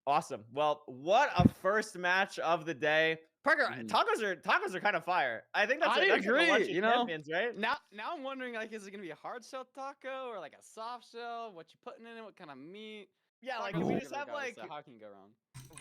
Awesome. Well, what a first match of the day. Parker, Mhm. tacos are kind of fire. I think I that's like the lunch agree. of You know, champions, right? now I'm wondering like, is it gonna be a hard shell taco or like a soft shell? What you putting in it? What kind of meat? Yeah, like can Tacos we are Ooh. just good have regardless. So like how can you go wrong?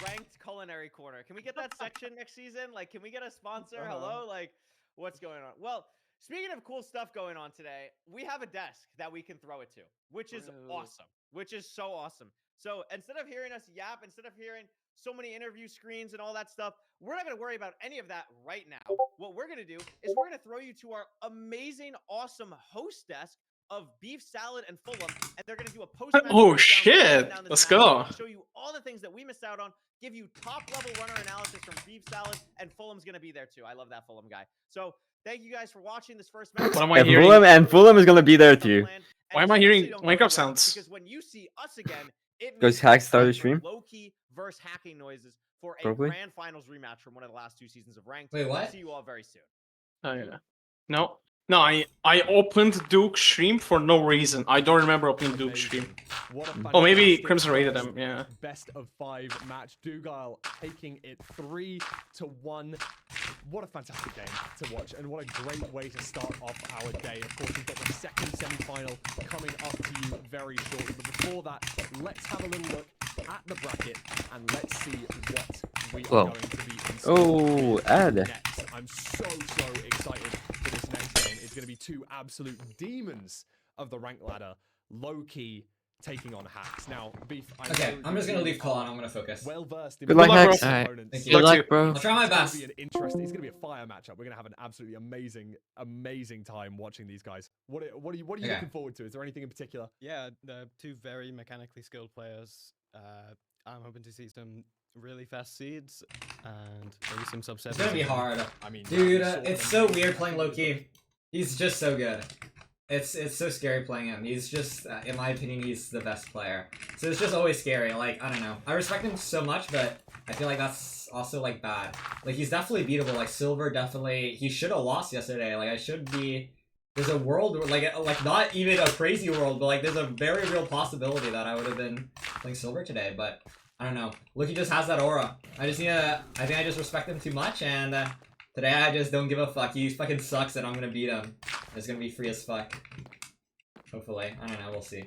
ranked culinary corner? Can we get that section next season? Like, can we get a sponsor? Uh-huh. Hello? Like, what's going on? Well, speaking of cool stuff going on today, we have a desk that we can throw it to, which is True. awesome, which is so awesome. So instead of hearing us yap, instead of hearing so many interview screens and all that stuff, we're not going to worry about any of that right now. What we're going to do is we're going to throw you to our amazing, awesome host desk of beef salad and Fulham, and they're going to do a post-match Oh breakdown, breaking shit! down this Let's match, go. show you all the things that we missed out on, give you top-level runner analysis from beef salad, and Fulham's going to be there too. I love that Fulham guy. So thank you guys for watching this first match. What am I And hearing? Fulham is gonna be there too. Why am I hearing Minecraft sounds? Because when you see us again, it Because means Hack it's started time the stream? for low-key versus hacking noises for a Probably. grand finals rematch from one of the last 2 seasons of Ranked. Wait, what? See you all very soon. Oh yeah. No. No, I opened Duke's stream for no reason. I don't remember opening Duke's stream. What a Oh, maybe fantastic Crimson raided first them, yeah. Best of 5 match. Dougal taking it 3-1. What a fantastic game to watch, and what a great way to start off our day. Of course, we've got the second semi-final coming up to you very shortly. But before that, let's have a little look at the bracket and let's see what we are going to be in store Oh, Ed. next. I'm so excited for this next game. It's going to be two absolute demons of the rank ladder, lowkey taking on Hacks. Now, Beef, Okay, I'm just gonna leave call on. I'm gonna focus. well versed in Good luck, both Hacks. opponents. Thank you. Good luck, bro. I'll try my best. It's going to be a fire matchup. We're going to have an absolutely amazing time watching these guys. What are you looking forward to? Is there anything in particular? Yeah, they're two very mechanically skilled players. I'm hoping to see some really fast seeds and maybe some sub 7. It's gonna be hard. I mean, Dude, yeah, it's so weird playing lowkey. He's just so good. It's so scary playing him. He's just, in my opinion, he's the best player. So it's just always scary. Like, I don't know. I respect him so much, but I feel like that's also, like, bad. Like, he's definitely beatable. Like, Silver definitely... He should have lost yesterday. Like, I should be... There's a world, like not even a crazy world, but, like, there's a very real possibility that I would have been playing Silver today, but... I don't know. Look, he just has that aura. I just need to... I think I just respect him too much, and... today I just don't give a fuck. He fucking sucks and I'm gonna beat him. It's gonna be free as fuck. Hopefully. I don't know, we'll see.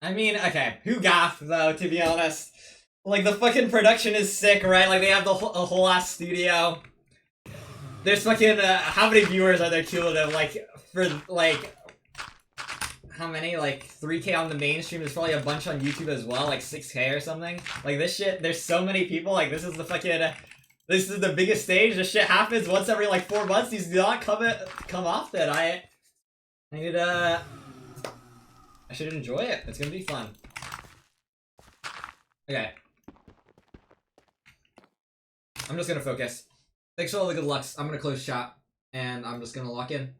I mean, okay, who gaffed though, to be honest? Like, the fucking production is sick, right? Like, they have a whole ass studio. There's fucking, how many viewers are there cumulative? Like, for, like, how many? Like, 3K on the mainstream. There's probably a bunch on YouTube as well, like 6K or something. Like, this shit, there's so many people. Like, this is the fucking, this is the biggest stage. This shit happens once every, like, 4 months. These do not come often. I need, I should enjoy it. It's gonna be fun. Okay. I'm just gonna focus. Thanks for all the good lucks. I'm gonna close chat, and I'm just gonna lock in.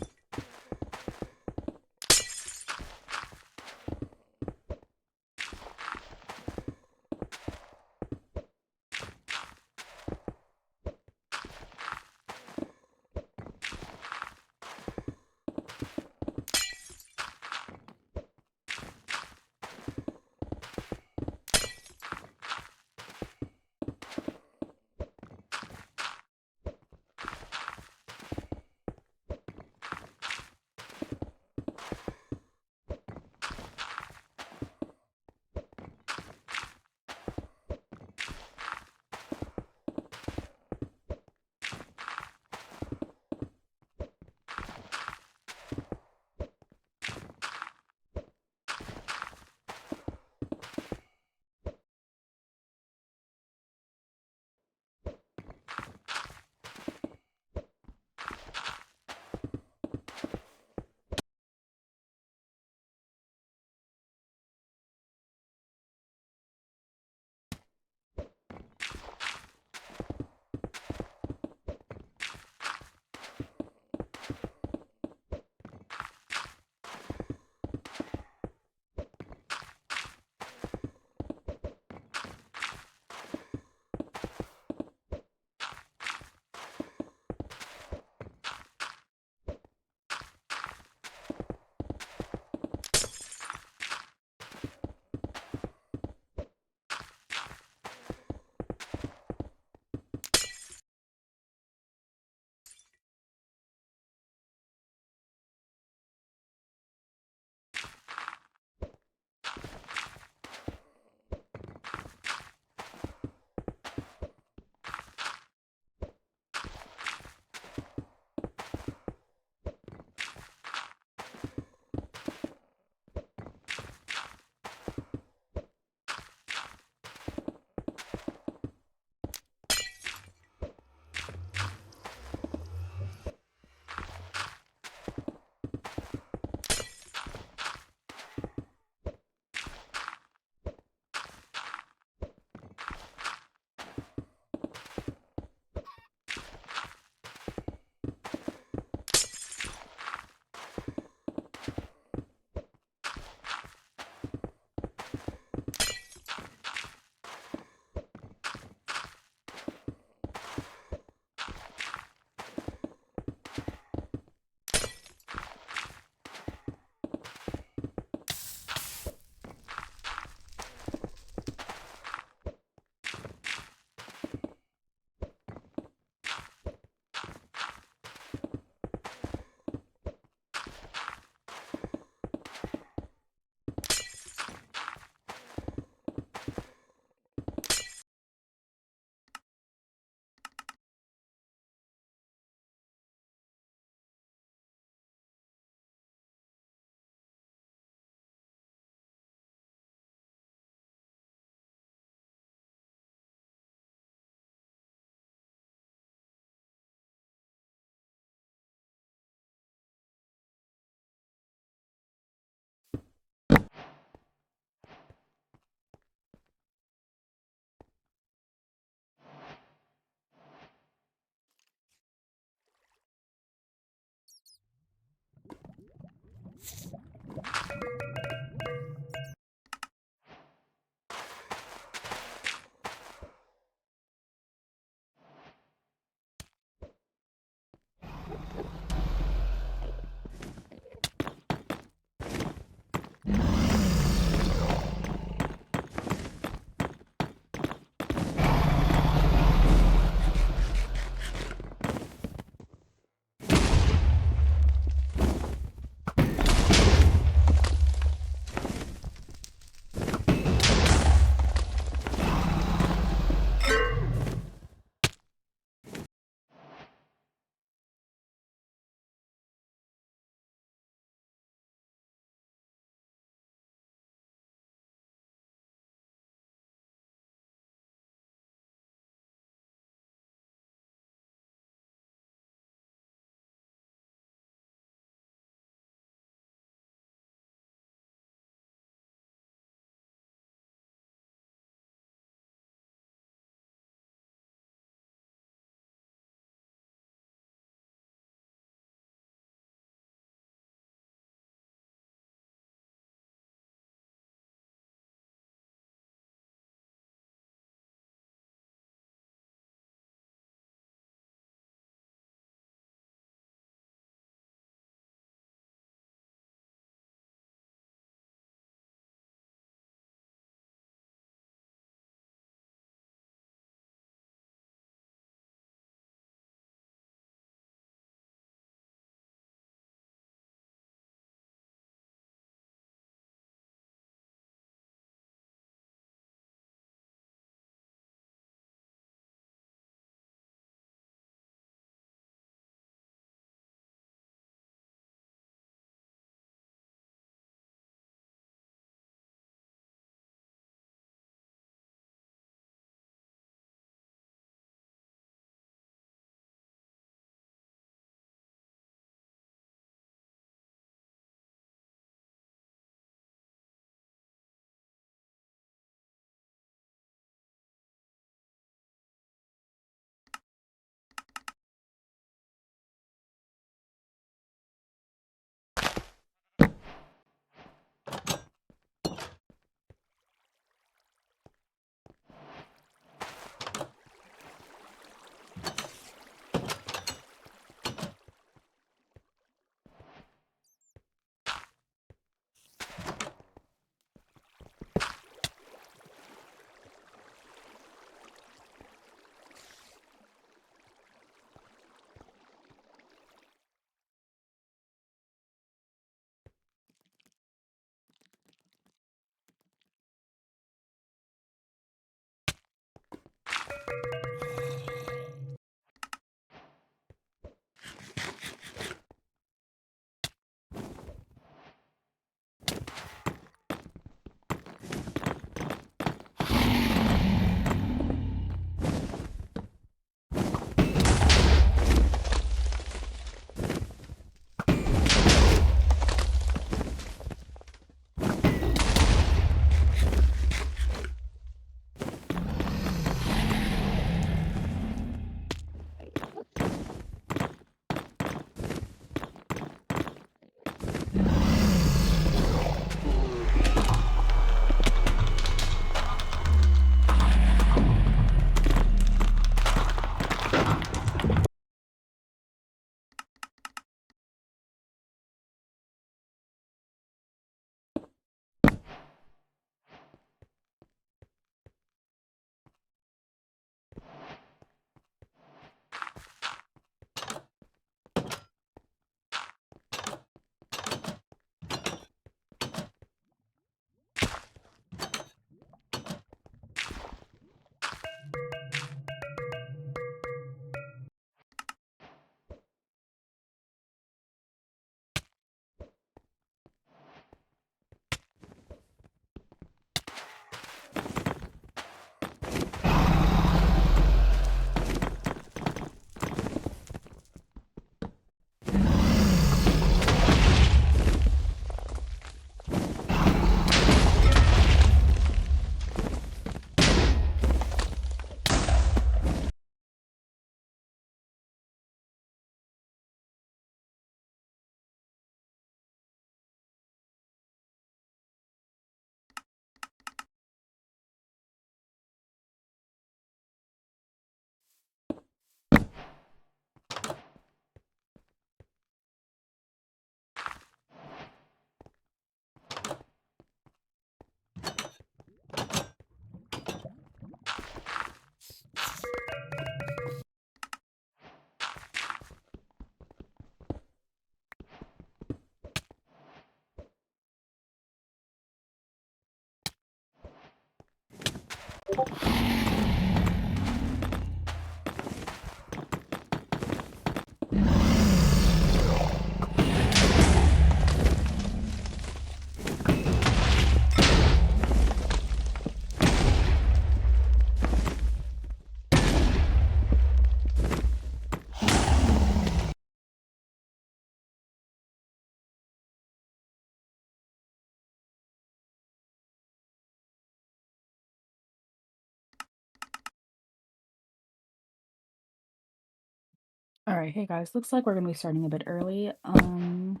All right, hey guys, looks like we're gonna be starting a bit early. Gonna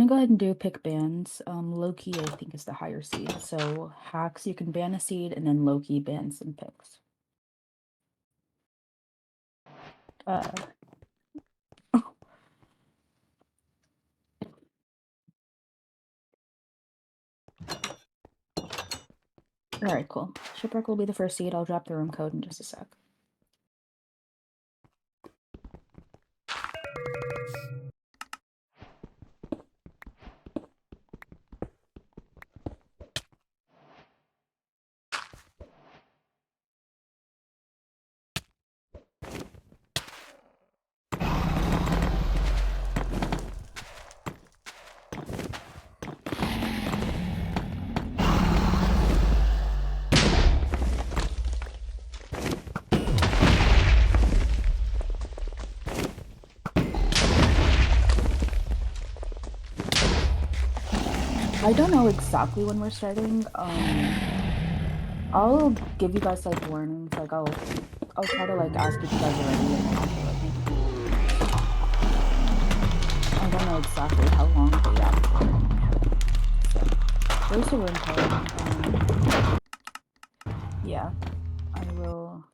go ahead and do pick bans. Lowkey I think is the higher seed. So hacks you can ban a seed and then Lowkey bans some picks. All right, cool. Shipwreck will be the first seed. I'll drop the room code in just a sec. I don't know exactly when we're starting. I'll give you guys like warnings. Like I'll try to like ask if you guys are ready and then after like maybe. I don't know exactly how long, but yeah. So, there's the room code. Yeah, I will.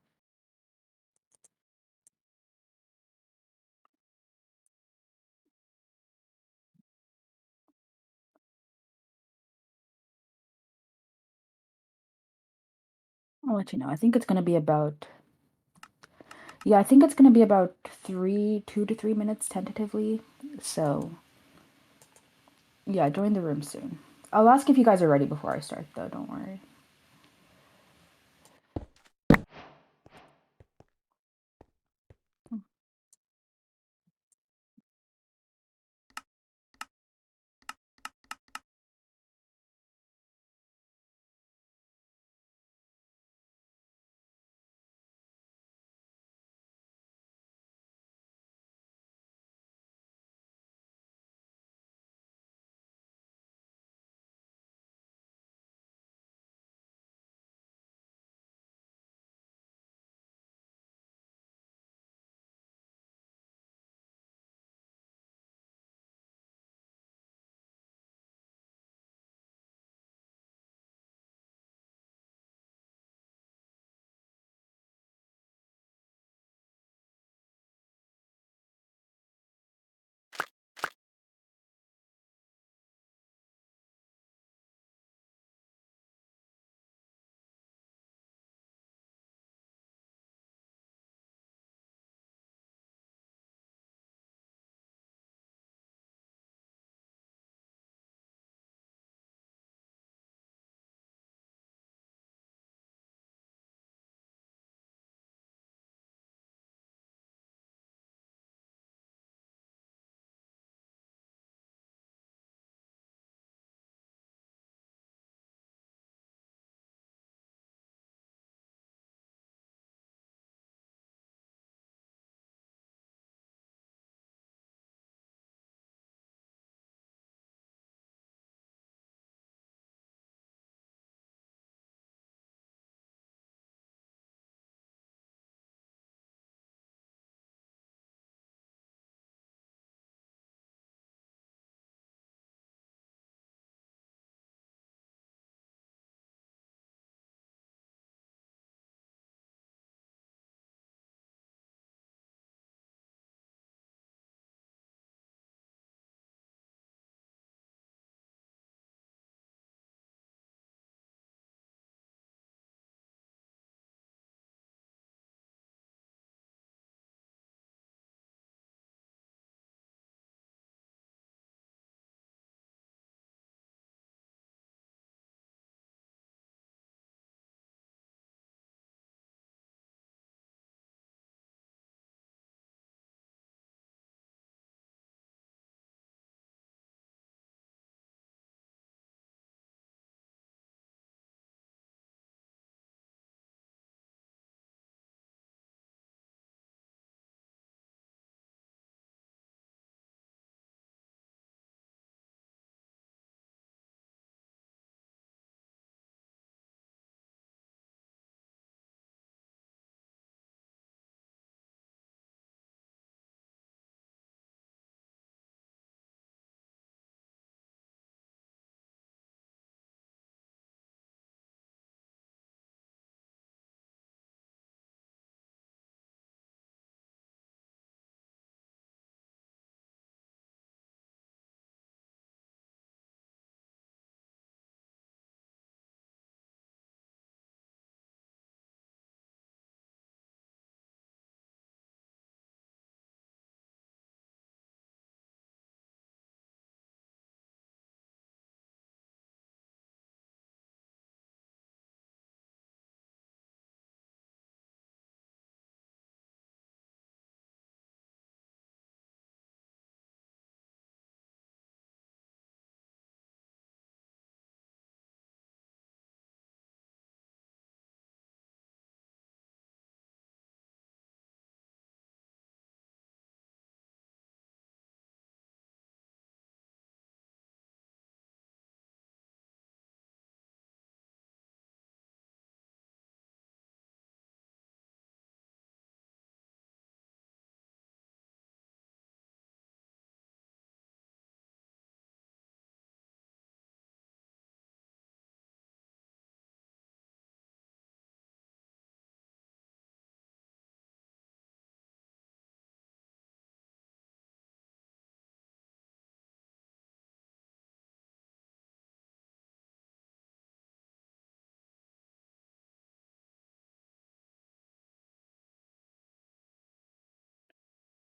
I'll let you know. I think it's gonna be about. Yeah, I think it's gonna be about 2 to 3 minutes tentatively. So, yeah, join the room soon. I'll ask if you guys are ready before I start, though. Don't worry.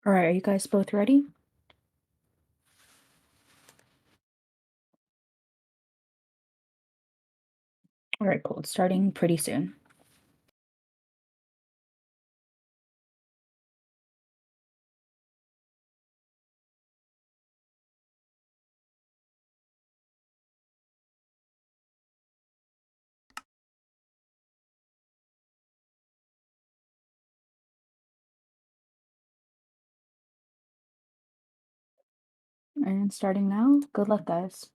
All right, are you guys both ready? All right, cool. It's starting pretty soon. And starting now. Good luck, guys.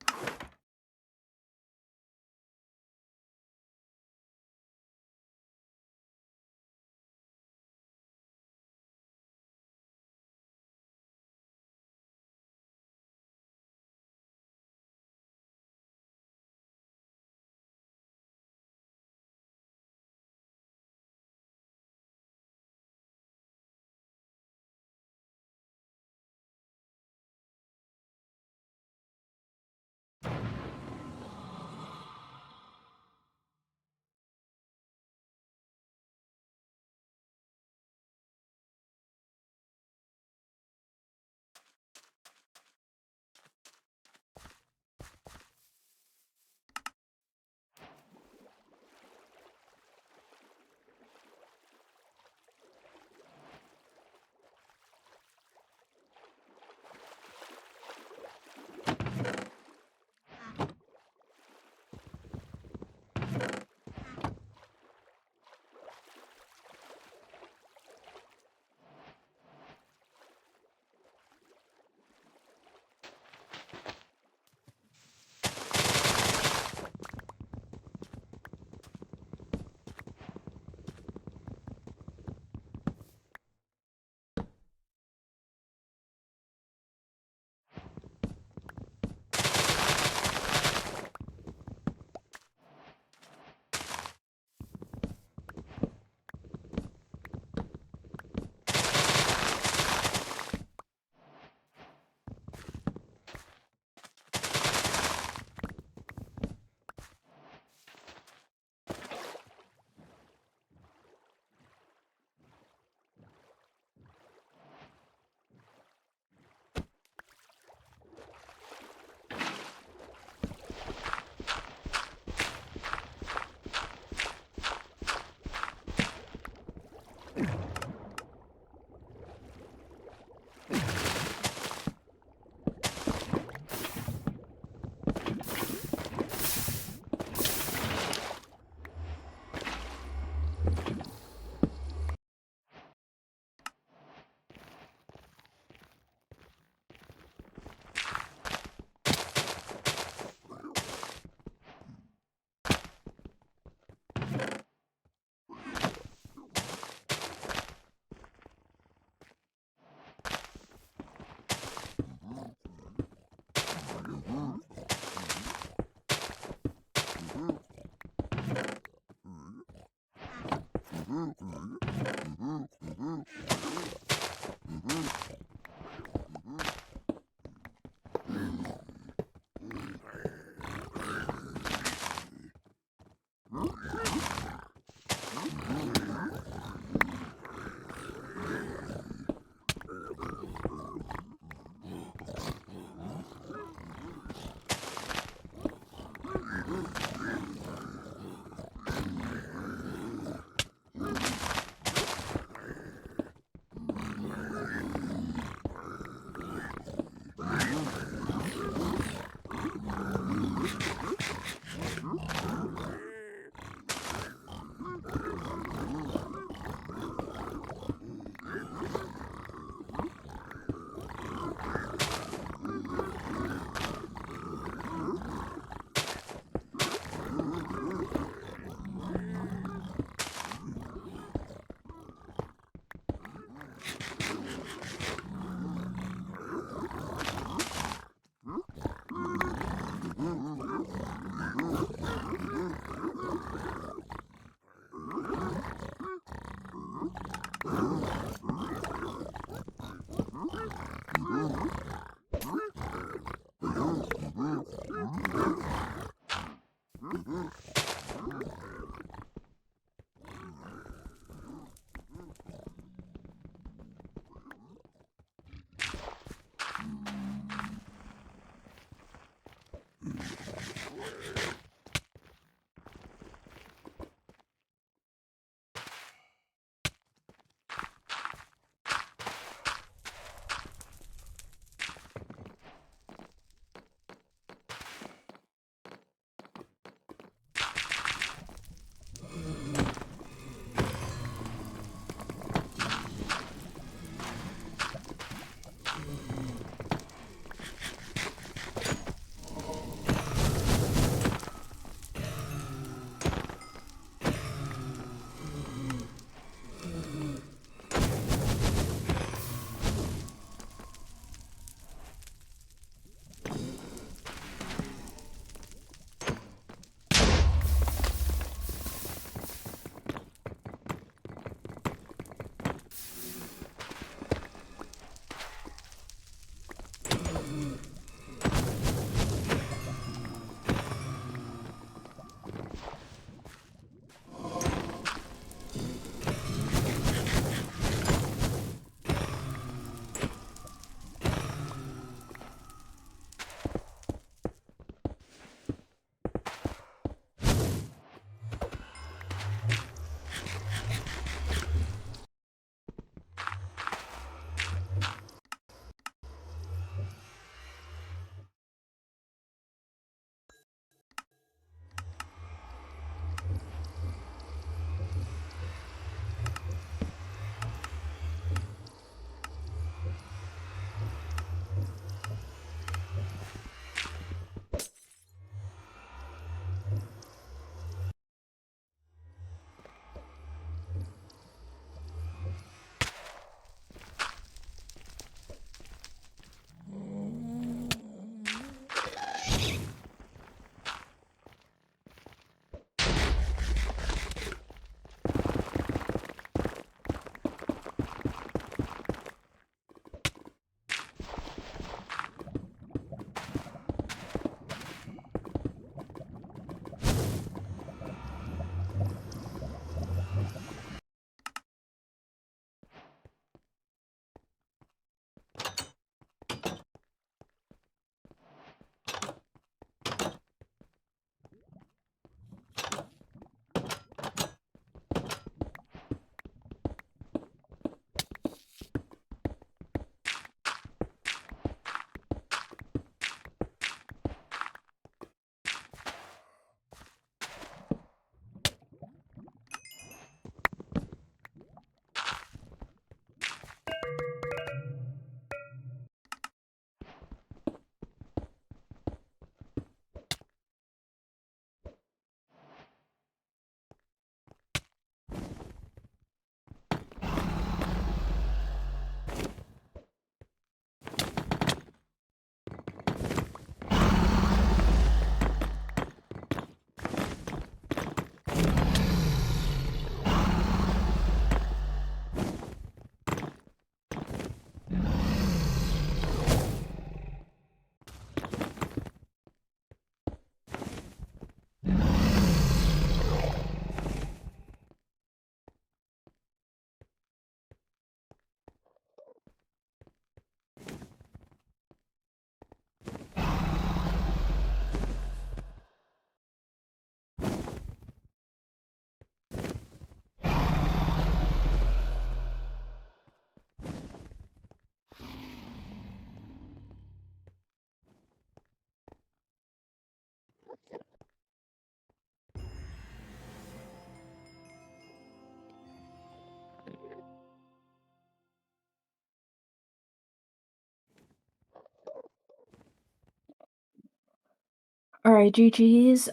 All right, GG's.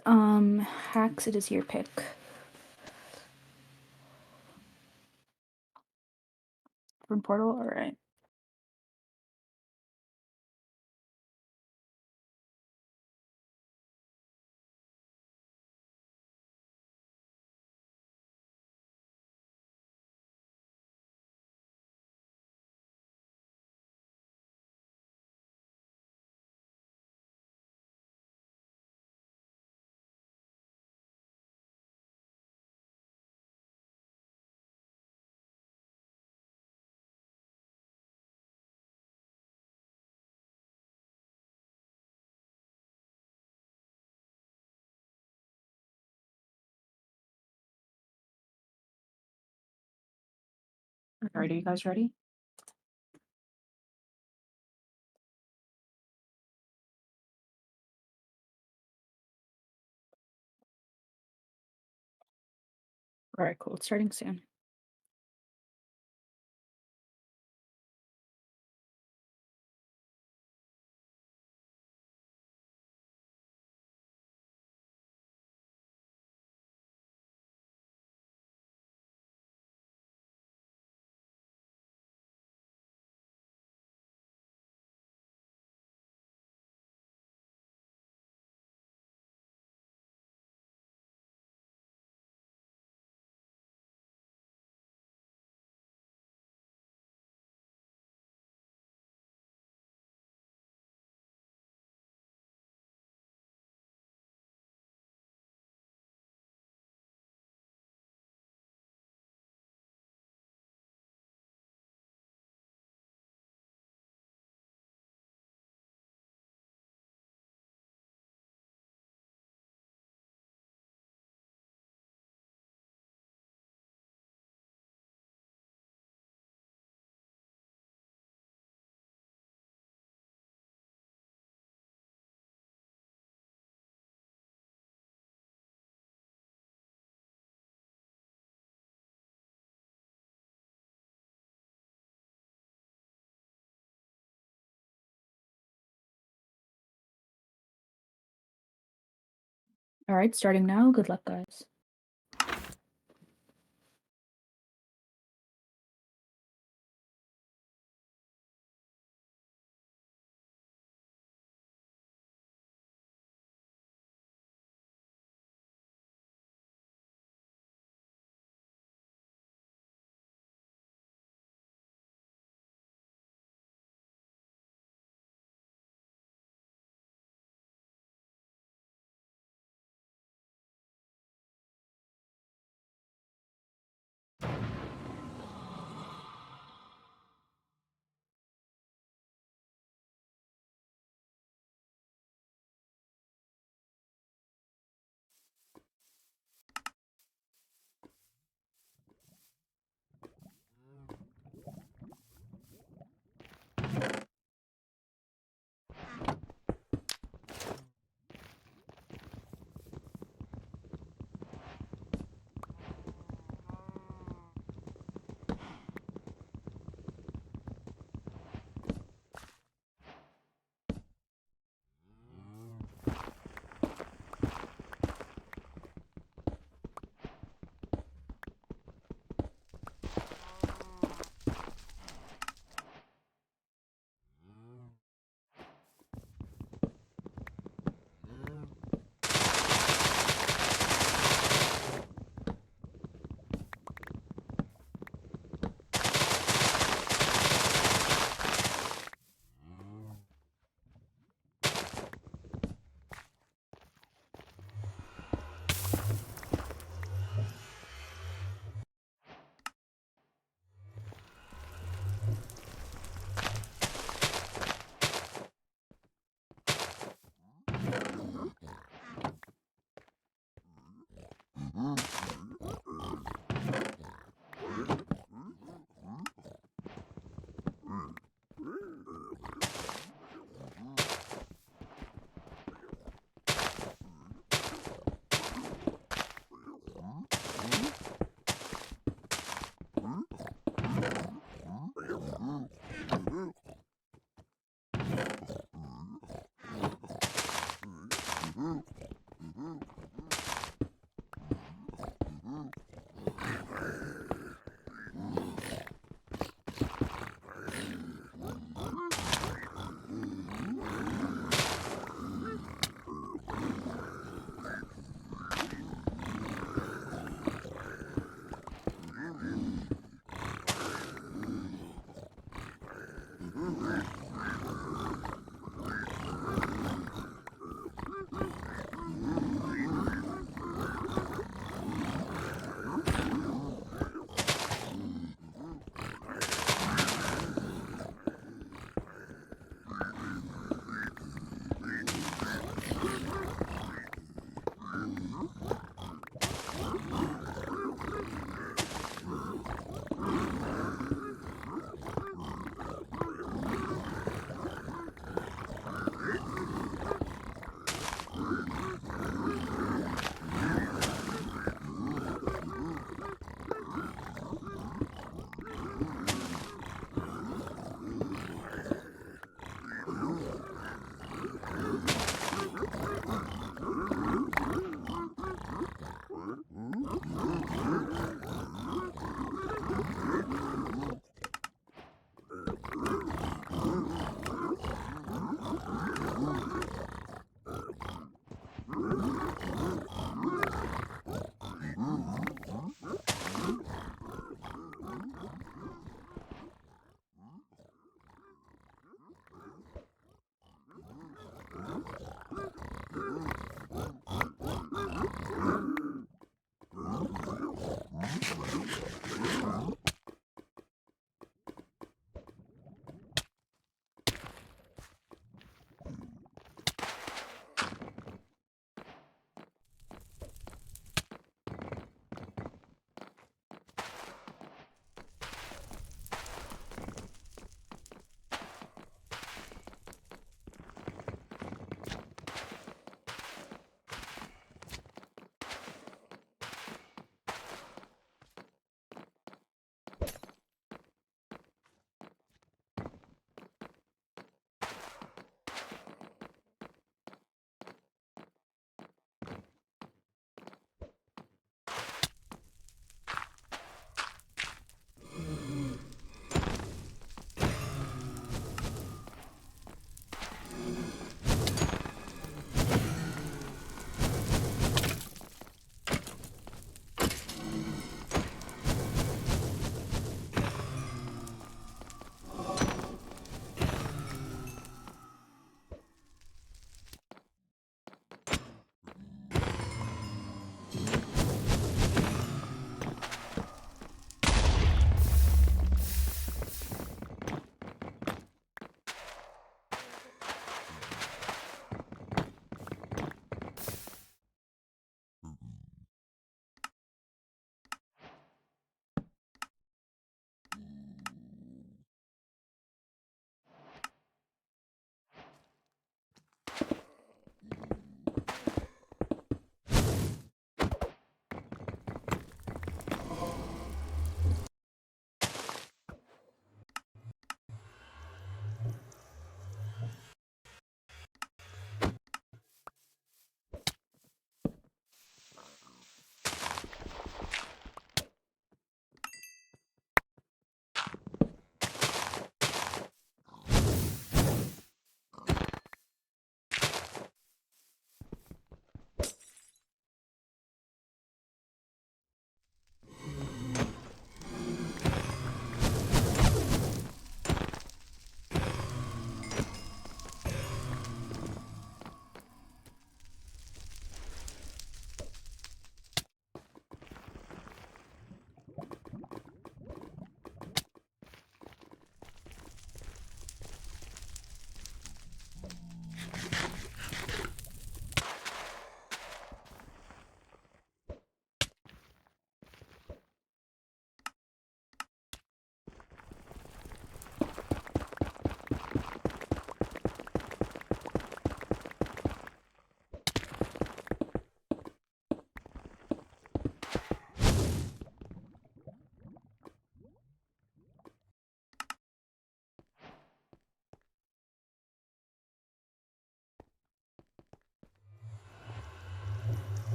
Hacks, it is your pick. From Portal, all right. All right, are you guys ready? All right, cool. It's starting soon. All right, starting now. Good luck, guys.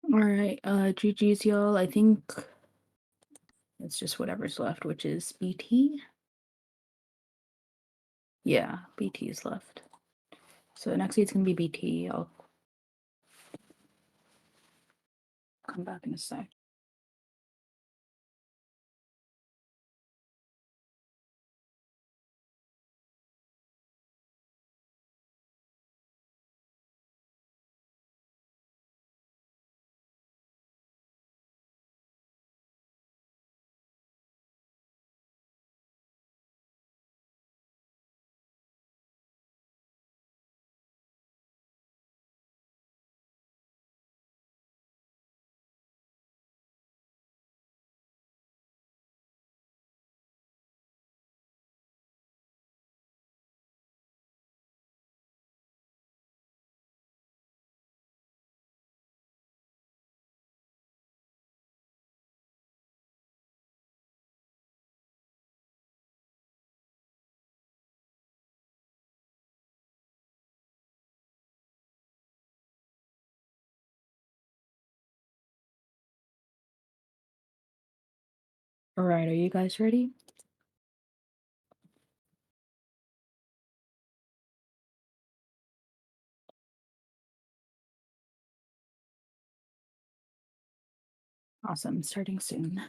All right, GG's y'all. I think it's just whatever's left, which is BT. Yeah, BT is left. So next seed's gonna be BT. I'll come back in a sec. All right, are you guys ready? Awesome, starting soon.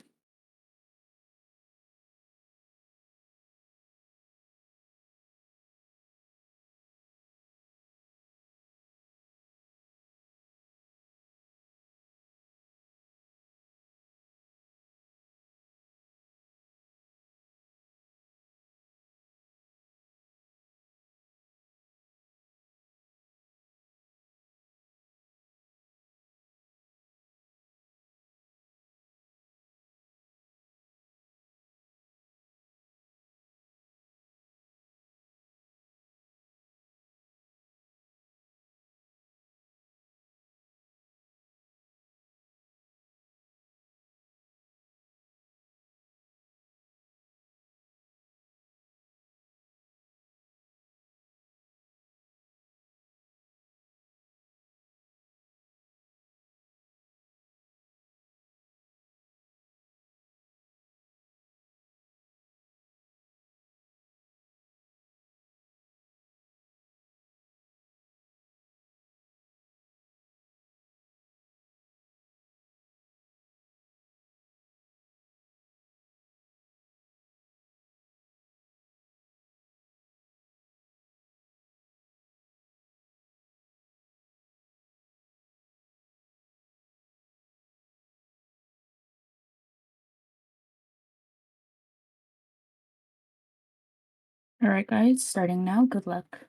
All right, guys, starting now. Good luck.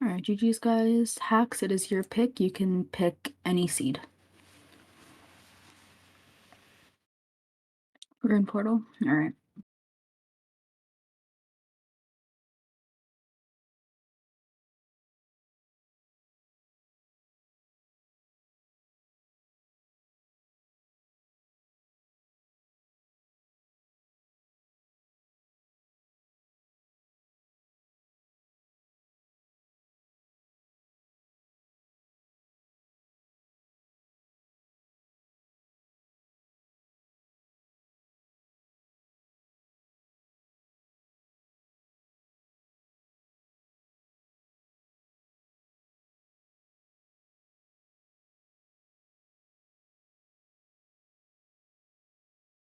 All right, GG's guys. Hacks, it is your pick. You can pick any seed. Rune portal. All right.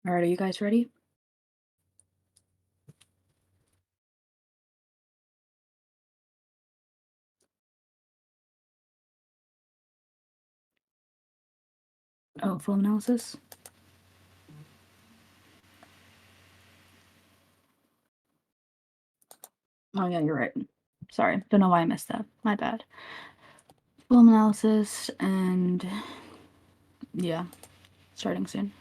All right, are you guys ready? Oh, full analysis? Oh, yeah, you're right. Sorry, don't know why I missed that. My bad. Full analysis, and yeah, starting soon.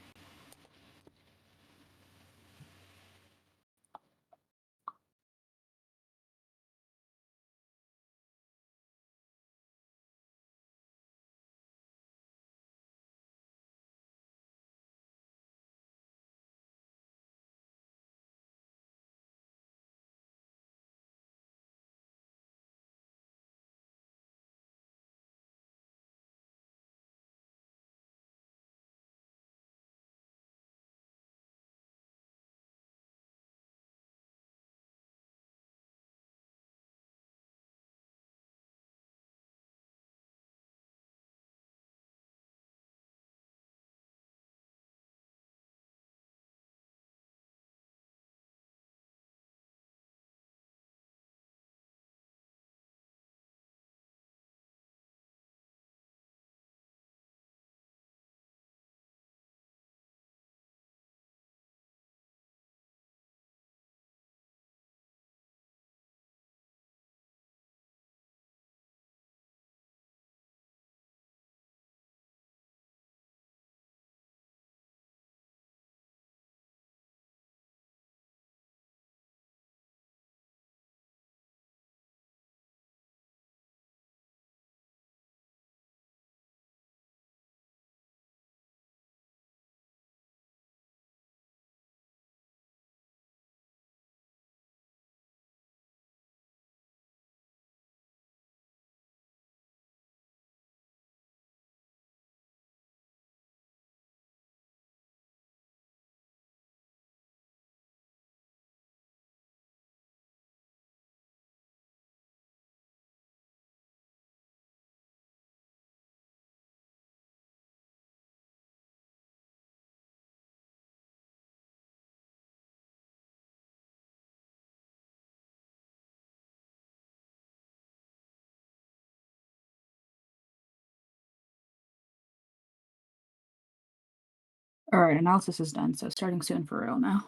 All right, analysis is done, so starting soon for real now.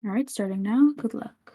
All right, starting now. Good luck.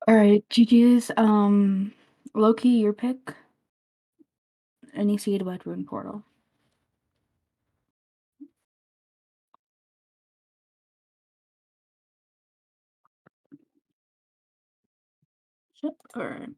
All right, GG's. Loki, your pick. Any seed about Rune Portal. Shit. All right.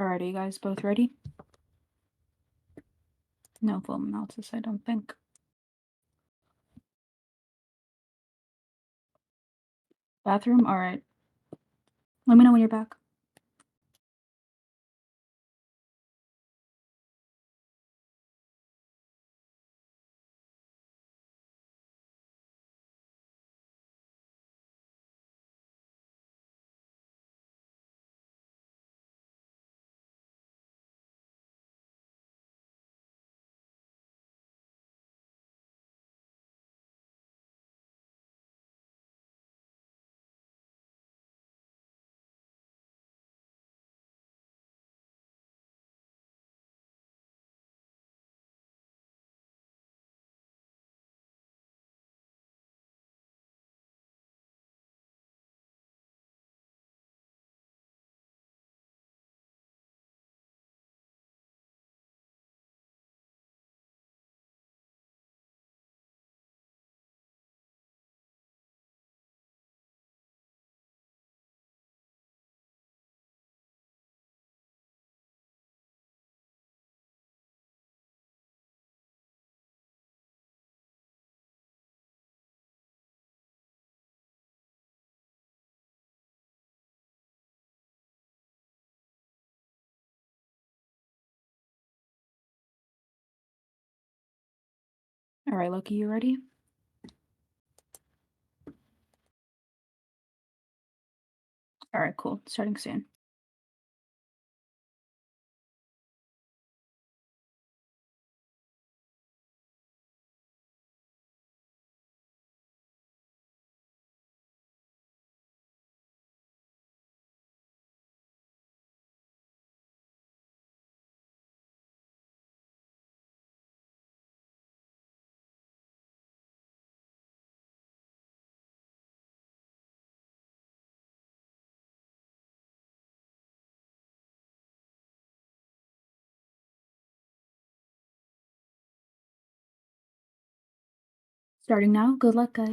Alright, are you guys both ready? No film analysis, I don't think. Bathroom? Alright. Let me know when you're back. Alright, Loki, you ready? Alright, cool. Starting soon. Starting now. Good luck, guys.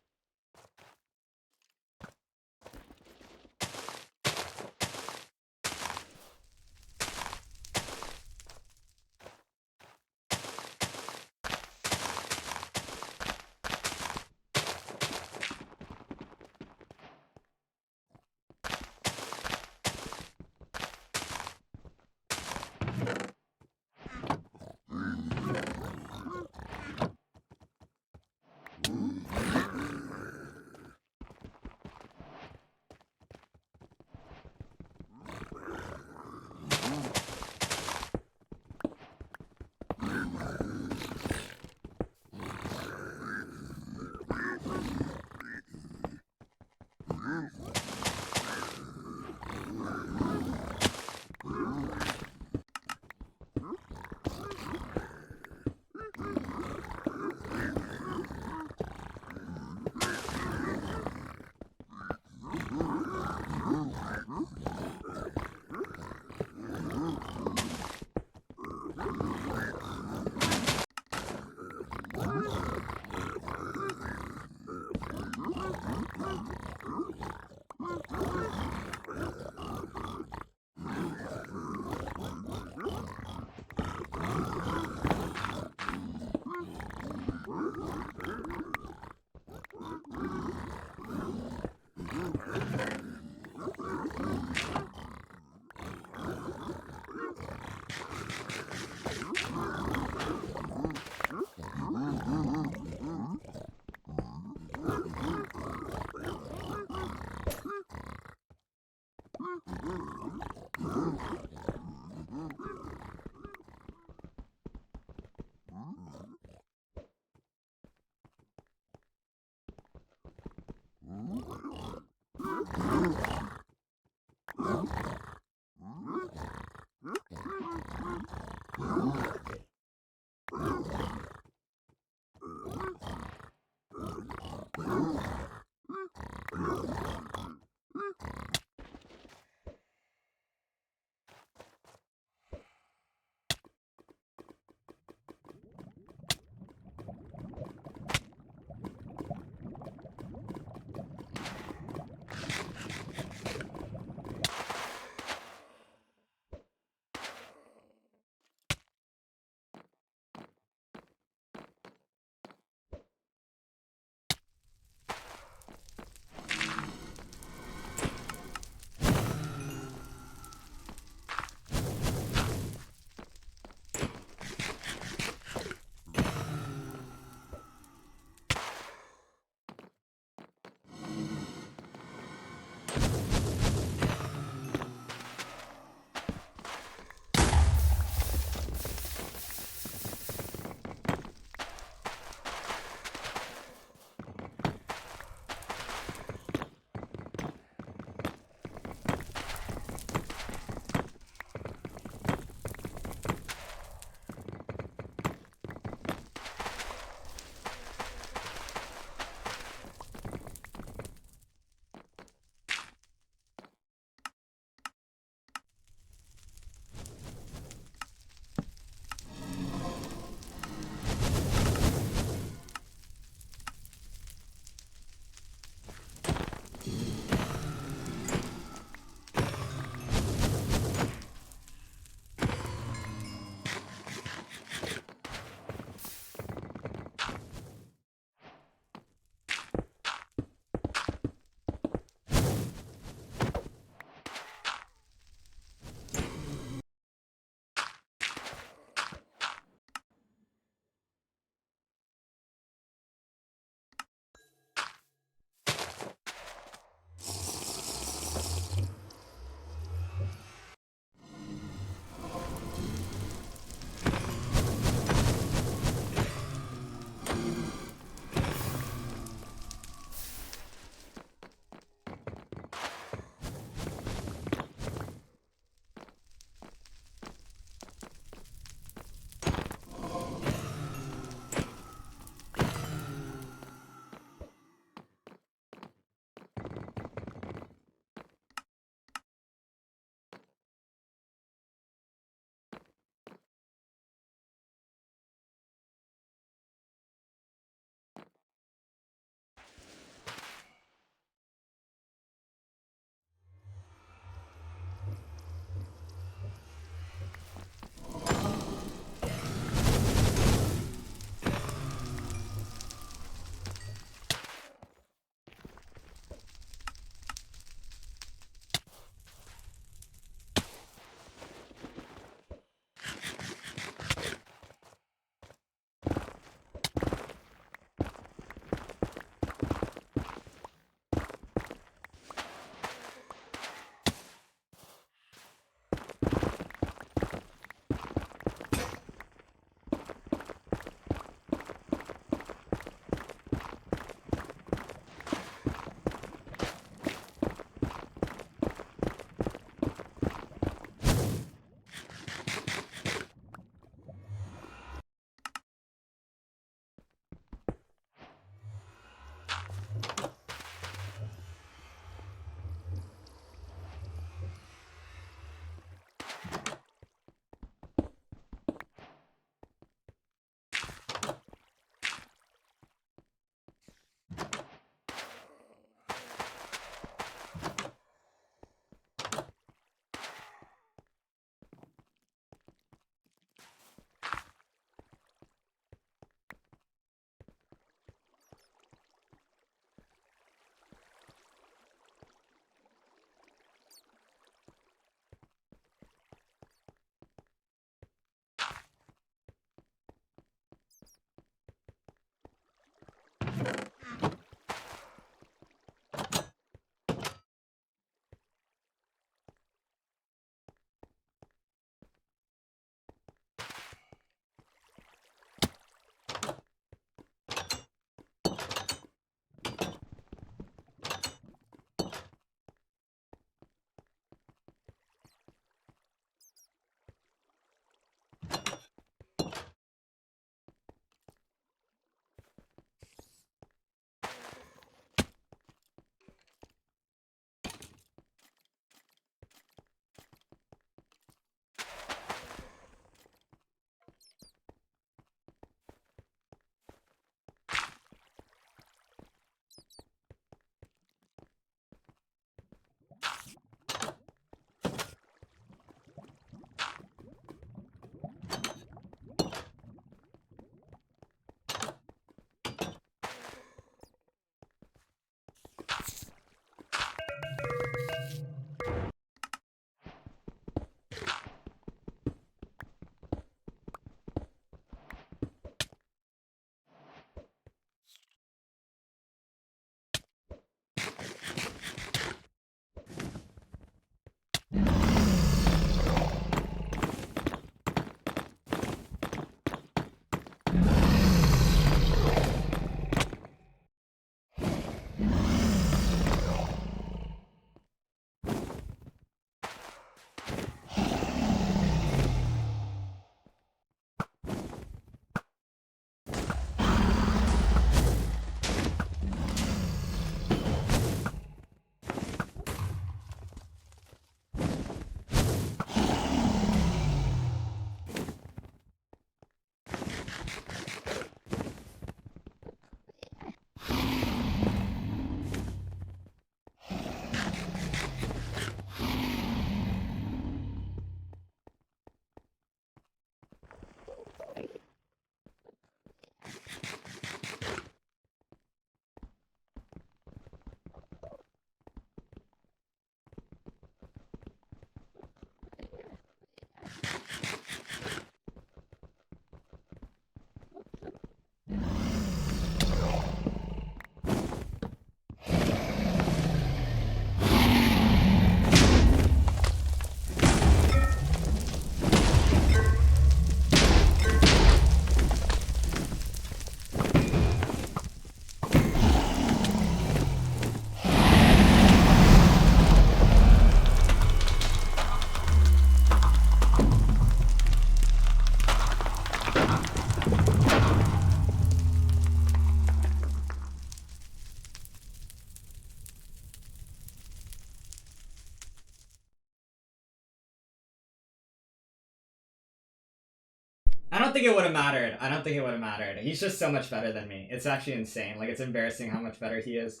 I don't think it would have mattered. I don't think it would have mattered. He's just so much better than me. It's actually insane. Like, it's embarrassing how much better he is.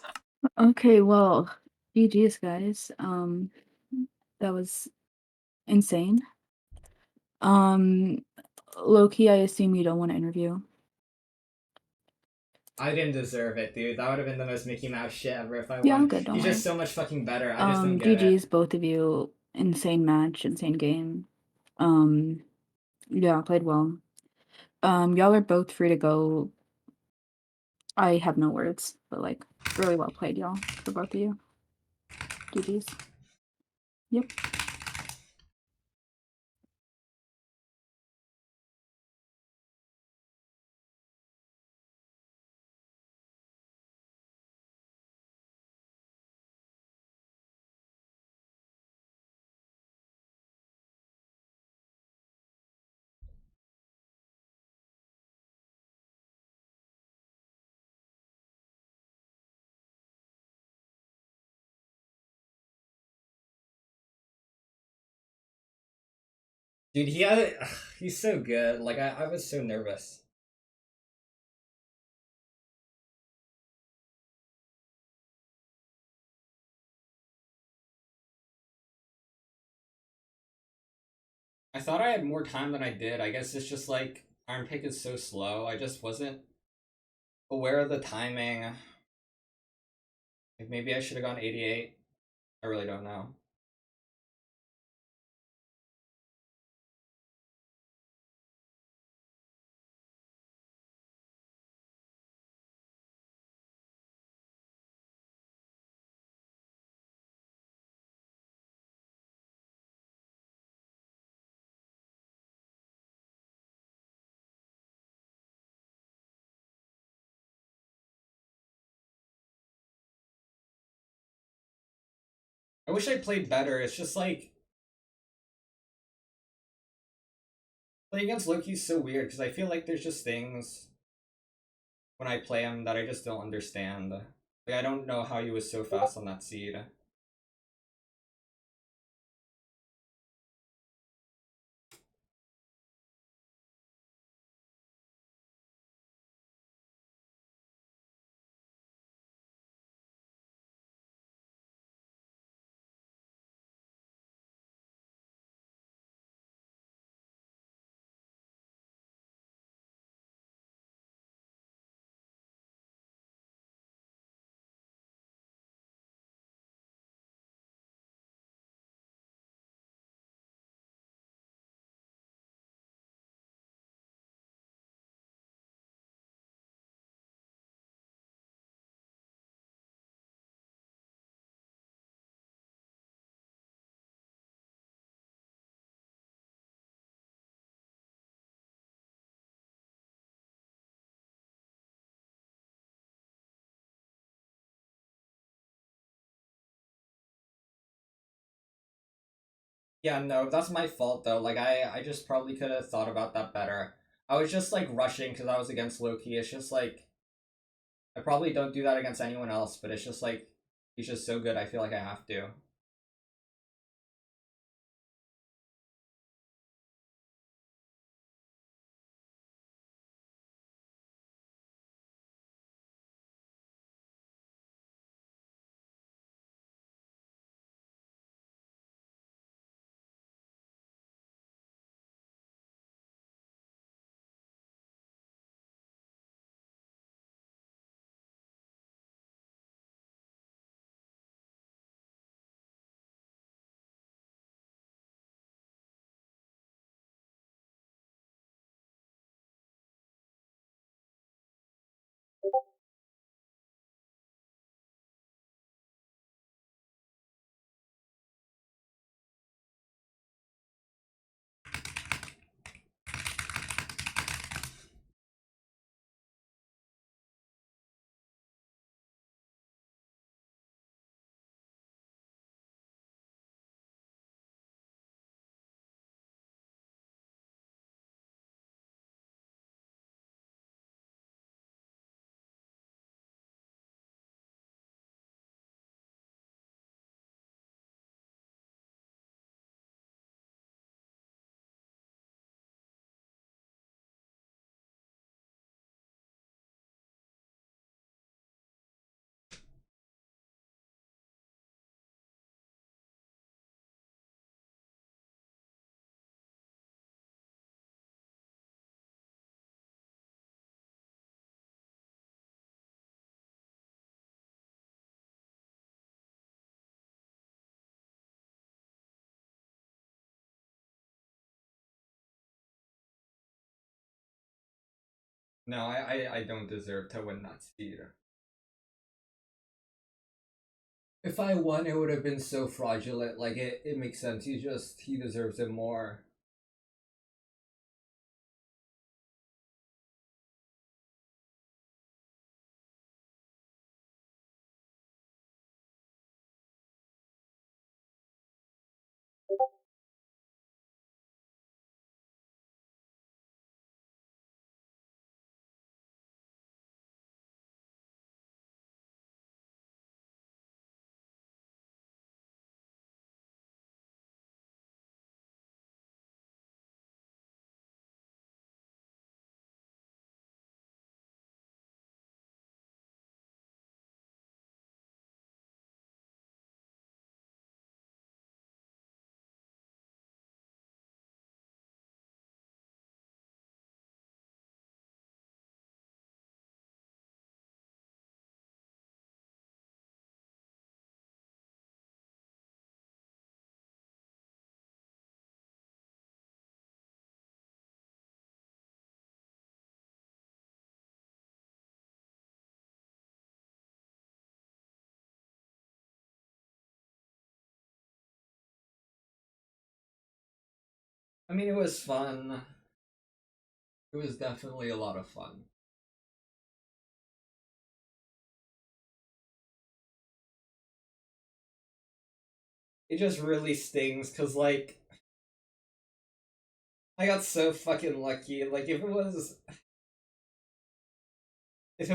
Okay, well, GG's guys. That was insane. Low-key, I assume you don't want to interview. I didn't deserve it, dude. That would have been the most Mickey Mouse shit ever if I Yeah, won. I'm good, don't He's worry. just so much fucking better. I just don't get GG's it. both of you. Insane match, insane game. Yeah, played well. Y'all are both free to go. I have no words, but like really well played, y'all, for both of you. GG's. Yep. Dude, he's so good. Like, I was so nervous. I thought I had more time than I did. I guess it's just like Iron Pick is so slow. I just wasn't aware of the timing. Like, maybe I should have gone 88. I really don't know. I wish I played better. It's just like playing against Loki's so weird because I feel like there's just things when I play him that I just don't understand. Like, I don't know how he was so fast on that seed. Yeah, no, that's my fault though. Like, I just probably could have thought about that better. I was just like rushing because I was against Loki. It's just like I probably don't do that against anyone else, but it's just like he's just so good. I feel like I have to. No, I don't deserve to win that seed. If I won, it would have been so fraudulent. Like, it makes sense. He deserves it more. I mean, it was fun. It was definitely a lot of fun. It just really stings, cause like, I got so fucking lucky. Like, if it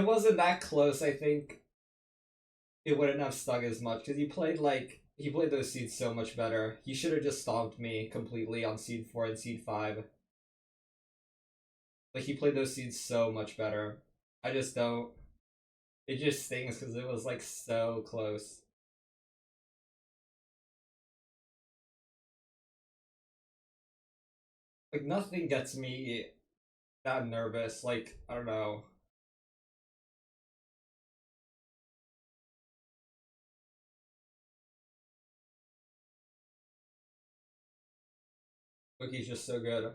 wasn't that close, I think it wouldn't have stung as much, cause he played those seeds so much better. He should have just stomped me completely on seed 4 and seed 5. Like, he played those seeds so much better. I just don't. It just stings because it was like so close. Like, nothing gets me that nervous. Like, I don't know. Lookie's just so good.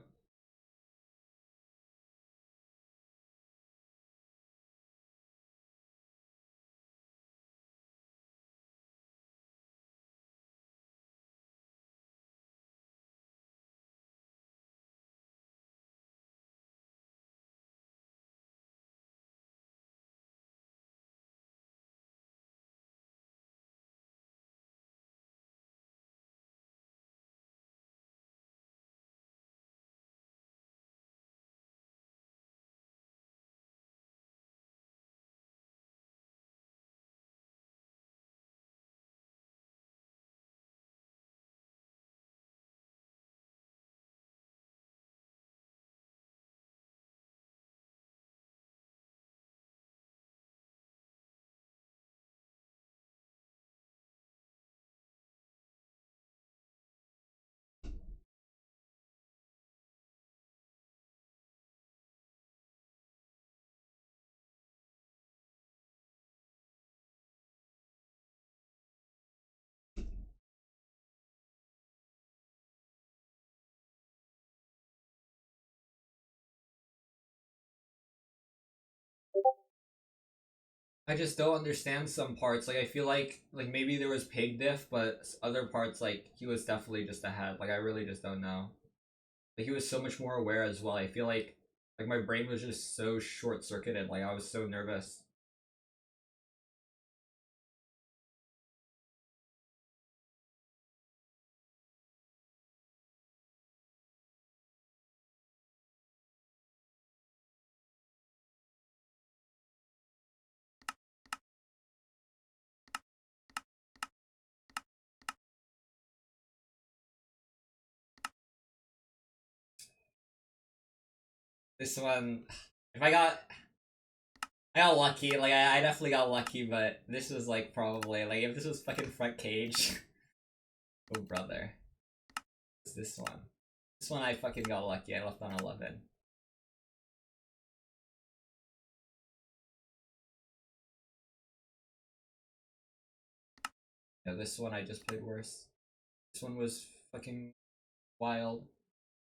I just don't understand some parts. Like, I feel like maybe there was pig diff, but other parts, like, he was definitely just ahead. Like, I really just don't know. Like, he was so much more aware as well. I feel like my brain was just so short circuited. Like, I was so nervous. This one, if I got lucky. Like, I definitely got lucky, but this was like probably like if this was fucking front cage. Oh brother, it's this one. This one I fucking got lucky. I left on 11. Yeah, this one I just played worse. This one was fucking wild.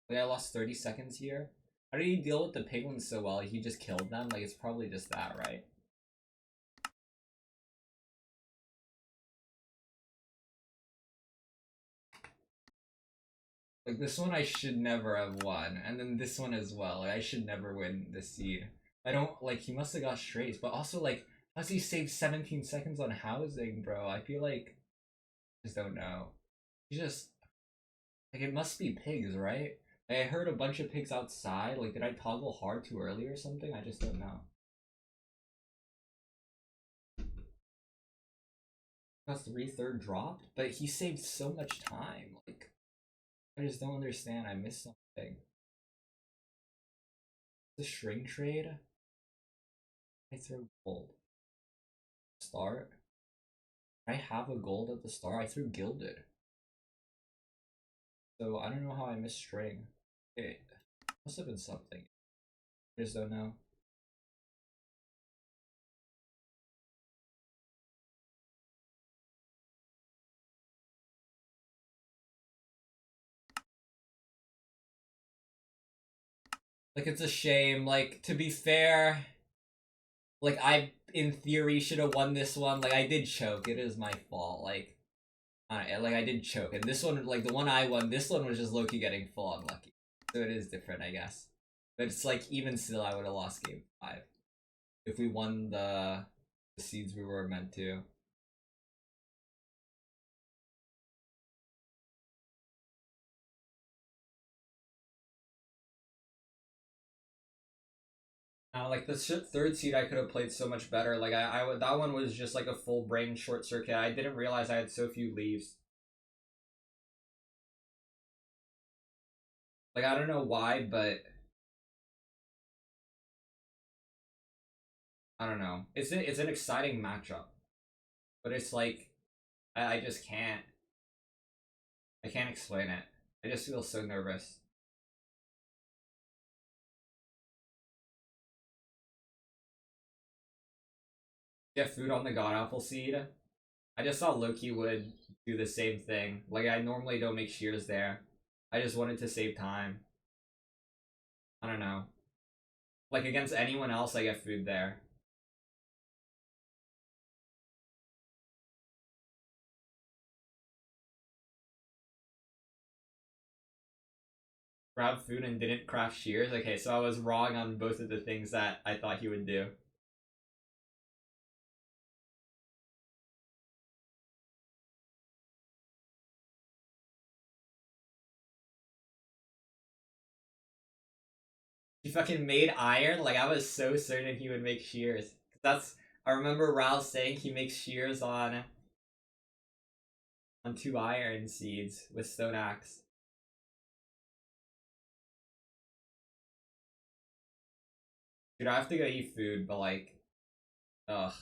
Like, I lost 30 seconds here. How did he deal with the piglins so well? He just killed them? Like, it's probably just that, right? Like, this one I should never have won, and then this one as well. Like, I should never win this seed. I don't, like, he must have got straights, but also, like, how does he save 17 seconds on housing, bro? I feel like, I just don't know. He just, like, it must be pigs, right? Like, I heard a bunch of pigs outside. Like, did I toggle hard too early or something? I just don't know. Got 3/3 dropped, but he saved so much time. Like, I just don't understand. I missed something. The string trade? I throw gold. Start? I have a gold at the start. I threw gilded. So I don't know how I missed string. It must have been something. I just don't know. Like, it's a shame. Like, to be fair, like, I, in theory, should have won this one. Like, I did choke. It is my fault. Like, I did choke. And this one, like, the one I won, this one was just low-key getting full unlucky. So it is different, I guess. But it's like, even still, I would have lost game 5. If we won the seeds we were meant to. Like, the third seed I could have played so much better. Like, that one was just like a full brain short circuit. I didn't realize I had so few leaves. Like, I don't know why, but I don't know. It's an exciting matchup, but it's like I just can't. I can't explain it. I just feel so nervous. Get food on the god apple seed. I just thought lowkey would do the same thing. Like, I normally don't make shears there. I just wanted to save time. I don't know. Like, against anyone else, I get food there. Grab food and didn't craft shears? Okay, so I was wrong on both of the things that I thought he would do. He fucking made iron? Like, I was so certain he would make shears. I remember Ral saying he makes shears on 2 iron seeds with stone axe. Dude, I have to go eat food, but like, ugh.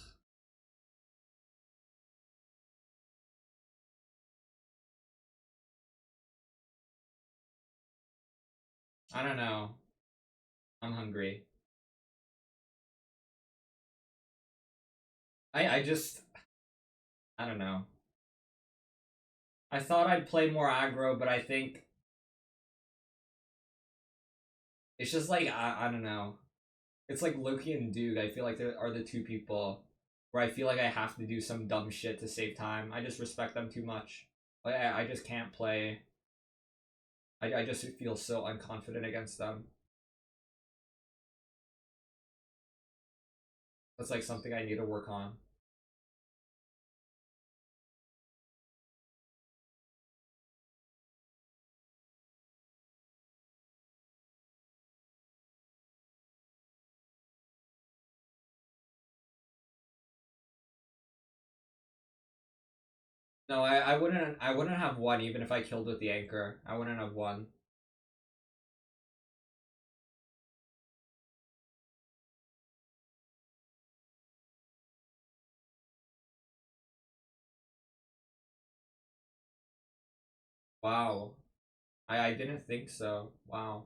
I don't know. I'm hungry. I just, I don't know. I thought I'd play more aggro, but I think it's just like, I don't know. It's like Loki and Dude. I feel like there are the two people where I feel like I have to do some dumb shit to save time. I just respect them too much. Like, I just can't play. I just feel so unconfident against them. That's like something I need to work on. No, I wouldn't have won even if I killed with the anchor. I wouldn't have won. Wow. I didn't think so. Wow.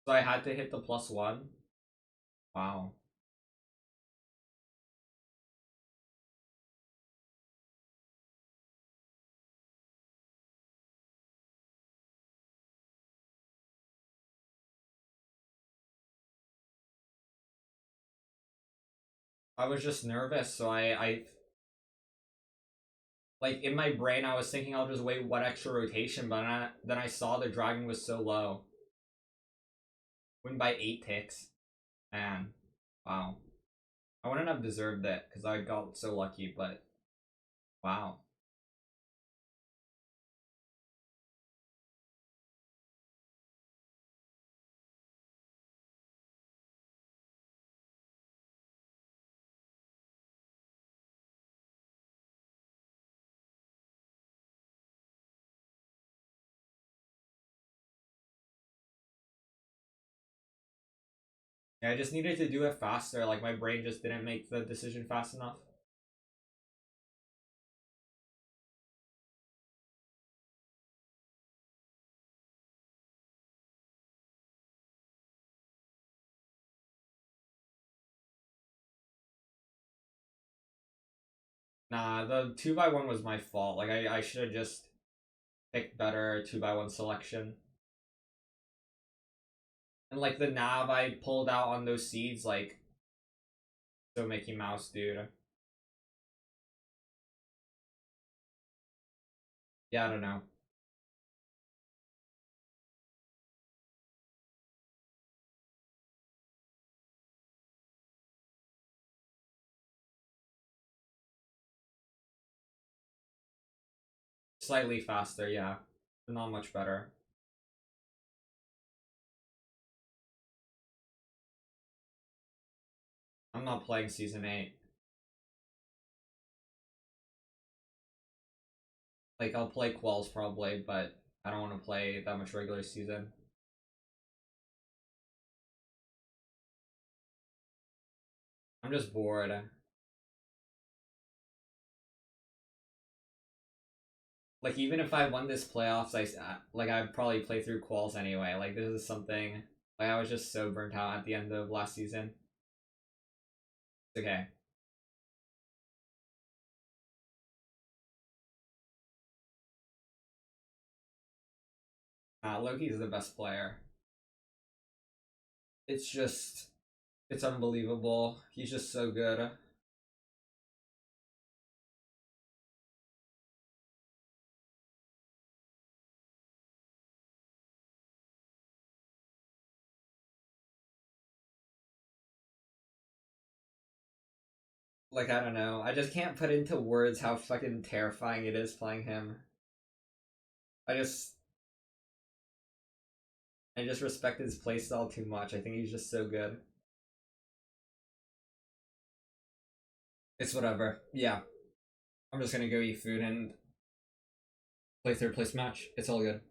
So I had to hit the +1? Wow. I was just nervous, so I like in my brain I was thinking I'll just wait one extra rotation, but then I saw the dragon was so low. Win by 8 ticks. Man. Wow. I wouldn't have deserved it because I got so lucky, but wow. Yeah, I just needed to do it faster, like my brain just didn't make the decision fast enough. Nah, the 2x1 was my fault. Like, I should have just picked better 2x1 selection. And, like, the nav I pulled out on those seeds, like, so Mickey Mouse, dude. Yeah, I don't know. Slightly faster, yeah. But not much better. I'm not playing Season 8. Like, I'll play Quals probably, but I don't want to play that much regular season. I'm just bored. Like, even if I won this playoffs, I'd probably play through Quals anyway. Like, this is something... Like, I was just so burnt out at the end of last season. It's okay. Loki is the best player. It's just... It's unbelievable. He's just so good. Like, I don't know. I just can't put into words how fucking terrifying it is playing him. I just respect his playstyle too much. I think he's just so good. It's whatever. Yeah. I'm just gonna go eat food and play third place match. It's all good.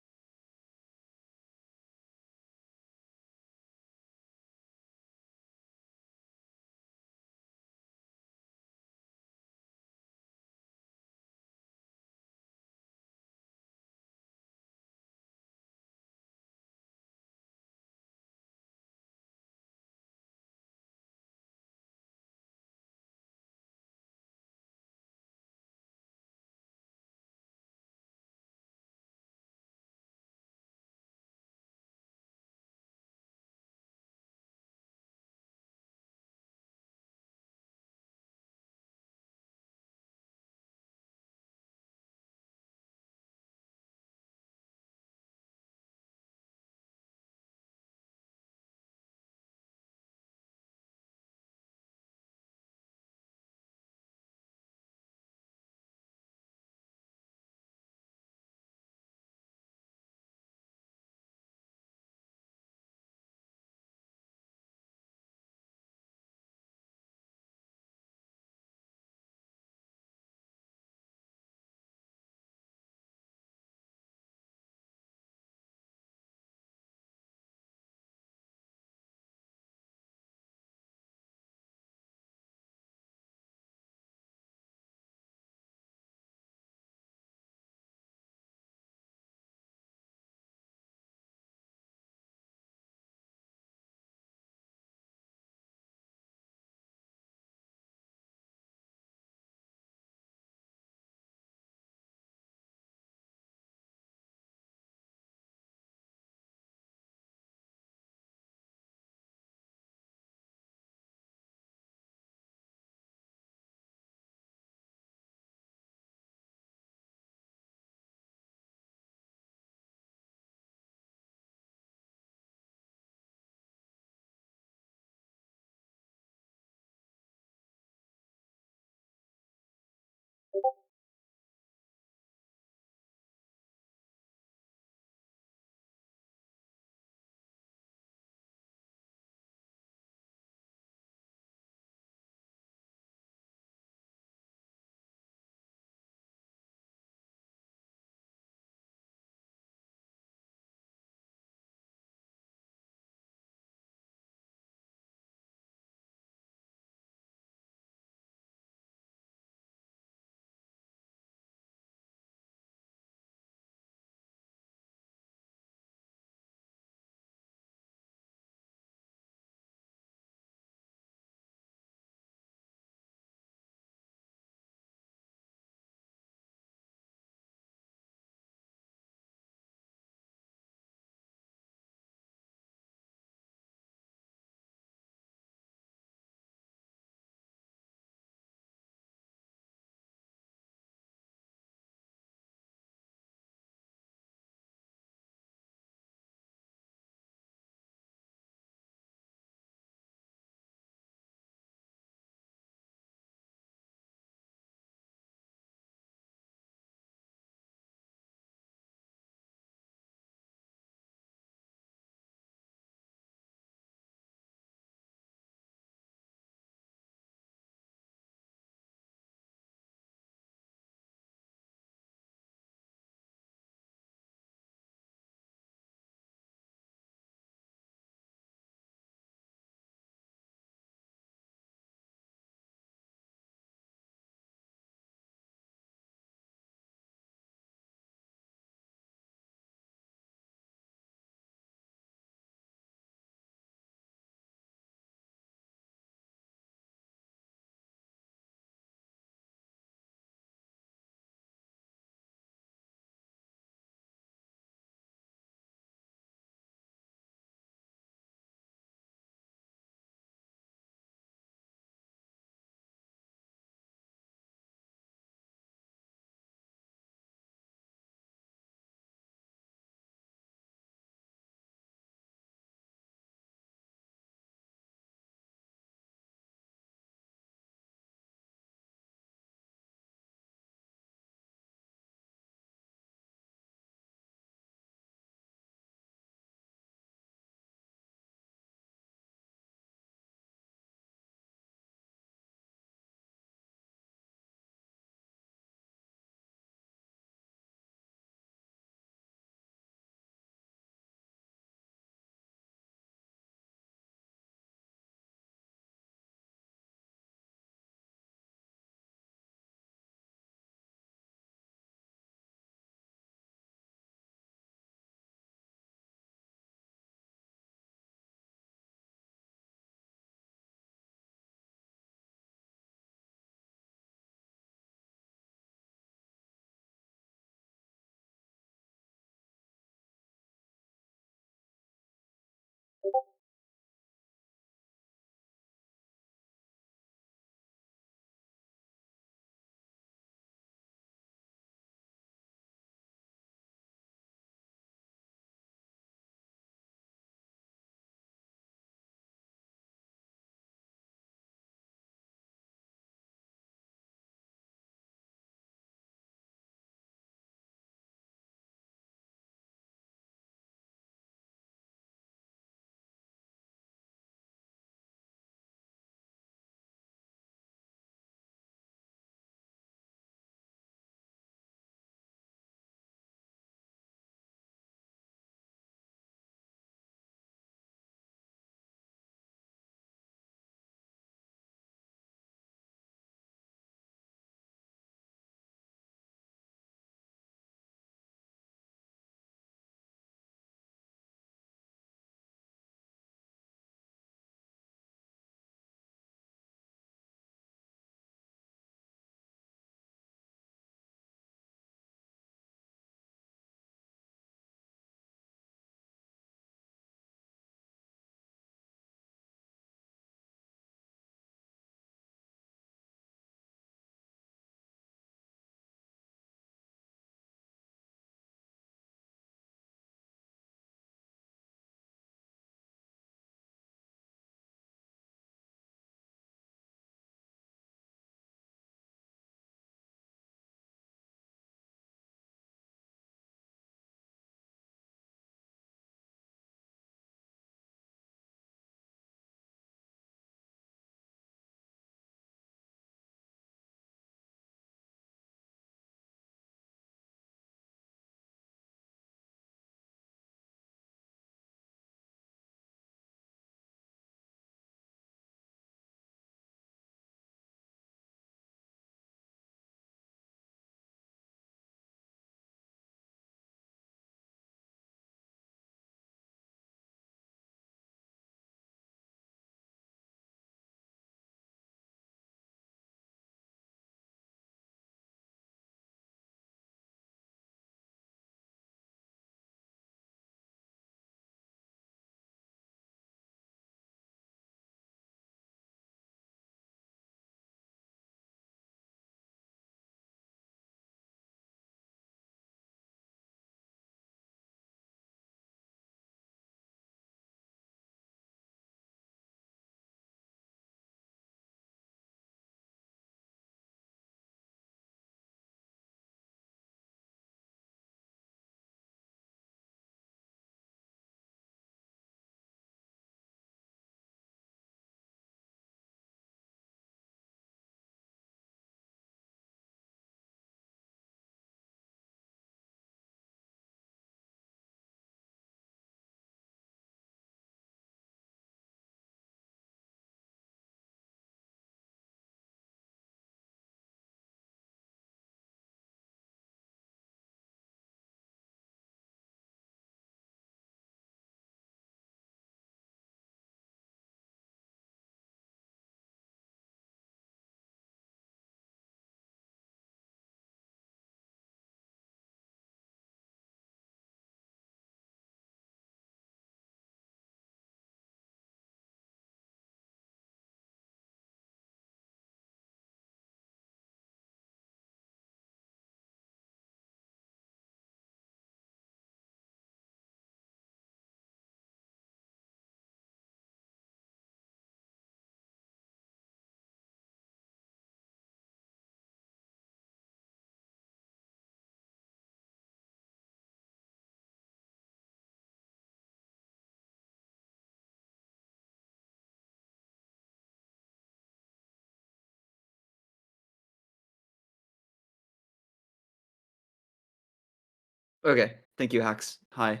Okay, thank you, Hacks. Hi.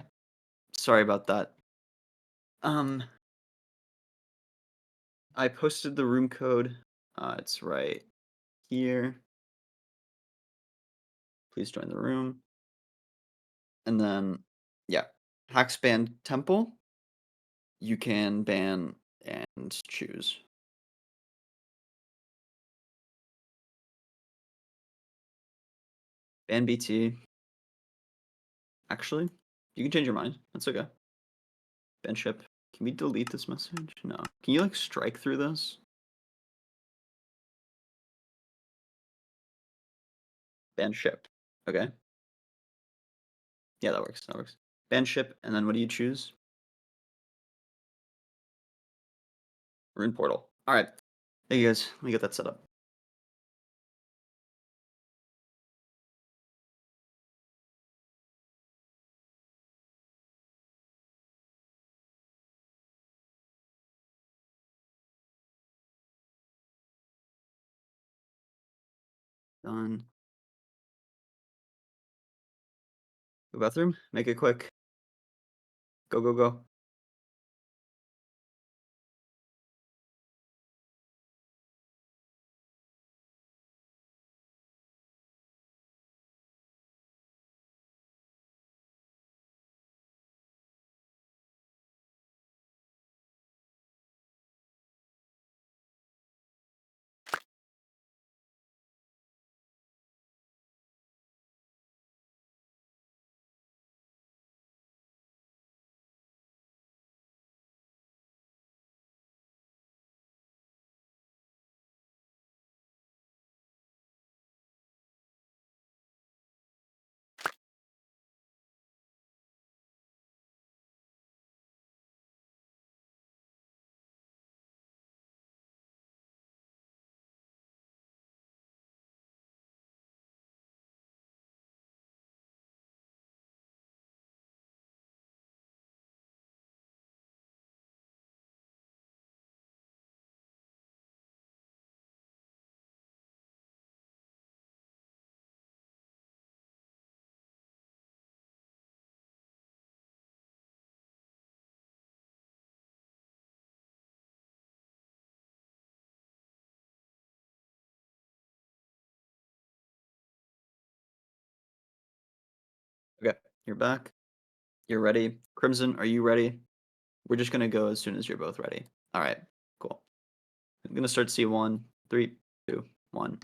Sorry about that. I posted the room code. It's right here. Please join the room. And then, yeah, Hacks ban Temple. You can ban and choose. Ban BT. Actually, you can change your mind. That's okay. Ban ship. Can we delete this message? No. Can you like strike through this? Ban ship. Okay. Yeah, that works. That works. Ban ship, and then what do you choose? Rune portal. All right. Hey guys, let me get that set up. Done. Go bathroom. Make it quick. Go, go, go. Okay, you're back. You're ready. Crimson, are you ready? We're just gonna go as soon as you're both ready. All right, cool. I'm gonna start C1. 3, 2, 1.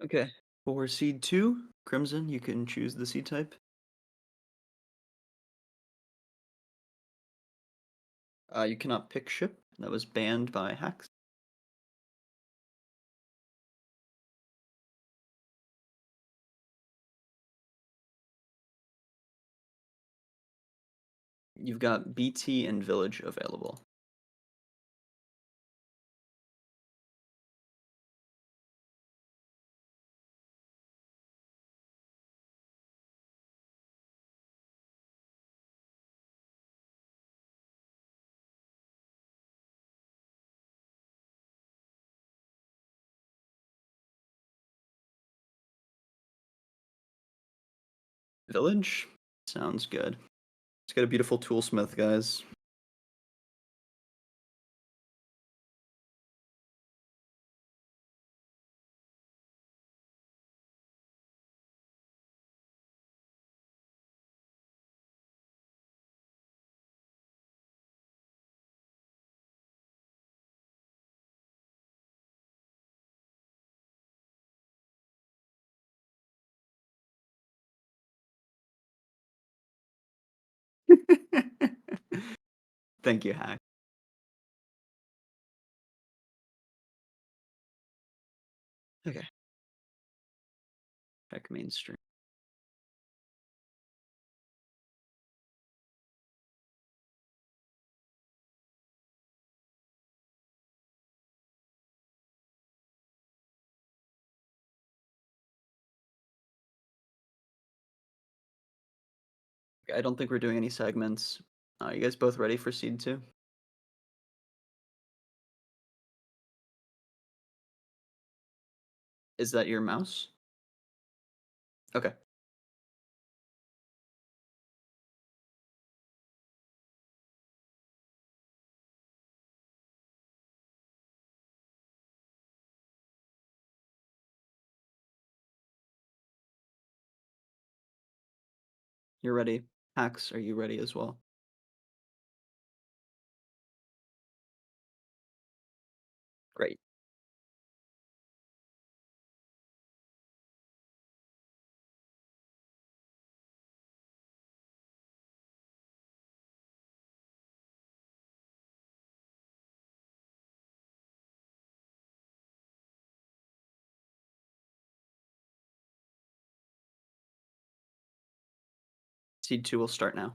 Okay. For seed 2, Crimson, you can choose the seed type. You cannot pick ship. That was banned by hacks. You've got BT and Village available. Village? Sounds good. It's got a beautiful toolsmith, guys. Thank you, Hack. Okay. Check mainstream. I don't think we're doing any segments. You guys both ready for seed 2? Is that your mouse? Okay. You're ready. Hacks, are you ready as well? Great. Seed 2 will start now.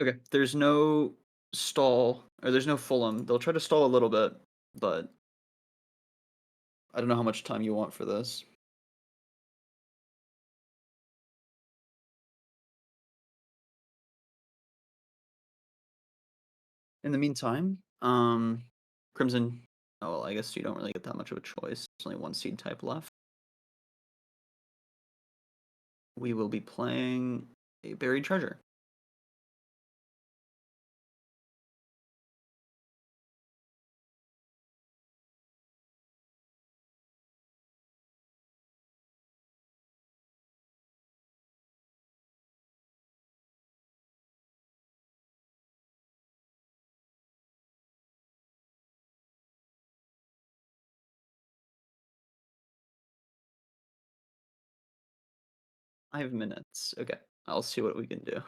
Okay, there's no stall, or there's no Fulham. They'll try to stall a little bit, but I don't know how much time you want for this. In the meantime, Crimson. Oh well, I guess you don't really get that much of a choice. There's only one seed type left. We will be playing a buried treasure. I have minutes. Okay, I'll see what we can do.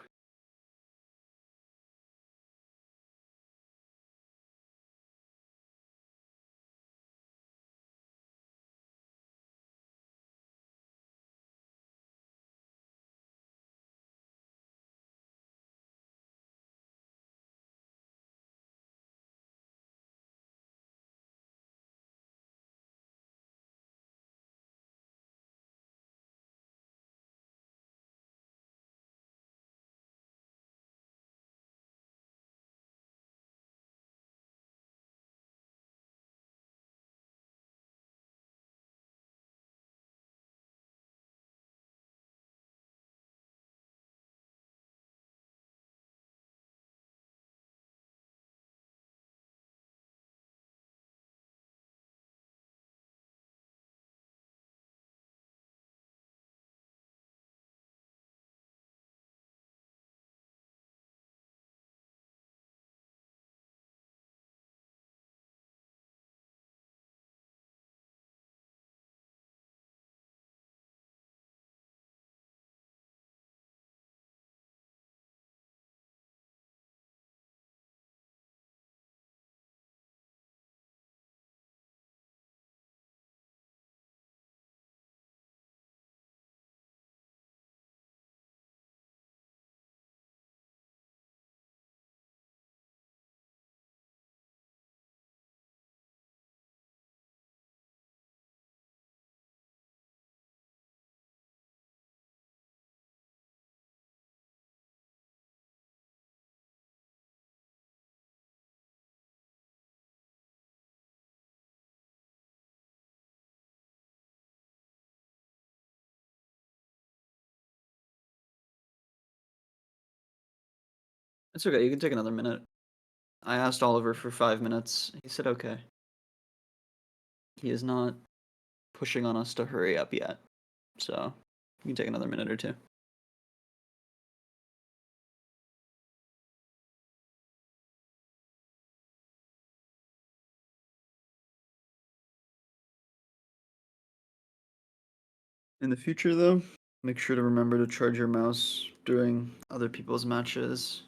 It's okay. You can take another minute. I asked Oliver for 5 minutes. He said okay. He is not pushing on us to hurry up yet, so you can take another minute or two. In the future, though, make sure to remember to charge your mouse during other people's matches.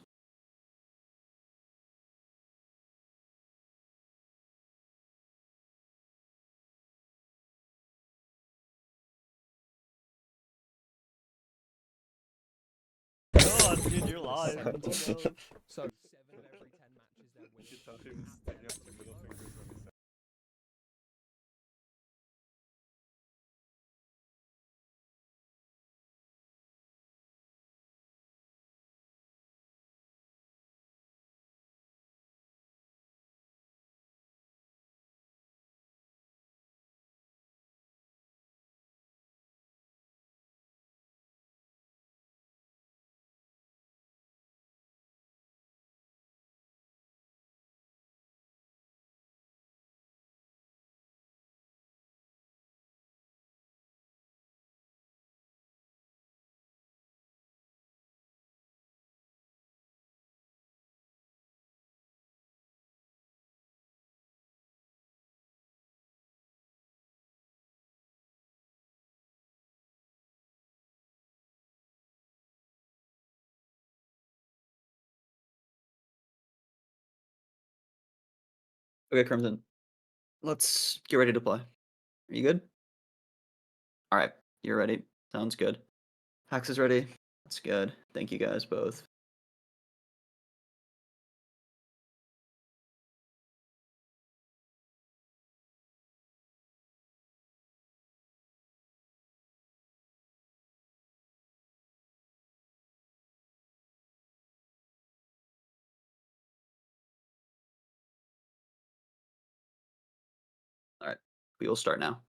God, dude, you're live. So 7 of every 10 matches they're winning. Okay, Crimson. Let's get ready to play. Are you good? All right, you're ready. Sounds good. Hax is ready. That's good. Thank you guys both. We will start now.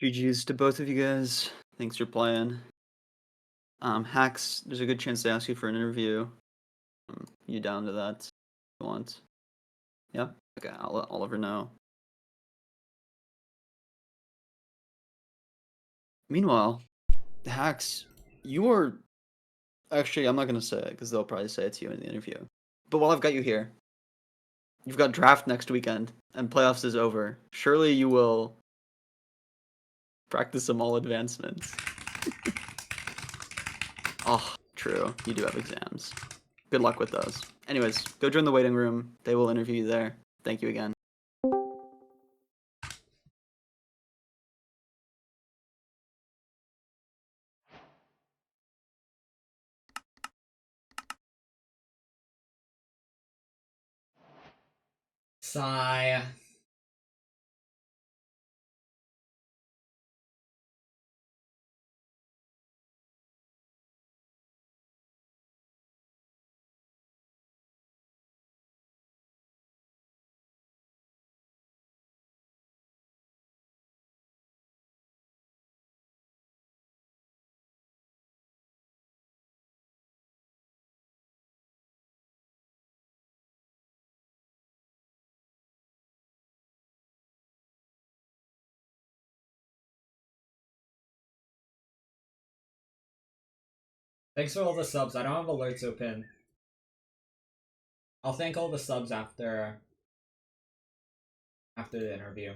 GG's to both of you guys. Thanks for playing. Hacks, there's a good chance they ask you for an interview. You down to that if you want? Yeah? Okay, I'll let Oliver know. Meanwhile, Hacks, you are... Actually, I'm not going to say it, because they'll probably say it to you in the interview. But while I've got you here, you've got draft next weekend, and playoffs is over. Surely you will practice some all advancements. Oh, true. You do have exams. Good luck with those. Anyways, go join the waiting room. They will interview you there. Thank you again. Sigh. Thanks for all the subs. I don't have alerts open. I'll thank all the subs after the interview.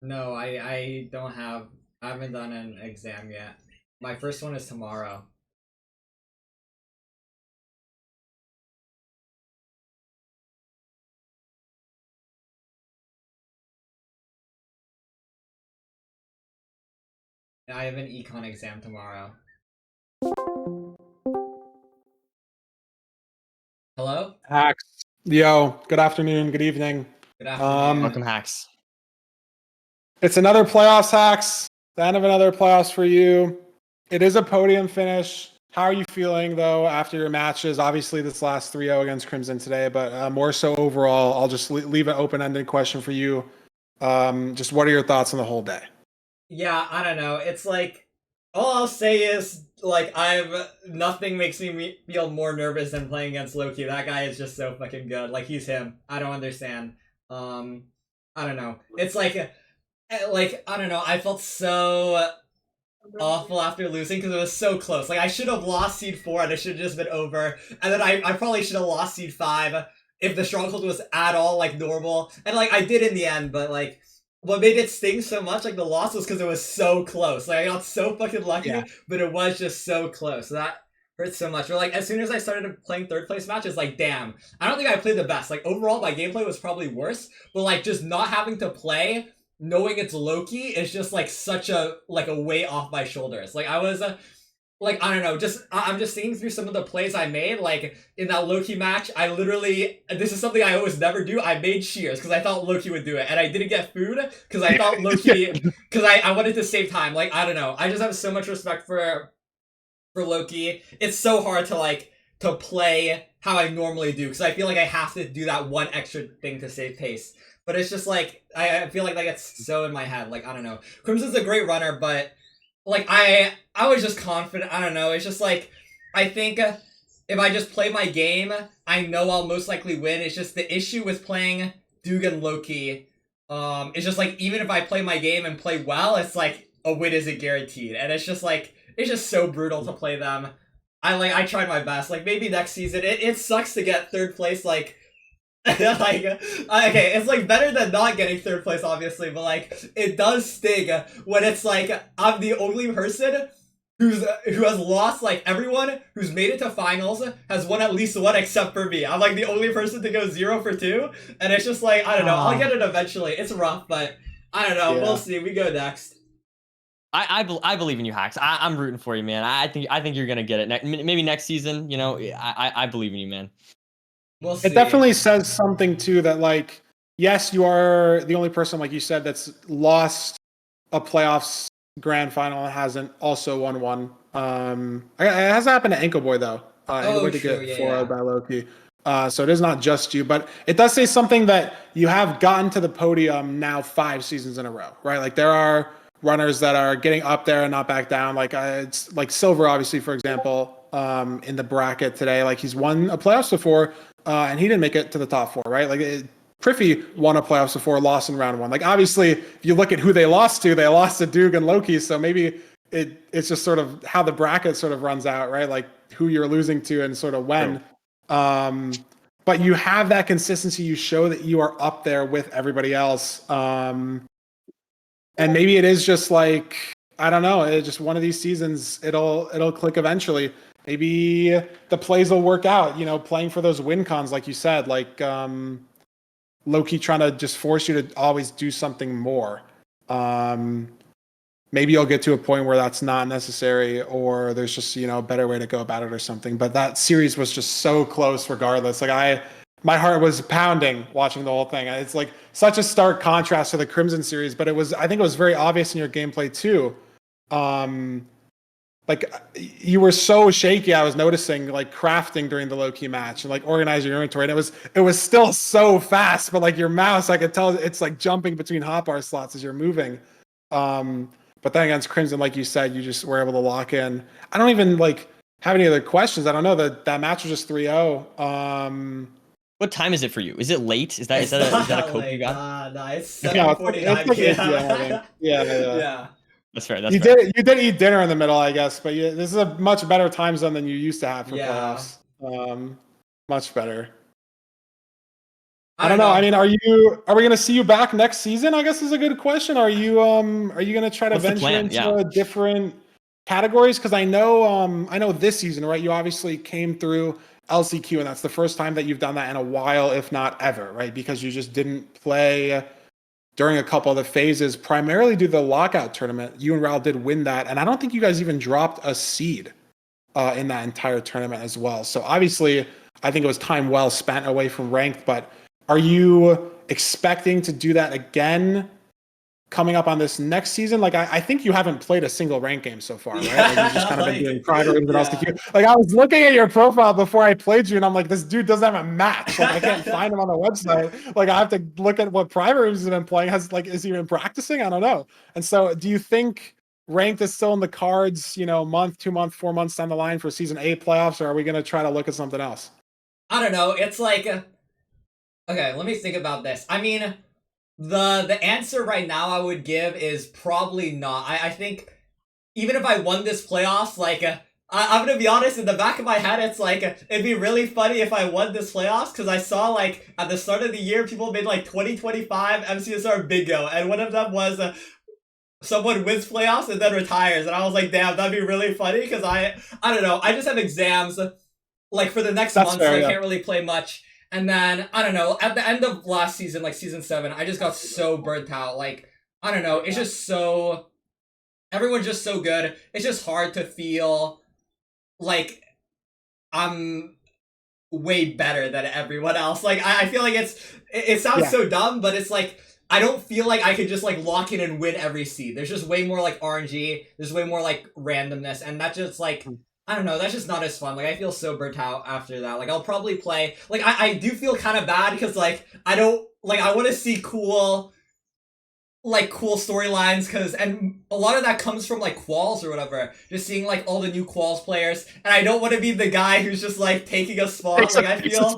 No, I don't have. I haven't done an exam yet. My first one is tomorrow. I have an econ exam tomorrow. Hello? Hacks. Yo, good afternoon, good evening. Good afternoon. Welcome, Hacks. It's another playoffs, Hacks. The end of another playoffs for you. It is a podium finish. How are you feeling, though, after your matches? Obviously, this last 3-0 against Crimson today, but more so overall, I'll just leave an open-ended question for you. Just what are your thoughts on the whole day? Yeah, I don't know. It's like, all I'll say is, like, nothing makes me feel more nervous than playing against lowkey. That guy is just so fucking good. Like, he's him. I don't understand. I don't know. It's like, I don't know. I felt so awful after losing because it was so close. Like, I should have lost seed 4 and it should have just been over. And then I probably should have lost seed 5 if the stronghold was at all, like, normal. And, like, I did in the end, but, like, what made it sting so much, like, the loss was because it was so close. Like, I got so fucking lucky, but it was just so close. That hurts so much. But, like, as soon as I started playing third place matches, like, damn. I don't think I played the best. Like, overall, my gameplay was probably worse. But, like, just not having to play, knowing it's lowkey, is just, like, such a, like, a weight off my shoulders. Like, I was... like, I don't know, I'm just seeing through some of the plays I made, like, in that lowkey match, I literally, this is something I always never do, I made shears, because I thought lowkey would do it, and I didn't get food, because I thought lowkey, because I wanted to save time, like, I don't know, I just have so much respect for lowkey. It's so hard to, like, to play how I normally do, because I feel like I have to do that one extra thing to save pace, but it's just, like, I feel like that gets so in my head, like, I don't know, Crimson's a great runner, but like, I was just confident. I don't know. It's just like, I think if I just play my game, I know I'll most likely win. It's just the issue with playing Duke and lowkey. It's just like, even if I play my game and play well, it's like, a win isn't guaranteed. And it's just like, it's just so brutal to play them. I tried my best. Like, maybe next season, it sucks to get third place, like, like, okay, it's like better than not getting third place, obviously, but like, it does sting when it's like, I'm the only person who has lost, like, everyone who's made it to finals has won at least one except for me. I'm like the only person to go 0 for 2, and it's just like, I don't know, I'll get it eventually. It's rough, but I don't know, we'll see. We go next. I believe in you, Hacks. I'm rooting for you, man. I think you're gonna get it. Maybe next season, you know, I believe in you, man. We'll see. It definitely says something too that like, yes, you are the only person, like you said, that's lost a playoffs grand final and hasn't also won one. It has happened to Ankle Boy though. Ankle Boy did true, get yeah, 4 yeah. by lowkey. So it is not just you, but it does say something that you have gotten to the podium now 5 seasons in a row, right? Like there are runners that are getting up there and not back down. Like it's like Silver, obviously, for example, in the bracket today. Like he's won a playoffs before, and he didn't make it to the top 4, right? Like Priffy won a playoffs before, lost in round 1. Like obviously, if you look at who they lost to Duke and lowkey. So maybe it's just sort of how the bracket sort of runs out, right? Like who you're losing to and sort of when. But you have that consistency. You show that you are up there with everybody else. And maybe it is just like, I don't know, it's just one of these seasons, it'll click eventually. Maybe the plays will work out, playing for those win cons, like you said, like lowkey trying to just force you to always do something more. Maybe you'll get to a point where that's not necessary, or there's just, a better way to go about it or something. But that series was just so close regardless. Like my heart was pounding watching the whole thing. It's like such a stark contrast to the Crimson series, but I think it was very obvious in your gameplay too. Like you were so shaky. I was noticing like crafting during the lowkey match and like organizing your inventory. And it was still so fast, but like your mouse, I could tell it's like jumping between hotbar slots as you're moving. But then against Crimson, like you said, you just were able to lock in. I don't even like have any other questions. I don't know, that match was just 3-0. What time is it for you? Is it late? Is that a coke you got? Nah, it's 7:49 p.m. Yeah. That's fair. That's You fair. did eat dinner in the middle, I guess, but this is a much better time zone than you used to have for playoffs. Much better. I don't know. I mean, are we going to see you back next season? I guess is a good question. Are you going to try to venture into different categories? Because I know this season, right? You obviously came through LCQ, and that's the first time that you've done that in a while, if not ever, right? Because you just didn't play during a couple of the phases, primarily due to the lockout tournament. You and Raul did win that, and I don't think you guys even dropped a seed in that entire tournament as well. So obviously, I think it was time well spent away from ranked, but are you expecting to do that again coming up on this next season? Like, I think you haven't played a single ranked game so far, right? Like, you've just kind of been doing private rooms and LCQ. Like, I was looking at your profile before I played you, and I'm like, this dude doesn't have a match. Like, I can't find him on the website. Like, I have to look at what private rooms he's been playing. Is he been practicing? I don't know. And so, do you think ranked is still in the cards, month, 2 month, 4 months down the line for season 8 playoffs, or are we going to try to look at something else? I don't know. It's like, okay, let me think about this. I mean, the answer right now I would give is probably not. I think even if I won this playoffs, like, I'm gonna be honest, in the back of my head, it's like, it'd be really funny if I won this playoffs, because I saw, like, at the start of the year, people made, like, 2025 MCSR bingo, and one of them was, someone wins playoffs and then retires, and I was like, damn, that'd be really funny, because I don't know, I just have exams, like, for the next month, so I can't really play much. And then, I don't know, at the end of last season, like season 7, I just got so burnt out. Like, I don't know, it's just so... Everyone's just so good. It's just hard to feel like I'm way better than everyone else. Like, I feel like it sounds so dumb, but it's like, I don't feel like I could just, like, lock in and win every seed. There's just way more, like, RNG. There's way more, like, randomness. And that just, like... I don't know, that's just not as fun. Like, I feel so burnt out after that. Like, I'll probably play... Like, I do feel kind of bad because, like, I don't... Like, I want to see cool storylines, because... And a lot of that comes from, like, quals or whatever. Just seeing, like, all the new quals players. And I don't want to be the guy who's just, like, taking a spot. Like, I feel...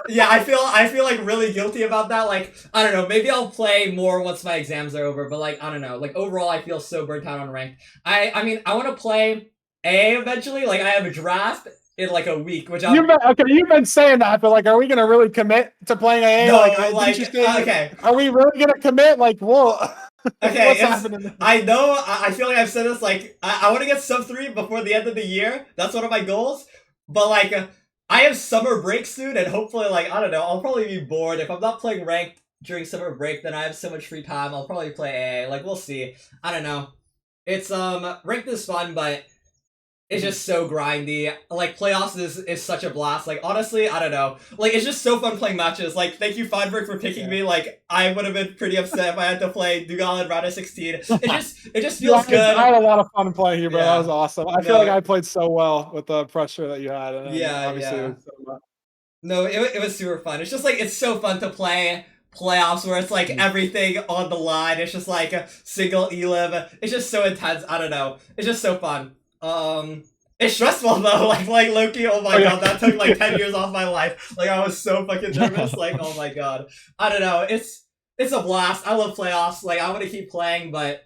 Yeah, I feel, like, really guilty about that. Like, I don't know, maybe I'll play more once my exams are over. But, like, I don't know. Like, overall, I feel so burnt out on ranked. I mean, I want to play... A eventually, like, I have a draft in like a week, which I'll... You've been saying that, but like, are we gonna really commit to playing AA? No, okay. Are we really gonna commit? Like, whoa. Okay, what's happening? I know. I feel like I've said this. Like, I want to get sub 3 before the end of the year. That's one of my goals. But like, I have summer break soon, and hopefully, like, I don't know. I'll probably be bored if I'm not playing ranked during summer break. Then I have so much free time. I'll probably play AA. Like, we'll see. I don't know. It's ranked is fun, but. It's just so grindy. Like, playoffs is such a blast. Like, honestly, I don't know. Like, it's just so fun playing matches. Like, thank you, Feinberg, for picking me. Like, I would have been pretty upset if I had to play Dugal in round of 16. It just feels good. I had a lot of fun playing you, bro. Yeah. That was awesome. I feel like I played so well with the pressure that you had. And Yeah, obviously yeah. It was so much. No, it was super fun. It's just like, it's so fun to play playoffs where it's like everything on the line. It's just like a single elim. It's just so intense. I don't know. It's just so fun. It's stressful though. Like lowkey. Oh my god, that took like 10 years off my life. Like I was so fucking nervous. Like oh my god. I don't know. It's a blast. I love playoffs. Like I want to keep playing, but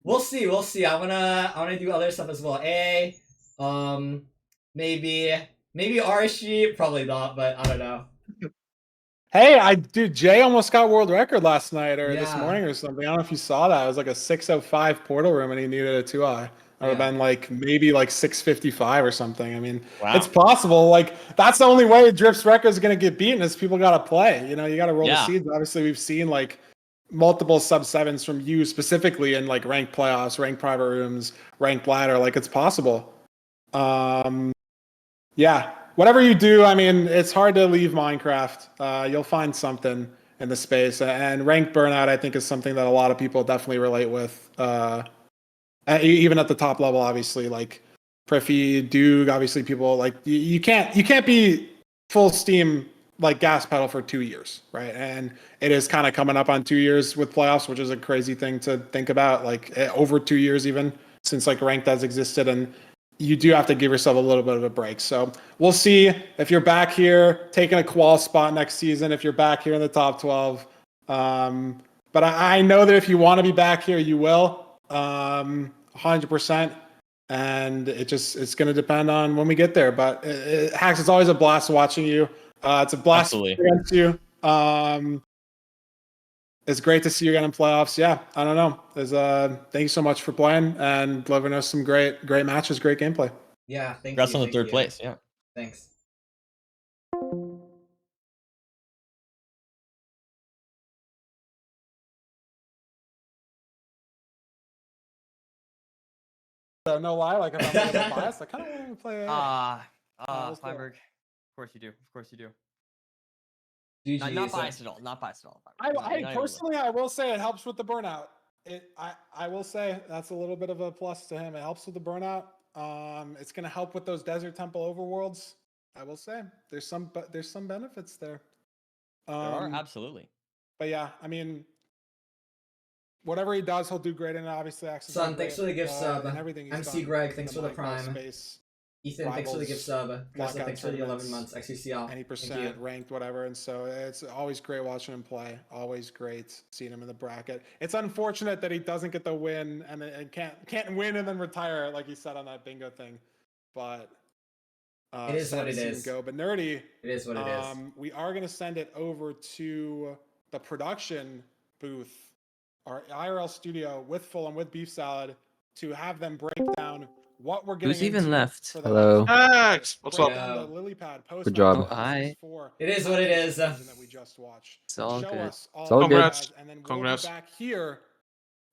we'll see. We'll see. I wanna do other stuff as well. Maybe RSG. Probably not, but I don't know. Hey, dude, Jay almost got world record last night or this Yeah. morning or something. I don't know if you saw that. It was like a 6:05 portal room and he needed a 2i. It would have been like maybe like 6:55 or something. I mean, it's possible. Like that's the only way Drift's record is going to get beaten is people got to play. You know, you got to roll the seeds. Obviously, we've seen like multiple sub-7s from you specifically in like ranked playoffs, ranked private rooms, ranked ladder. Like it's possible. Yeah. Whatever you do, I mean, it's hard to leave Minecraft. You'll find something in the space. And ranked burnout, I think, is something that a lot of people definitely relate with. Even at the top level, obviously, like Priffy, Doog, obviously people like you can't be full steam like gas pedal for 2 years, right? And it is kind of coming up on 2 years with playoffs, which is a crazy thing to think about, like over 2 years even since like ranked has existed, and you do have to give yourself a little bit of a break. So we'll see if you're back here taking a qual spot next season, if you're back here in the top 12. But I know that if you want to be back here, you will. 100%, and it's going to depend on when we get there. But Hacks, it's always a blast watching you. It's a blast against you. It's great to see you again in playoffs. Yeah, I don't know. Thank you so much for playing and delivering us some great matches, great gameplay. Yeah, thank Congrats you. on the third place. Yeah, Thanks. So no lie, like if I'm a little bit biased, I kind of want to play. Feinberg. Of course you do. Of course you do. Not biased at all. Not biased at all. I personally, I will say it helps with the burnout. I will say that's a little bit of a plus to him. It helps with the burnout. It's going to help with those Desert Temple overworlds. I will say there's some benefits there. There are absolutely. But yeah, I mean, whatever he does, he'll do great. And obviously, access. Son, thanks for the gift sub. And everything. MC Greg, thanks for the prime. Space. Ethan, thanks for the gift sub. Krista, thanks for the 11 months. XUCL. Any percent ranked, whatever. And so it's always great watching him play. Always great seeing him in the bracket. It's unfortunate that he doesn't get the win and can't win and then retire like he said on that bingo thing. But it is what it is. Go. But Nerdy, it is what it is. We are going to send it over to the production booth, our IRL studio with Fulham with Beef Salad, to have them break down what we're getting. Who's even left? Hello. What's up? The lily pad post Good job. Hi. It is what it is. That we just watched. It's all Show good. us all It's all the good. pads, and then we'll Congrats. be back here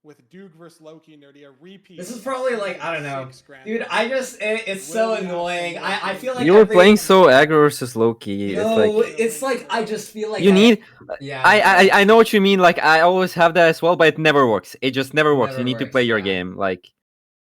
with Doog versus Lowkey, Nerdy, a repeat. This is probably like, I don't know. $6 grand. Dude, it's so annoying. I feel like You were playing so aggro versus Loki. No, It's like I just feel like you need. Yeah. I know what you mean. Like I always have that as well, but it never works. It just never works. Never You need to works, play your yeah. game. Like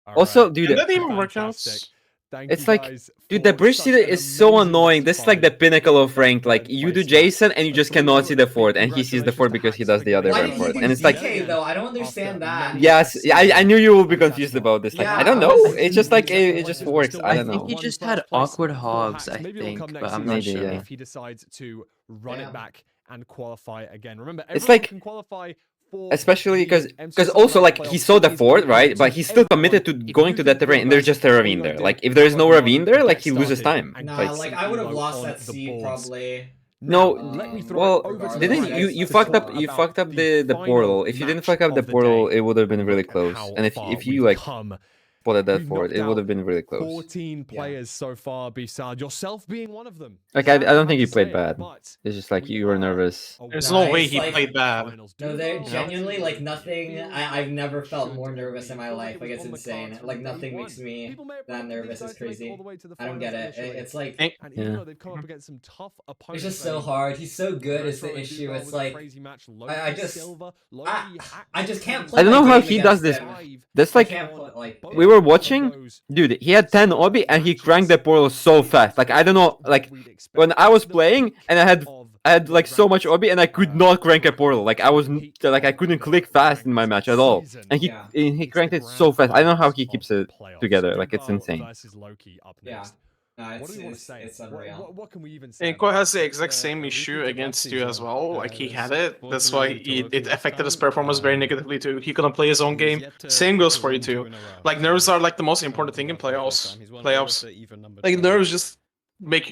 All also, right. dude. Did that even work out? Fantastic. Thank It's you like, guys dude, the for bridge such seater an is so amazing annoying. This is like the fight. pinnacle of ranked. Like Third you do place Jason and you just match. cannot see the Big fort, and he sees the congratulations fort to because he Hacks does for the other getting Why red did the you fort, do and it's like, DK though? I don't understand that. yes, I knew you will be confused about this. Like Yeah, I don't know. It's just like it just works. I I don't think know. he just One had first place awkward for hogs, Hacks. I Maybe it'll think, come but next I'm season not Maybe, sure. yeah. if he decides to run Damn. it back and qualify again. Remember, It's everyone like- can qualify for Especially the because MCC also like playoff he saw the series, fort, but right? But he's still committed to everyone, if going you to think that terrain, you're and there's best, just a all you ravine gotta there. do Like if is there's no go on, ravine there, like get he loses started, time. and Nah, get like I would have elo lost on that the seed boards. probably. No, Let me throw well, it over to didn't Ryan you to fucked talk up? You about fucked up the final portal. If you didn't match fuck up the of the portal, day. it would have been really Look at close. how And if far you we've like, come spotted that We've forward, knocked it would have out been really close. 14 players so far, Bisad. Yourself being one of them. Like, I Sad don't to think have he to played say it, bad. but It's just like we you were are nervous. There's Nah, no way it's he like- played bad. finals. No, they're Dugal, genuinely like it nothing. feels I've never felt should more be. nervous in my Feels life. like Like it it's was on the insane. cards from Like day nothing one. makes me People may have that predicted nervous. these It's guys to make it crazy. all the way to the I don't get finals it. initially. It's like And even Yeah. though they've come up against some tough opponents, it's just so already, hard. He's so good. Is Retro the and issue. Dugal It's with a like crazy match. I Loki, just Silver, I Loki, I just can't Hack, play. I don't my know how game he does against this. him. That's I like, can't play, like we were both of watching, those dude, he had 10 obi and he cranked the portal so fast. Like, I don't know, like, when I was playing and I had like so much obi and I could not crank a portal. Like, I couldn't click fast in my match at all. And Yeah. he cranked it so fast. I don't know how he keeps it together. Like, it's insane. Versus Loki up Yeah. next. No, What it's, do we want to it's, say? it's unreal. What can we even say? And Ko about has it? the exact It's same a issue repeat of against last you as season. well. Like he There's had it. That's why fortunately to Loki it this affected his time, performance very negatively too. He couldn't play his own He's game. yet to Same goes to for you win two too. in a row. Like nerves are like the most He's important gone thing in for the first playoffs. time. He's won Playoffs. the even numbered Like trophy. nerves just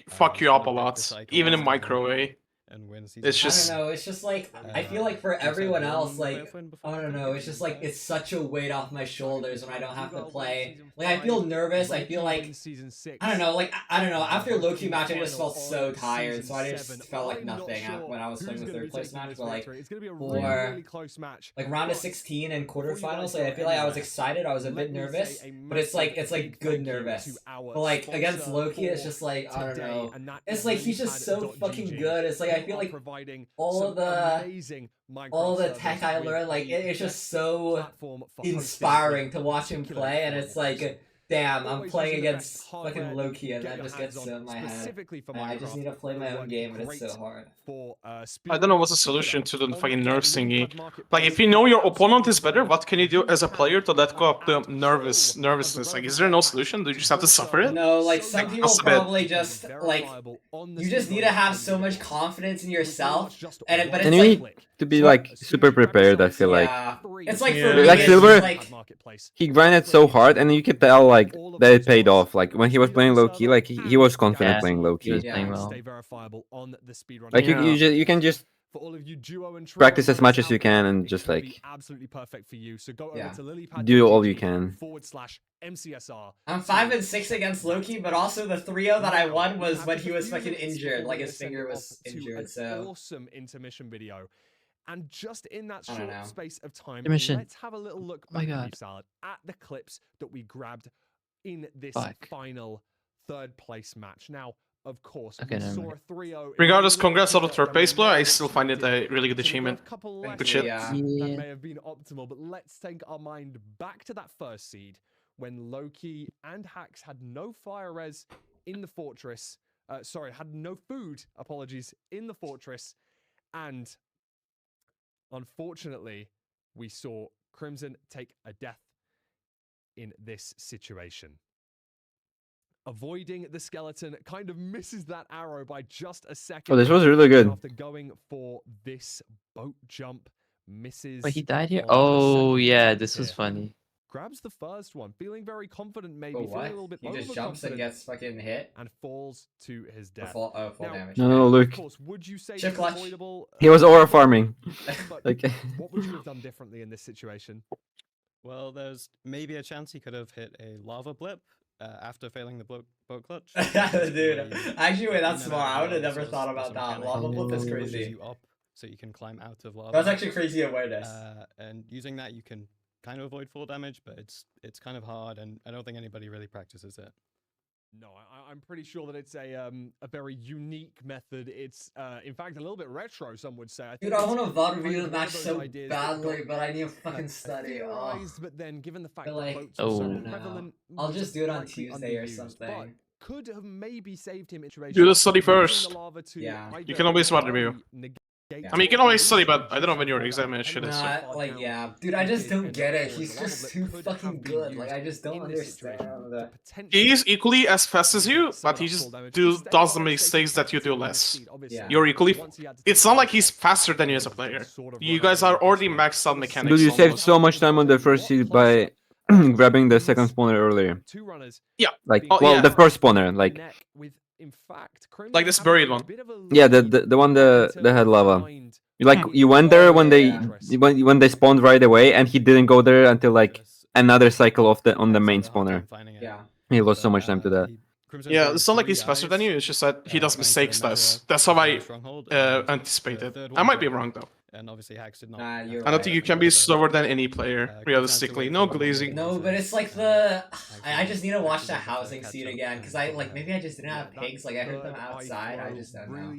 fuck you he's up a gonna break lot, the cycle even in last time micro way. and win season It's I just- don't know. It's just like I feel like for Looks like everyone one else, like playoff win before I don't the know. game It's just is like over. it's such a weight off my shoulders when I don't have to Dugal play. wins season Like I feel five, nervous. I Loki feel like wins season 6. I don't know. Like I don't know. After Loki Loki match, I just final felt so on tired, season so I just 7. felt like I'm not nothing sure when I was playing who's the gonna be third place taking match. this But like victory. It's gonna be a for- really, really close match. round of But 16 and before you quarterfinals, guys like I go feel like I was anywhere, excited. I was a let bit me nervous, say a but it's like massive like big good thank you nervous. to our But like against sponsor Loki, it's for just like I don't today, know. and that It's is like he's just so lowkey.gg, fucking good. It's like I who feel are like providing all some of the amazing all the microservice tech I with learned, like the it's just best so platform for hosting inspiring with to watch him particular play, and it's performance. like, damn, I'm Always playing using the against best hardware fucking you Loki, can and get that your just gets hands to on, my head. specifically for And I just Minecraft. need to play my It'll own work game, and it's so great hard. for, I don't know what's the solution to the fucking nerve thingy. Like if you know your opponent is better, what can you do as a player to let go of the nervousness? Like is there no solution? Do you just have to suffer it? No, like some people that's a bit- probably just like you just need to have so much confidence in yourself, and but it's And you like need to be like super prepared, I feel like. yeah, it's like Yeah. for me, Like it's Silver- just like He grinded so hard and you could tell like that it paid off. Like when he was playing low key, like he was confident Yeah, playing low he was key. Yeah. playing well. Stay verifiable on the speedrun. Like Yeah. you can just For all of you duo and trio practice as runners much as out you can there, and it just could be like absolutely perfect for you. So go over Yeah. to lilypad.gg do all you can. /MCSR. I'm 5 and 6 against Loki, but also the 3-0 that I won was when he was fucking injured, like his finger was injured. So Awesome intermission video. And just in that I don't short know. space of time, Intermission. let's have a little look Oh my back, God. Beef Salad, at the clips that we grabbed in this Fuck. final third place match. Now, of course, Okay, we never saw mind. a 3-0. Regardless, congrats on the third place play. I still find it a really good achievement. Good shit. Yeah. That Yeah. may have been optimal, but let's take our mind back to that first seed when Loki and Hax had no fire res in the fortress. Had no food, apologies, in the fortress. And unfortunately, we saw Crimson take a death in this situation. Avoiding the skeleton kind of misses that arrow by just a second. Oh, this was really good. After going for this boat jump, misses. Wait, he died here? on the Oh, second yeah, attempt this was here. funny. Grabs the first one, feeling very confident, maybe Oh, feeling what? a little bit He just jumps and overconfident, gets fucking hit? and falls to his Or death. full Now, damage. No, of look. course, would you say Chip it's clutch. avoidable? He was aura farming. But Like what would you have done differently in this situation? Well, there's maybe a chance he could have hit a lava blip after failing the boat clutch. Dude, actually, wait, that's In and smart. out I of would have the never source thought plus about a that. mechanic Lava that Blip is pushes crazy. you up so you can climb out of lava. That's actually crazy awareness. And using that, you can kind of avoid full damage, but it's kind of hard, and I don't think anybody really practices it. No, I'm pretty sure that it's a very unique method. It's in fact a little bit retro. Some would say. Dude, I want to VOD kind review of the one match of so those ideas that badly, got, but I need to fucking study. Oh. theorized, but then given the fact But, that like, boats are Oh. so I don't know. prevalent, I'll was just do it on likely Tuesday or underused, but something. could have maybe saved him. Do the study using first. the lava to Yeah. either You can always VOD review. negate I mean, you can always study, but I don't know when your exam is. Shit, it's Nah, like, yeah. Dude, I just don't get it. He's just too fucking good. Like, I just don't understand the... He is equally as fast as you, but he just does the mistakes that you do less. Yeah. You're equally. It's not like he's faster than you as a player. You guys are already maxed out mechanics. dude, you saved almost. so much time on the first seed by grabbing the second spawner earlier. Two runners. Yeah. Like Oh, well, yeah. the first spawner, like Neck with, in fact, Like this buried one. yeah, the one that had lava. You like you went there when they when they spawned right away, and he didn't go there until like another cycle of the on the main spawner. Yeah. He lost so much time to that. Yeah, it's not like he's faster than you. It's just that he does mistakes less. That's how I anticipated. I might be wrong though. And obviously Hacks did not. You're I don't think you can be slower than any player, realistically. No glazing. No, but it's like the. I just need to watch the housing seed again because maybe I just didn't have pigs. Like I heard them outside. I just don't know.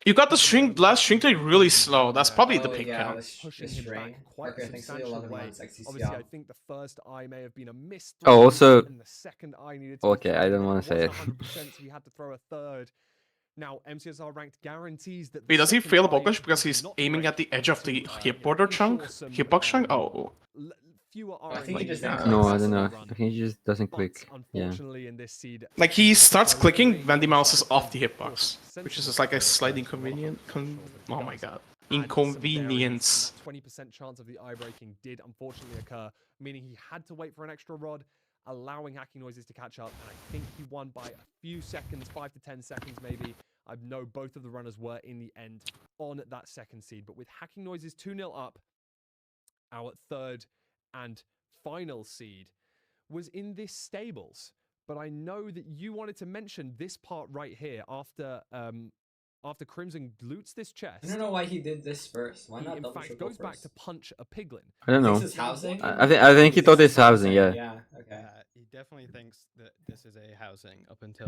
You got the last shrink rate really slow. That's probably the pig yeah, count. Pushing him back quite a substantial way. Obviously, I think the first eye may have been a missed. Oh, also. And the second eye needed to Okay, I don't want to say it. 100%, so he had to throw a third. Now, MCSR ranked guarantees that. Wait, does he fail a bogdash because he's aiming at the edge of the hip border chunk? Hitbox chunk? Oh. I think he just No, I don't know. I think he just doesn't click. Yeah. In this seed, Like he starts clicking when the mouse is off the hitbox, which is just like a slight inconvenient. Oh my god. Inconvenience. 20% chance of the eye breaking did unfortunately occur, meaning he had to wait for an extra rod, allowing Hacking Noises to catch up, and I think he won by a few seconds, 5 to 10 seconds maybe. I know both of the runners were in the end on that second seed, but with Hacking Noises 2-0 up, our third and final seed was in this stables. But I know that you wanted to mention this part right here after Crimson loots this chest. I don't know why he did this first. Why not in double fact triple goes first? back to punch a piglin. I don't know. This is housing? I think he thought it's housing. Yeah. Yeah. Okay. He definitely thinks that this is a housing up until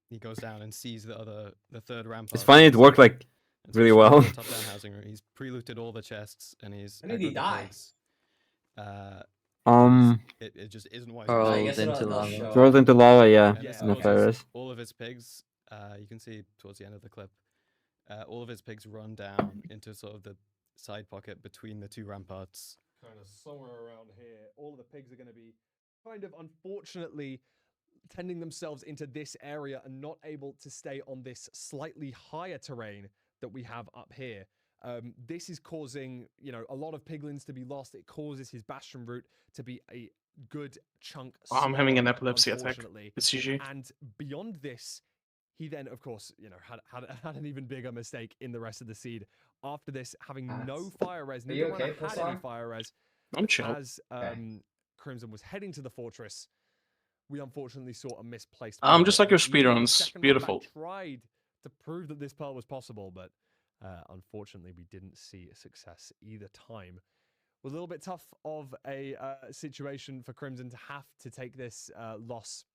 he goes down and sees the third rampart. It's funny it worked like really well. Top down housing room. He's pre-looted all the chests and he's. When did he die? It just isn't wise. Rolled into lava. Rolled into lava, yeah. And In the fires. all of his pigs, you can see towards the end of the clip, all of his pigs run down into sort of the side pocket between the two ramparts. Kind of somewhere around here. All of the pigs are going to be kind of unfortunately tending themselves into this area and not able to stay on this slightly higher terrain that we have up here. This is causing, a lot of piglins to be lost. It causes his bastion route to be a good chunk. Oh, I'm having an smaller, epilepsy attack. It's GG. And beyond this, he then, of course, had an even bigger mistake in the rest of the seed. After this, having no fire res, neither runner had any fire res. I'm chill. As Crimson was heading to the fortress, we unfortunately saw a misplaced. Just like your speedruns. Beautiful. Tried to prove that this pearl was possible, but unfortunately, we didn't see a success either time. It was a little bit tough of a situation for Crimson to have to take this loss.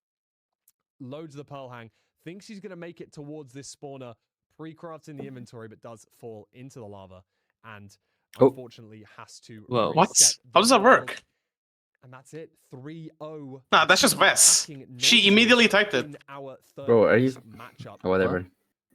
Loads the pearl hang. Thinks he's going to make it towards this spawner. Pre-crafts in the inventory, but does fall into the lava. And unfortunately has to Whoa. What? How does that work? And that's it. 3-0. Nah, that's just Wes. She immediately typed it. Bro, are you... Whatever.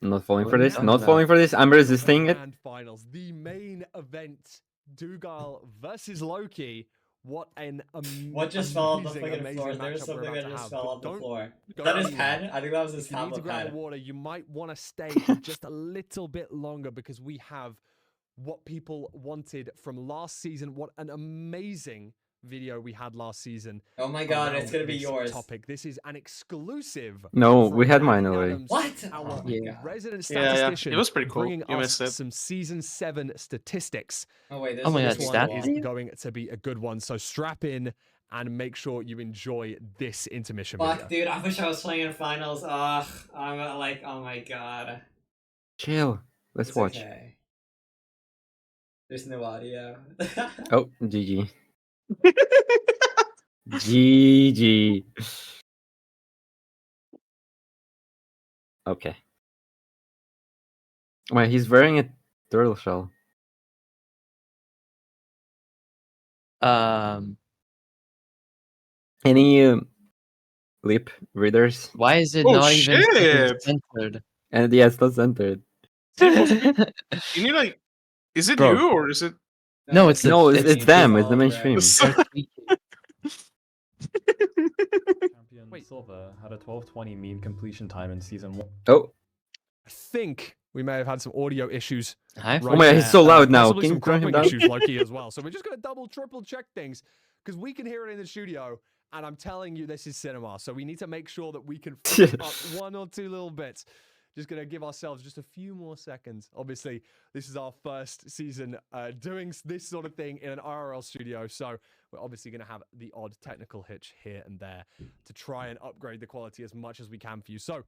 I'm not falling for this. Not falling for this. I'm resisting it. Finals. The main event. Dougal versus lowkey. What an What just fell on the fucking floor? There's something that just fell on the floor. Is that his pen? I think that was his tablet pen. If you need to grab water, you might want to stay just a little bit longer because we have what people wanted from last season. What an amazing video we had last season. Oh my god, it's gonna be yours. Topic. This is an exclusive. No, we had mine already. What? Our resident statistician. It was pretty cool. Bringing You us missed it. some season 7 statistics. Oh wait, this my god, one stats? is going to be a good one. So strap in and make sure you enjoy this intermission Fuck, video. dude, I wish I was playing in finals. Ugh, I'm like, oh my god. Chill. Let's It's watch. okay. There's no audio. Oh, GG. GG. Okay. Wait, he's wearing a turtle shell. Any lip readers? Why is it Oh, not even shit! centered? And yeah, it's not centered. You need like, is it Bro. you or is it? No, it's No, it's them. It's the mainstream. Wait. Silver had a 12:20 mean completion time in season 1. Oh. I think we may have had some audio issues. Hi, Oh my god, he's so loud now. Possibly Can you some turn him cropping down? issues like he as well. So we're just going to double, triple check things because we can hear it in the studio. And I'm telling you, this is cinema. So we need to make sure that we can up one or two little bits. Just going to give ourselves just a few more seconds. Obviously, this is our first season doing this sort of thing in an IRL studio, so we're obviously going to have the odd technical hitch here and there to try and upgrade the quality as much as we can for you. So,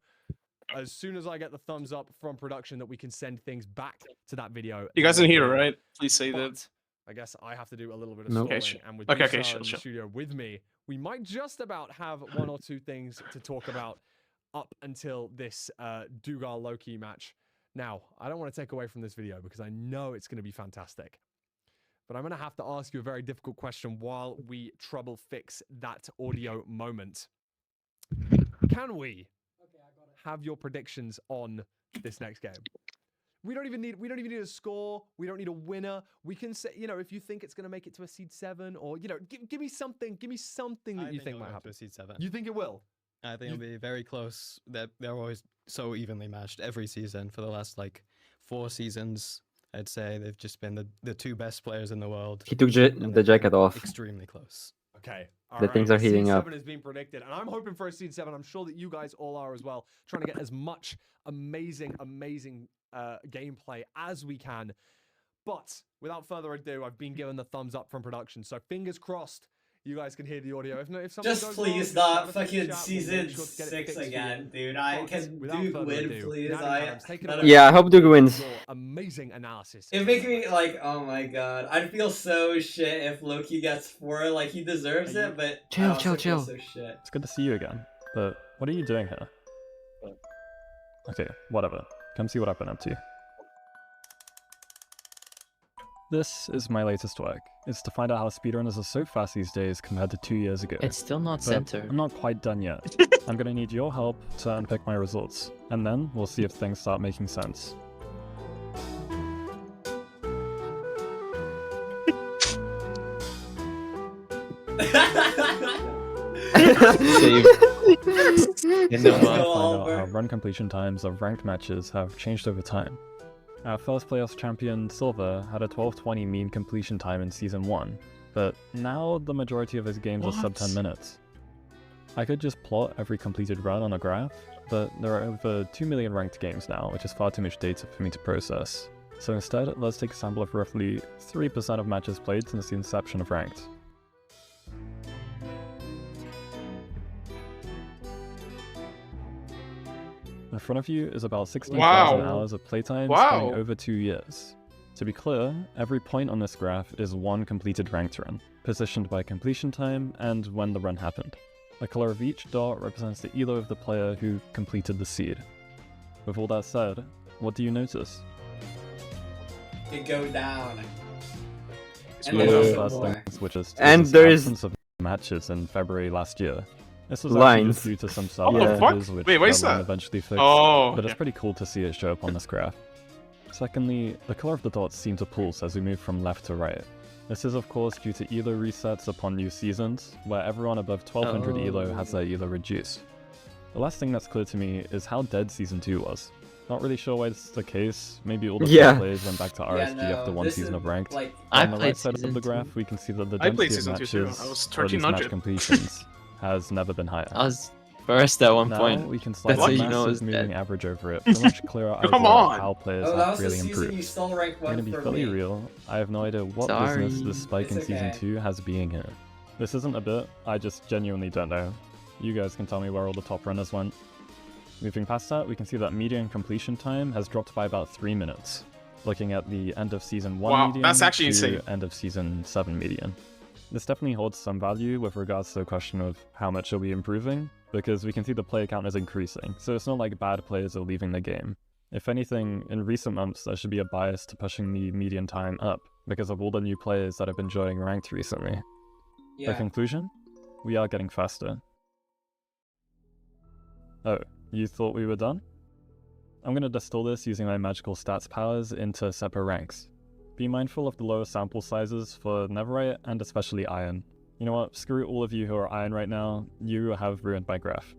as soon as I get the thumbs up from production that we can send things back to that video. You guys in here, right? Please say that. But I guess I have to do a little bit of No. stalling, Okay, and with okay, Dusa chill, in the chill. studio with me, we might just about have one or two things to talk about up until this Dugal lowkey match. Now, I don't want to take away from this video because I know it's going to be fantastic. But I'm going to have to ask you a very difficult question while we trouble fix that audio moment. Can we have your predictions on this next game? We don't even need a score. We don't need a winner. We can say, you know, if you think it's going to make it to a seed 7, or, you know, give me something that you think might happen. To a seed 7. You think it will? I think it'll be very close. They're always so evenly matched every season for the last like 4 seasons. I'd say they've just been the 2 best players in the world. He took the jacket off. Extremely close. Okay. The things are heating seed up. 7 is being predicted, and I'm hoping for a seed 7. I'm sure that you guys all are as well, trying to get as much amazing gameplay as we can. But without further ado, I've been given the thumbs up from production, so fingers crossed you guys can hear the audio. If something Just goes please wrong, not just shout fucking out, season we'll make sure to get it 6 fixed for you. again, dude. I But can without Duke further win, ado, please. Natty Adams, take it away. Yeah, I hope Duke wins. Your amazing analysis. It makes me like, oh my god. I'd feel so shit if lowkey gets 4. Like, he deserves it, but I also feel so shit. It's good to see you again. But what are you doing here? Okay, whatever. Come see what I've been up to. This is my latest work. It's to find out how speedrunners are so fast these days compared to 2 years ago. It's still not But centered. I'm not quite done yet. I'm gonna need your help to unpick my results, and then we'll see if things start making sense. In the Let's mud. find out how run completion times of ranked matches have changed over time. Our first playoffs champion, Silver, had a 12:20 mean completion time in Season 1, but now the majority of his games are sub 10 minutes. I could just plot every completed run on a graph, but there are over 2 million ranked games now, which is far too much data for me to process. So instead, let's take a sample of roughly 3% of matches played since the inception of ranked. In front of you is about 16,000 hours of playtime spanning over 2 years. To be clear, every point on this graph is one completed ranked run, positioned by completion time and when the run happened. The color of each dot represents the elo of the player who completed the seed. With all that said, what do you notice? It go down. And one of the first things which is And the there's absence of matches in February last year. This was lines. actually just due to some sub What the packages fuck? which Wait, what is the line that? eventually fixed, Oh, but it's pretty cool to see it show up on this graph. Secondly, the color of the dots seem to pulse as we move from left to right. This is of course due to elo resets upon new seasons, where everyone above 1200 elo has their elo reduced. The last thing that's clear to me is how dead Season 2 was. Not really sure why this is the case, maybe all the top players went back to RSG after one season of ranked. Like, On the right side of the graph, we can see that the I played density of Season 2 too. matches, I was or at least match 1300. completions, has never been higher. I was first at one Now point. we can slide That's a how you know massive it's moving dead. average over it for a much clearer idea Come of on! how players oh, that have was the really season improved. you still ranked I'm gonna 1 be for fully me. real, I have no idea what Sorry. business this spike in It's Season okay. 2 has being here. This isn't a bit, I just genuinely don't know. You guys can tell me where all the top runners went. Moving past that, we can see that median completion time has dropped by about 3 minutes. Looking at the end of Season 1 Wow, median that's actually to insane. end of Season 7 median. This definitely holds some value with regards to the question of how much are we improving, because we can see the player count is increasing, so it's not like bad players are leaving the game. If anything, in recent months there should be a bias to pushing the median time up, because of all the new players that have been joining ranked recently. The Yeah. conclusion? We are getting faster. Oh, you thought we were done? I'm gonna distill this using my magical stats powers into separate ranks. Be mindful of the lower sample sizes for Netherite and especially Iron. You know what, screw all of you who are Iron right now, you have ruined my graph.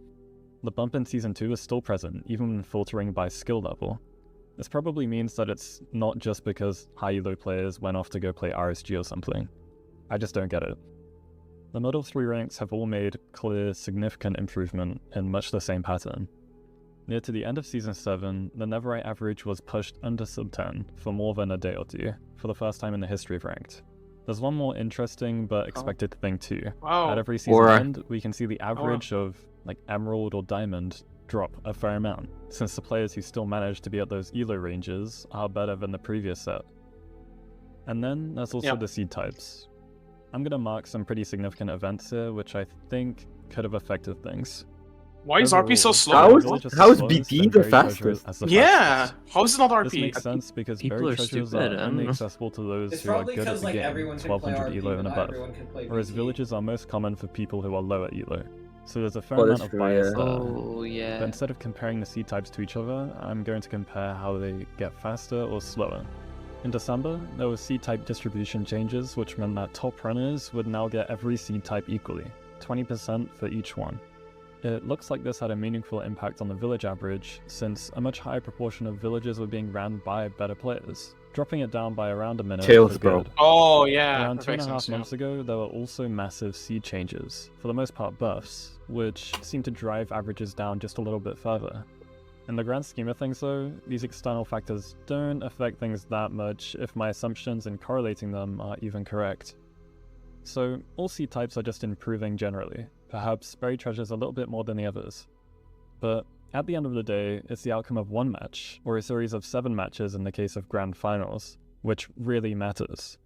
The bump in Season 2 is still present, even when filtering by skill level. This probably means that it's not just because high elo players went off to go play RSG or something. I just don't get it. The middle 3 ranks have all made clear, significant improvement in much the same pattern. Near to the end of Season 7, the Netherite average was pushed under sub 10 for more than a day or two, for the first time in the history of Ranked. There's one more interesting but expected thing too. Wow. At every season end, we can see the average of like Emerald or Diamond drop a fair amount, since the players who still manage to be at those ELO ranges are better than the previous set. And then there's also the seed types. I'm gonna mark some pretty significant events here, which I think could have affected things. Why is RP so slow? How is BT the fastest? Yeah, how is it not RP? This makes sense because People buried are treasures stupid, I are don't only know. accessible to those It's who are probably good at because the like game, everyone can play 1200 RP, elo and but not above, everyone can play whereas BT. villages are most common for people who are low at elo. So there's a fair Oh, amount that's of true, bias yeah. there. Oh, yeah. But instead of comparing the seed types to each other, I'm going to compare how they get faster or slower. In December, there were seed type distribution changes, which meant that top runners would now get every seed type equally, 20% for each one. It looks like this had a meaningful impact on the village average, since a much higher proportion of villages were being ran by better players, dropping it down by around a minute Tails, for bro. good. Oh yeah, Around that 2.5 makes sense, months ago, there were also massive seed changes, for the most part buffs, which seemed to drive averages down just a little bit further. In the grand scheme of things though, these external factors don't affect things that much if my assumptions in correlating them are even correct. So all seed types are just improving generally, perhaps buried treasures a little bit more than the others. But at the end of the day, it's the outcome of one match, or a series of 7 matches in the case of grand finals, which really matters.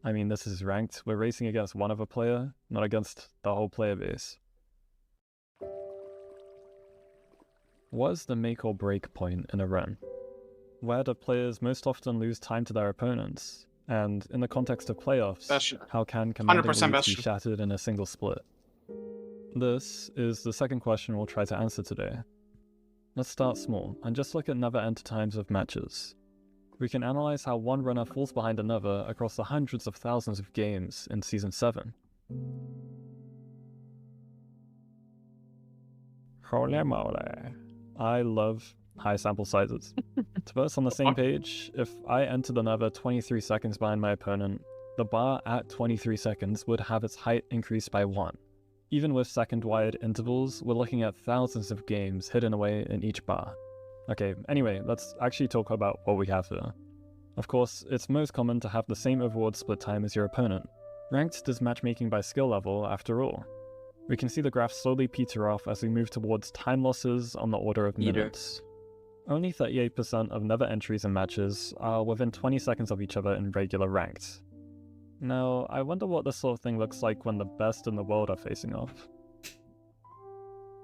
I mean, this is ranked, we're racing against one other player, not against the whole player base. What is the make or break point in a run? Where do players most often lose time to their opponents? And in the context of playoffs, Bastion. how can commanding 100% leads be Bastion. shattered in a single split? This is the second question we'll try to answer today. Let's start small, and just look at never enter times of matches. We can analyze how one runner falls behind another across the hundreds of thousands of games in Season 7. Holy moly. I love high sample sizes. To put us on the same page, if I entered another 23 seconds behind my opponent, the bar at 23 seconds would have its height increased by 1. Even with second-wide intervals, we're looking at thousands of games hidden away in each bar. Okay, anyway, let's actually talk about what we have here. Of course, it's most common to have the same overworld split time as your opponent. Ranked does matchmaking by skill level, after all. We can see the graph slowly peter off as we move towards time losses on the order of minutes. Only 38% of never entries in matches are within 20 seconds of each other in regular ranked. Now, I wonder what this sort of thing looks like when the best in the world are facing off.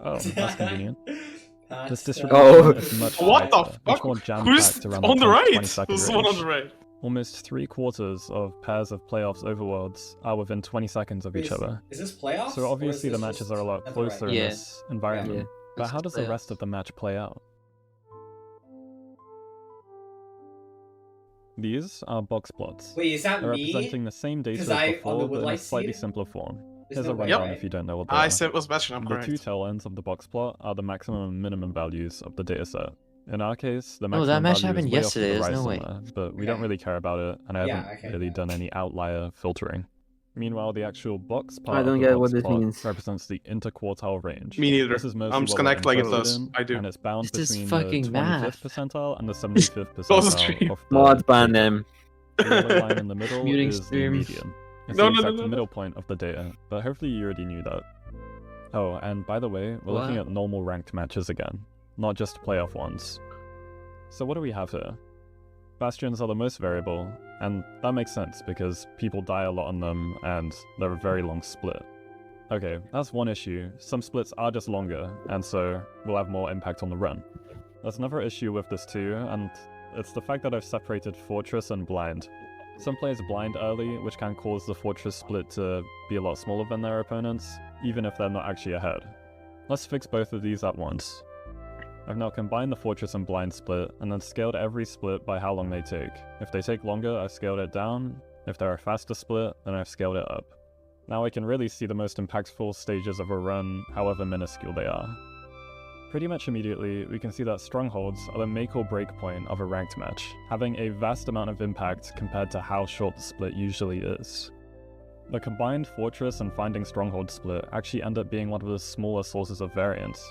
Oh, that's convenient. This distribution is much What the tighter, much fuck? more Who's jam-packed around on the 10 to right? 20 second Who's the one on range. the right? Almost 3/4 of pairs of playoffs overworlds are within 20 seconds of each other. Is this playoffs? So obviously the matches are a lot closer in Yeah. this environment. Yeah. But This how is does the rest playoffs. of the match play out? These are box plots. Wait, is that They're me? representing the same data 'Cause as I- on the before, but in a Woodlight slightly seed? simpler form. There's Here's no a way, rundown right? if you don't know what they I are. said it was Bastion, I'm The correct. two tail ends of the box plot are the maximum and minimum values of the dataset. In our case, the Oh, maximum that match value happened is way off to yesterday, the there's right no way. somewhere, but we don't really care about it, and I Yeah, haven't I can really bet. done any outlier filtering. Meanwhile, the actual box part I of don't the get box what this plot means. represents the interquartile range. Me neither. This is mostly I'm just what gonna we're act like it interested does. in, I do. and it's bound This is between the fucking 25th math. percentile and the 75th Close the percentile stream. of the Mod ban data. them. The yellow line in the middle Muting is the stream. median. It's No, the no, exact no, no. middle point of the data, but hopefully you already knew that. Oh, and by the way, we're looking What? at normal ranked matches again, not just playoff ones. So what do we have here? Bastions are the most variable, and that makes sense because people die a lot on them and they're a very long split. Okay, that's one issue. Some splits are just longer, and so will have more impact on the run. There's another issue with this too, and it's the fact that I've separated Fortress and Blind. Some players blind early, which can cause the Fortress split to be a lot smaller than their opponents, even if they're not actually ahead. Let's fix both of these at once. I've now combined the Fortress and Blind split, and then scaled every split by how long they take. If they take longer, I've scaled it down. If they're a faster split, then I've scaled it up. Now I can really see the most impactful stages of a run, however minuscule they are. Pretty much immediately, we can see that strongholds are the make or break point of a ranked match, having a vast amount of impact compared to how short the split usually is. The combined Fortress and Finding Stronghold split actually end up being one of the smaller sources of variance.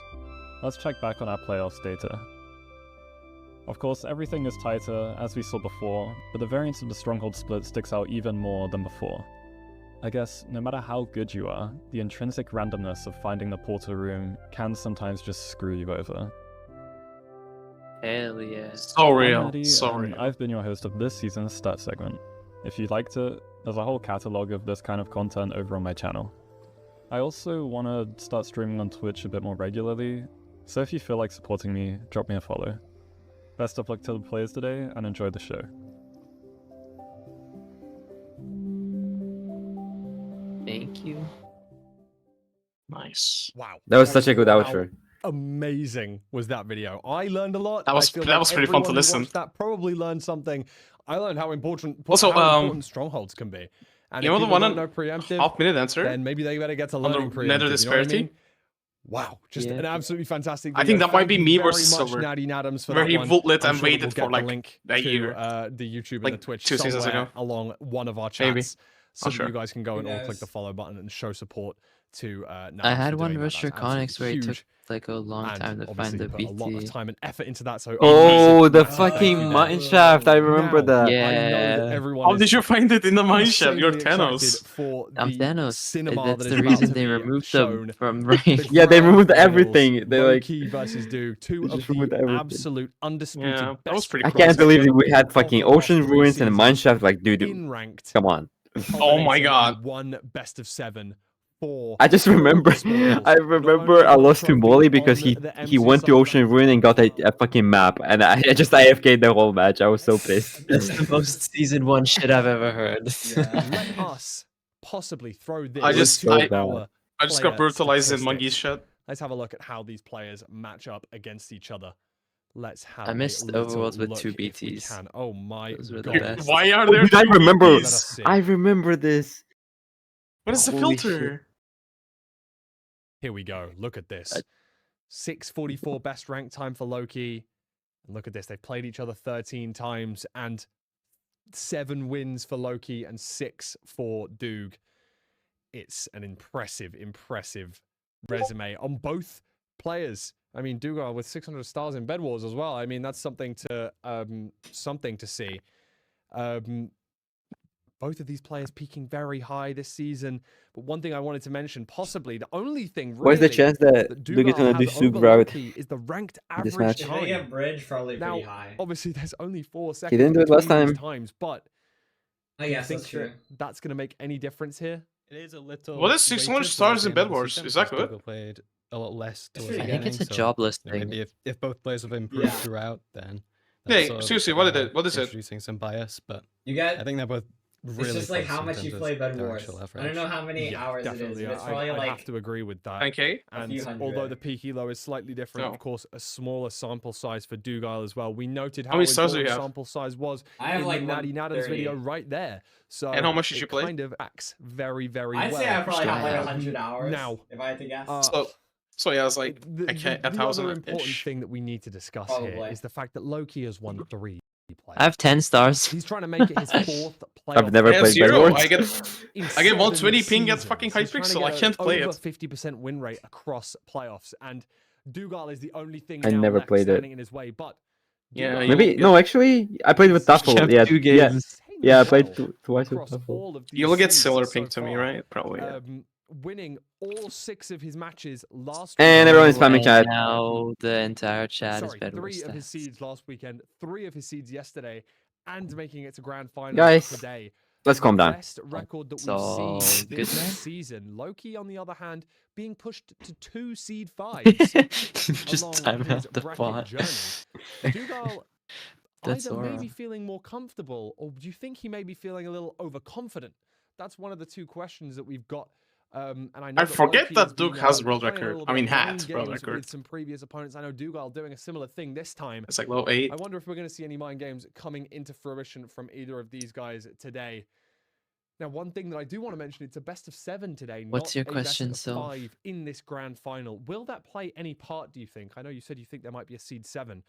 Let's check back on our playoffs data. Of course, everything is tighter, as we saw before, but the variance of the stronghold split sticks out even more than before. I guess, no matter how good you are, the intrinsic randomness of finding the portal room can sometimes just screw you over. Hell yeah. So I'm real. Maddie, So and real. I've been your host of this season's stat segment. If you liked it, there's a whole catalogue of this kind of content over on my channel. I also want to start streaming on Twitch a bit more regularly, so if you feel like supporting me, drop me a follow. Best of luck to the players today, and enjoy the show. Thank you. Nice. Wow. That was such a good How outro. amazing was that video. I learned a lot. That was- I feel that like was pretty fun to everyone who listen. watched that probably learned something. I learned how important Also, how important strongholds can be. And you if know the people one don't on know preemptive, half-minute answer? then maybe they better get to On the learning Nether preemptive. You know what I disparity? mean? Wow, just Yeah. an absolutely fantastic I video. think that might Thank be you me very versus much, Silver, Natty Nadams, for where that he one. voted I'm and sure that waited we'll for get like the link a to year. the YouTube Like and the Twitch 2 seasons somewhere ago. along one of our Maybe. chats, so Not that sure. you guys can go Who and all click knows? the follow button and show support to Nadams I had for one doing that. versus That's absolutely Draconics where it took huge. like a long And time to obviously find the he put a lot of BT. time and effort into that. So Oh, the massive thank fucking you there. mine shaft. I remember Now, that. I know that Yeah. everyone How is did you find it in the mineshaft? You're insanely excited Thanos. for I'm the Thanos. cinema That's that the is about reason to they be removed them shown. from The rank. Yeah, they grand removed finals, everything. They like lowkey versus Duke, two they of just removed the everything. absolute undisputed Yeah, that was best pretty I cool. can't players believe we had of fucking the last ocean 3 ruins and seasons mineshaft. Like, dude, in ranked. come on. Oh my culminating in God. one best of 7 for I just all remember, spoils. I Not remember only I one lost to trophy Molly because on he the he MC went to side. Ocean Ruin and got a fucking map, and I just AFK'd the whole match. I was so pissed. That's the most season 1 shit I've ever heard. Let us possibly throw this I It was just- to so I- bad. our I just got player brutalized in Monkey's statistics. shit. Let's have a look at how these players match up against each other. Let's have I missed a little overworlds with look 2 if we BTs. can. Oh my Those were the god. best. Why are Oh, there dude, I two remember. Let BTs? us see. I remember this. What is the Holy filter? Here we go. Look at this. I- 6:44 best rank time for lowkey. And look at this. They've played each other 13 times and 7 wins for lowkey and 6 for Doog. It's an impressive resume on both players. I mean, Dougal with 600 stars in Bed Wars as well. I mean, that's something to see. Both of these players peaking very high this season. But one thing I wanted to mention, possibly the only thing really Where's the chance that that Duke is Dougal gonna do has Sug over route? lowkey is the ranked in this average match? If they time. get bridge, probably Now, pretty high. obviously, there's only 4 seconds He didn't do it last between these time. times, but I do you guess think that's true. that's going to make any difference here? It is a little. What is 600 weighted stars towards the in end Bed of the Wars? season Is that because good? Dougal played a lot less That's towards the pretty I think beginning, it's a so, jobless you know, thing. maybe if both players have improved Yeah. throughout, then Yeah, that's sort of, seriously, what is it? introducing some bias, but You get. I think they're both really It's just like close how in much terms you of play Bed their Wars. actual I average. don't know how many Yeah, hours it is, definitely. but it's probably I'd like have to agree with that. 10k? a few And although hundred. the peak elo is slightly different, Oh. of course, a smaller sample size for Dougal as well. We noted how How many stars do you important have? sample size was I have in like the Natty Nadams 130. video right there. So And how much did you it play? kind of acts very, very I'd well. say I probably have like Yeah. 100 hours. Now, if I had to guess. So yeah, I was like the, a the other 1,000 important ish. thing that we need to discuss here Probably. is the fact that lowkey has won 3 players. I have 10 stars. He's trying to make it his 4th playoff. I've never I have played Bed 0. Wars. I get in 120 7 ping at seasons. fucking He's trying to Hypixel. I get can't play over it. 50% win rate across playoffs, and Dougal is the only thing I now never left played it. standing in his way. But Yeah, Dougal you Maybe get- no, actually, I played with Tuffle. Kept Yeah, 2 yeah, games. yeah. I played well twice with across Tuffle. all of these You'll get seeds similar so ping to me, far. right? Probably. Yeah. Winning all 6 of his matches last And weekend. everyone is spamming And chat. now the entire chat is Sorry, Bed 3 Wars of his stats. seeds last weekend, 3 of his seeds yesterday, and making it to grand finals Guys, today. let's The calm down. Best record that It's we've all seen good, this man. season. lowkey, on the other hand, being pushed to 2 seed 5s. Just along time his out the bracket bot. journey. Dougal That's either aura. maybe feeling more comfortable, or do you think he may be feeling a little overconfident? That's one of the 2 questions that we've got. And I know I forget lowkey that has been, Duke has world playing a record. little I mean, bit of had mind world games record. with some previous opponents. I know Dougal doing a similar thing this time. It's like low 8. I wonder if we're going to see any mind games coming into fruition from either of these guys today. Now, one thing that I do want to mention, it's a best of 7 today, What's not your a question, best of Soph? 5 in this grand final. Will that play any part, do you think? I know you said you think there might be a seed 7.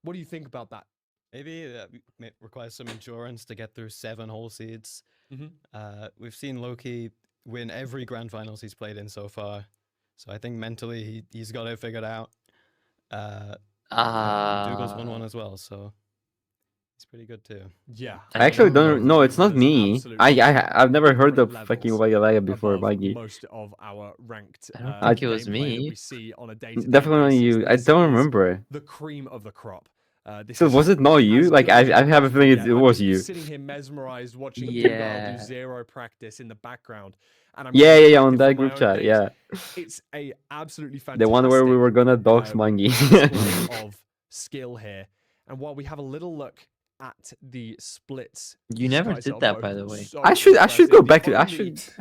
What do you think about that? Maybe that requires some endurance to get through 7 whole seeds. We've seen lowkey win every grand finals he's played in so far, so I think mentally he's got it figured out. Dougal's won one as well, so he's pretty good too. Yeah. I actually don't Both know. of It's these not runners me. absolutely I've never heard of different fucking levels Wagawaga before, above Maggie. most of our ranked I don't think it was gameplay that me. we see on a day-to-day Definitely not basis. you. I This don't is remember. the cream of the crop. This So is was it not you? as Like good as I you're have a going feeling to it get. was I'm you. sitting here mesmerized watching Dougal Yeah. do zero practice in the background, and I'm Yeah, really on reflecting that from my group own chat. days. Yeah, It's a absolutely fantastic the one where we were gonna dox Mangi. display of skill here. And while we have a little look at the splits, You never guys did are that, both by the way. so I should impressive. go The back to. I only,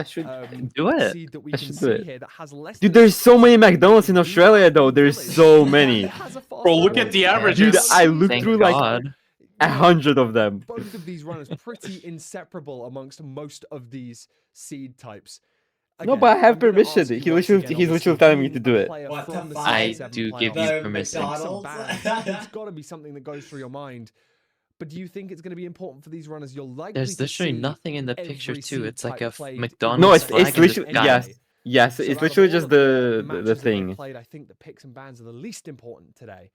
should Do it. seed that we I can should do see it. here that has less Dude, than a there's so many 6% McDonald's in Dougal Australia though. There's Village. so many. It has a far Bro, side look at the advantage. Dude, averages. I looked Thank through like God. 100 of them. Both of these runners pretty inseparable amongst most of these seed types. No, Again, but I have I'm gonna permission. ask you He's once literally again, obviously, telling me to being do a it. player What from the the fuck? I 7 do give playoffs, you The permission. McDonald's? it's got to be something that goes through your mind. But do you think it's going to be important for these runners? You're likely There's to literally see nothing in the picture every too. seed It's like type a played McDonald's No, in flag it's in the literally sky. anyway. yes. So It's out of literally all just of the matches that they've thing. played, I think the picks and bans are the least important today.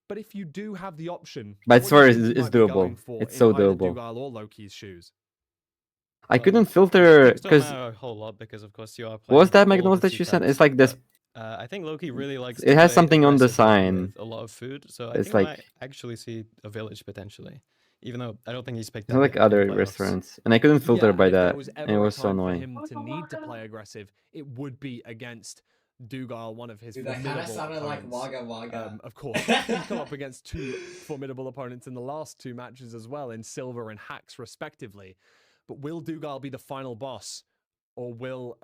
But if you do have the option, But I what do swear you think you it's might be doable. going for It's in so either doable. Dougal or Lowkey's shoes? I couldn't filter Picks don't because matter a whole lot because of course you are what was playing that all McDonald's the that you seed sent? types, It's like this. but, I think Loki really likes It to has play something on the aggressively sign. with a lot of food, so I It's think we like- might actually see a village potentially. Even though I don't think he's picked It's that not like yet in the other playoffs. restaurants, and I couldn't filter Yeah, by and if there that, was and ever it a was so time for annoying. him to need to play aggressive, it would be against Dougal, one of his Dude, that kind of formidable sounded like opponents. Wagga Wagga. Of course, he's come up against two formidable opponents in the last two matches as well, in Silver and Hacks respectively. But will Dougal be the final boss, or will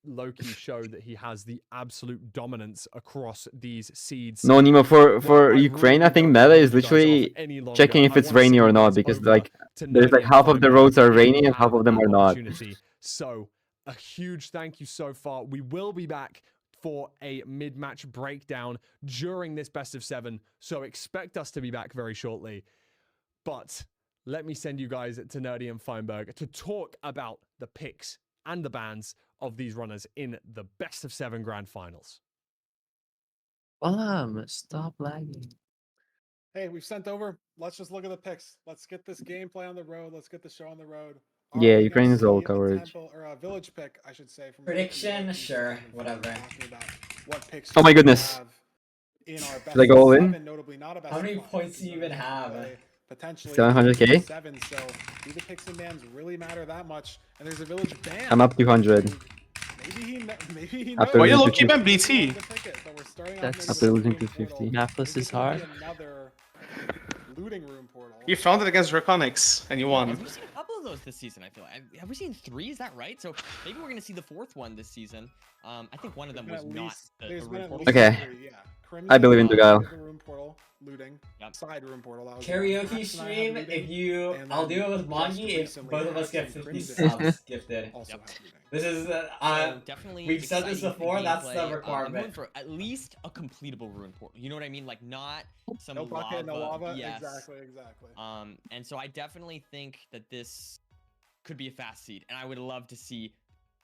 Loki show that he has the absolute dominance across these seeds? No, Nemo, for Well, I Ukraine, I really think don't meta wanna is hold you guys off literally any longer. checking if I it's wanna rainy send or you not, guys because over like to there's like Nerdy and half of the Feinberg roads are if rainy you and half have of them that are not. opportunity. So a huge thank you so far. We will be back for a mid-match breakdown during this best of 7, so expect us to be back very shortly. But let me send you guys to Nerdy and Feinberg to talk about the picks and the bans of these runners in the best of 7 grand finals. Stop lagging. Hey, we've sent over. Let's just look at the picks. Let's get this gameplay on the road. Let's get the show on the road. Are Yeah, we Ukraine gonna is all see a coverage. temple or a village pick, I should say. From Prediction? Loki, Sure, and whatever. talking about what picks Oh my we goodness. have in our best Should I go all of in? 7, notably not a best How of many 5, points do you because even have? play potentially 700K? 7, so do the picks and bans really matter that much? And there's a village ban. I'm up 200. Maybe he After knows. Why you losing low-key to- ban BT? That's- After losing to 50. Mapless is hard. Looting room portal. You found it against Draconics, and you won. We've seen a couple of those this season, I feel like. Have we seen 3? Is that right? So maybe we're going to see the 4th one this season. I think one of them was not the room portal. Okay. Yeah. I believe in Dougal. The room portal looting. Side room portal. That was Karaoke Max and I had stream, looting, if you, and I'll then do it with just Mongi if recently both of us get Max and 50 Crimson subs gifted. also had looting. This is, So definitely we've said this exciting before, that's gameplay. the I'm going requirement. for at least a completable rune portal. You know what I mean? Like not some No bucket, no lava. Yes. Exactly. And so I definitely think that this could be a fast seed, and I would love to see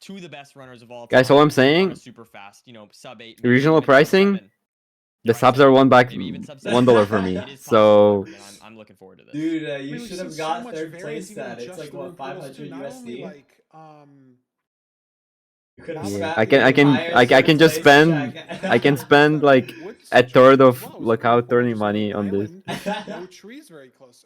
2 of the best runners of all time. Guys, all I'm on a saying, super fast, sub 8. the regional maybe sub pricing, 7. the subs are Maybe even sub 7. $1 for me. It is So possible, and I'm looking forward to this. Dude, I you mean, we've should have seen got so much 3rd variance place even in then. It's just like the what, room portals, 500 too. Not only, USD? like, You could have Yeah, spent I can the entire just 3rd spend place I can spend like a third of lookout tourney money on this. no trees very close.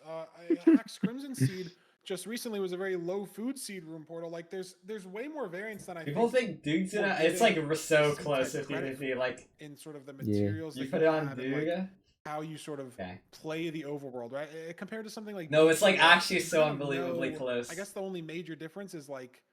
Axe Crimson Seed just recently was a very low food seed room portal. Like there's way more variance than I People think Duke's gonna, it's like we're so some close type 50-50, like, in sort of the Yeah. materials you that put it on have and, like, Duke? how you sort of play the overworld, right? Compared to something like No, it's like Duke, where actually you so kind of unbelievably know- close. I guess the only major difference is like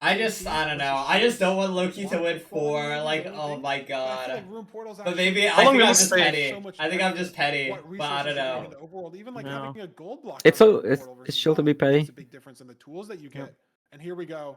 I don't know. I just don't want Loki to win 4. Like, oh my I feel god. like room portals But actually maybe I How long think will I'm it just stay? petty. so much I think I'm better just petty, what but I don't resources are know. in the overworld. Even like No. having a gold block. It's on so the it's portal it's versus chill to not be petty. makes a big difference in the tools that you get. And here we go.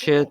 shit.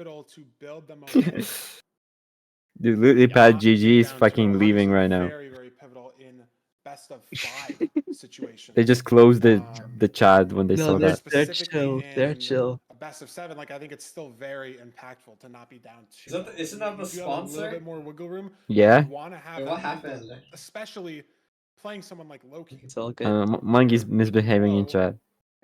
pivotal to build the momentum. Dude, Lilypad GG is Down to fucking leaving honestly right now. Very, very pivotal in best of 5 situations. They just closed the chat when they No, saw they're that. Specifically chill. They're in chill. a best of 7, like I think it's still very impactful to not be down 2. Isn't that the You do have a little sponsor? bit more wiggle room. Yeah. You want to have Wait, that what lead, happened? especially playing someone like lowkey. It's all good. Monkey's misbehaving in chat.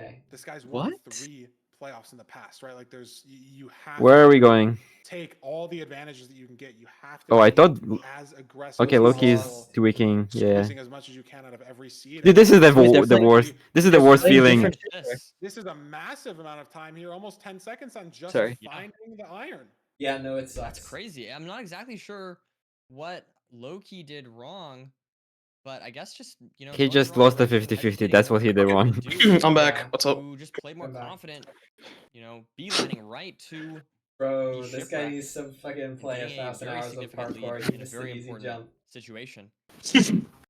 Okay. This guy's won What? 3 playoffs in the past, right? Like you have Where to are we going? take all the advantages that you can get. You have to Oh, I be thought. as aggressive Okay, as Loki's possible, tweaking. Yeah. squeezing as much as you can out of every seed. Dude, this is the Wait, they're the playing- worst. This is the they're worst playing feeling. different shit. This is a massive amount of time here, almost 10 seconds on just Sorry. finding the iron. Yeah, no, it sucks. That's crazy. I'm not exactly sure what Loki did wrong, but I guess just He going just the wrong lost the direction, 50-50. heditating That's a what he little did bit wrong. with Dude, I'm back. What's up? who just played more Come back. confident, beelining right to Bro, the this guy shipwreck needs some fucking and play getting a 1,000 very hours of significant hardcore. lead He in a missed very the easy important jump. situation.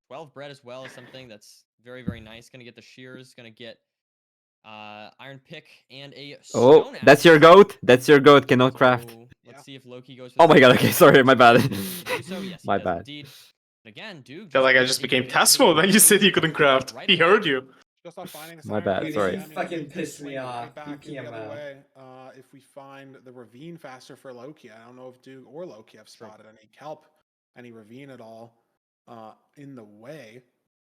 12 bread as well is something that's very, very nice. Gonna get the shears, gonna get iron pick and a Oh, stone that's your axe. goat. That's your goat. Cannot craft. So, let's see if Loki goes for Oh the my god. second Okay, one. sorry. My bad. Does he do so? Yes, he My does bad. indeed. Again, Duke. Feel like I just became task mode when you said you couldn't craft. He heard you. Just off finding this My iron, bad, maybe, sorry. I mean, Fucking we could pissed me swing off. right back the PPMO. other way. If we find the ravine faster for Loki, I don't know if Duke or Loki have spotted any kelp, any ravine at all in the way.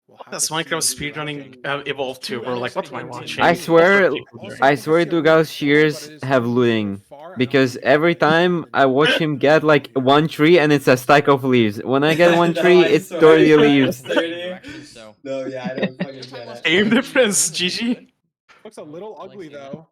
We'll have Does to Minecraft see. speedrunning evolve to, bro? Like, what am I watching? I swear, Also, I Loki's swear, still Dugal's really strong, but shears it is have so looting. far, I don't Because think every it's better time than I watch him get like Loki. one tree and it's a stack of leaves. When I get one No, tree, I it's swear, 30 I leaves. swear. 30. Direction, so No, yeah, I don't fucking get it. Aim difference, GG. Looks a little I like ugly seeing that. though.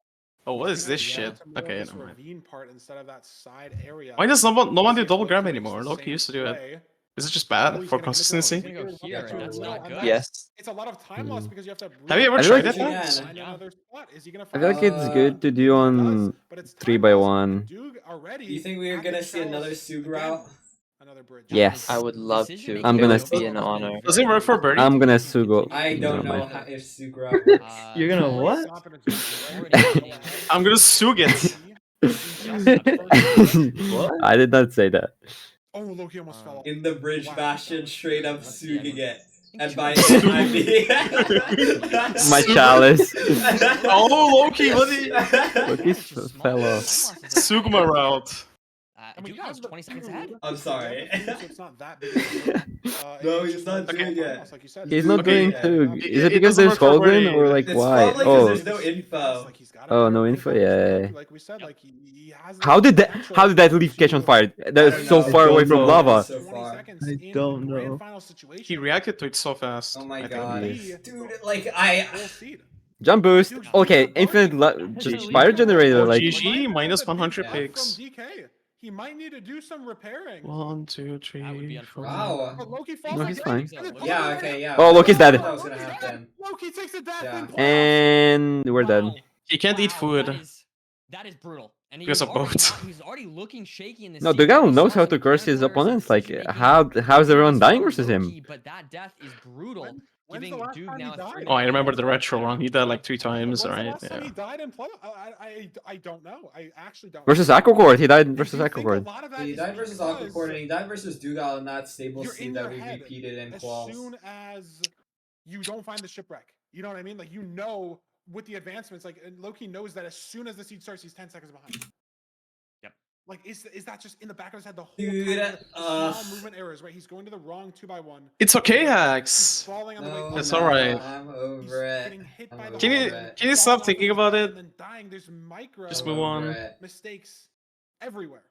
Oh, what He's is gonna this get shit? into more of Okay, this never mind. ravine part instead of that side area. Why does no one See do if double Loki grab makes anymore? the Loki same used to do it. play. Is it just Oh, bad he's for gonna get into consistency? He's gonna go here, and that's not good. Yes. It's a lot of time loss because you have to. Have you ever I feel tried like it? it's- Max? Yeah. Find another spot. Is he gonna I find feel like it's good to do He does, on but it's 3 time by loss. 1. Duke already. Do you think we are at the gonna see another chalice Sug again. route? Another bridge. Yes. I would love to. Decision-making I'm It gonna would be an has been honor. very, Does it work for very Birdie? good. I'm gonna He can sugo. continue I to don't No, know my- if Sug route works. You're gonna George, what? Confidence. already getting- I'm gonna sug it. What? I did not say that. Oh, Loki almost fell off. In the bridge Wow, bastion, that was straight up Let's see, Suging it. think And two by of it, them- I mean. My chalice. Oh, Loki, what did Loki It's just small. fell off. Time loss is like- Sugma route. And we Duke is have the 20 seconds food. ahead. I'm sorry. We have the food, so it's not that big of a deal. No, It's he's just not one doing small it. time loss, like you said. He's not Okay. doing Yeah. too. It- Is it it because doesn't there's work for Holgren Birdie. or like It's why? probably 'cause Oh, there's no info. Like he's gotta Oh, be no able to info, push yeah. Loki, like we said, like he has the how did potential that leaf catch on to- fire? I That's don't so know. far I away don't from know. lava. So 20 far. seconds I in don't a grand know. final situation. He reacted to it so fast. Oh my I think. god. Yes. Dude, like, I. Full seed. Jump boost. Dude, Okay, Duke infinite GG. fire generator. Oh, Like GG, minus That's a big 100 buff pigs. From DK. He might need to do some repairing. 1, 2, 3, That would be 4. unfortunate. Wow. But Loki falls No, like he's that. fine. Yeah, okay, yeah. Oh, Loki's dead. That was gonna happen. Loki takes a death Yeah. in playoffs. and we're dead. Wow. He can't eat Wow, food. That is brutal. And Because of both. He's already looking shaky in this. No, Dugal knows how to curse his opponents. Like how's everyone dying versus him? But that death is brutal. When's the Giving last Duke time he now a died? 3 Oh, I remember the minute retro one. He died like 3 times, When's the right? last time he Yeah. died in playoff? I don't know. I actually don't. Versus know. Aquacord, he died And versus do you think a Aquacord. lot of that He is died versus because Aquacord and he died versus Dugal in that stable you're in seed that your we head repeated in as quals. soon as you don't find the shipwreck? You know what I mean? Like, you know, with the advancements, like, and Loki knows that as soon as the seed starts, he's 10 seconds behind. Yep. Like, is that just in the back of his head the whole Dude, time? The small movement errors, right? He's going to the wrong 2x1. It's okay, He's Hax. falling on the way No, up. It's no, alright. I'm He's over it. getting hit I'm by the over Can you- it. can you falling stop off thinking his about bed it? And then dying. There's micro Just I'm move on. over it. mistakes everywhere.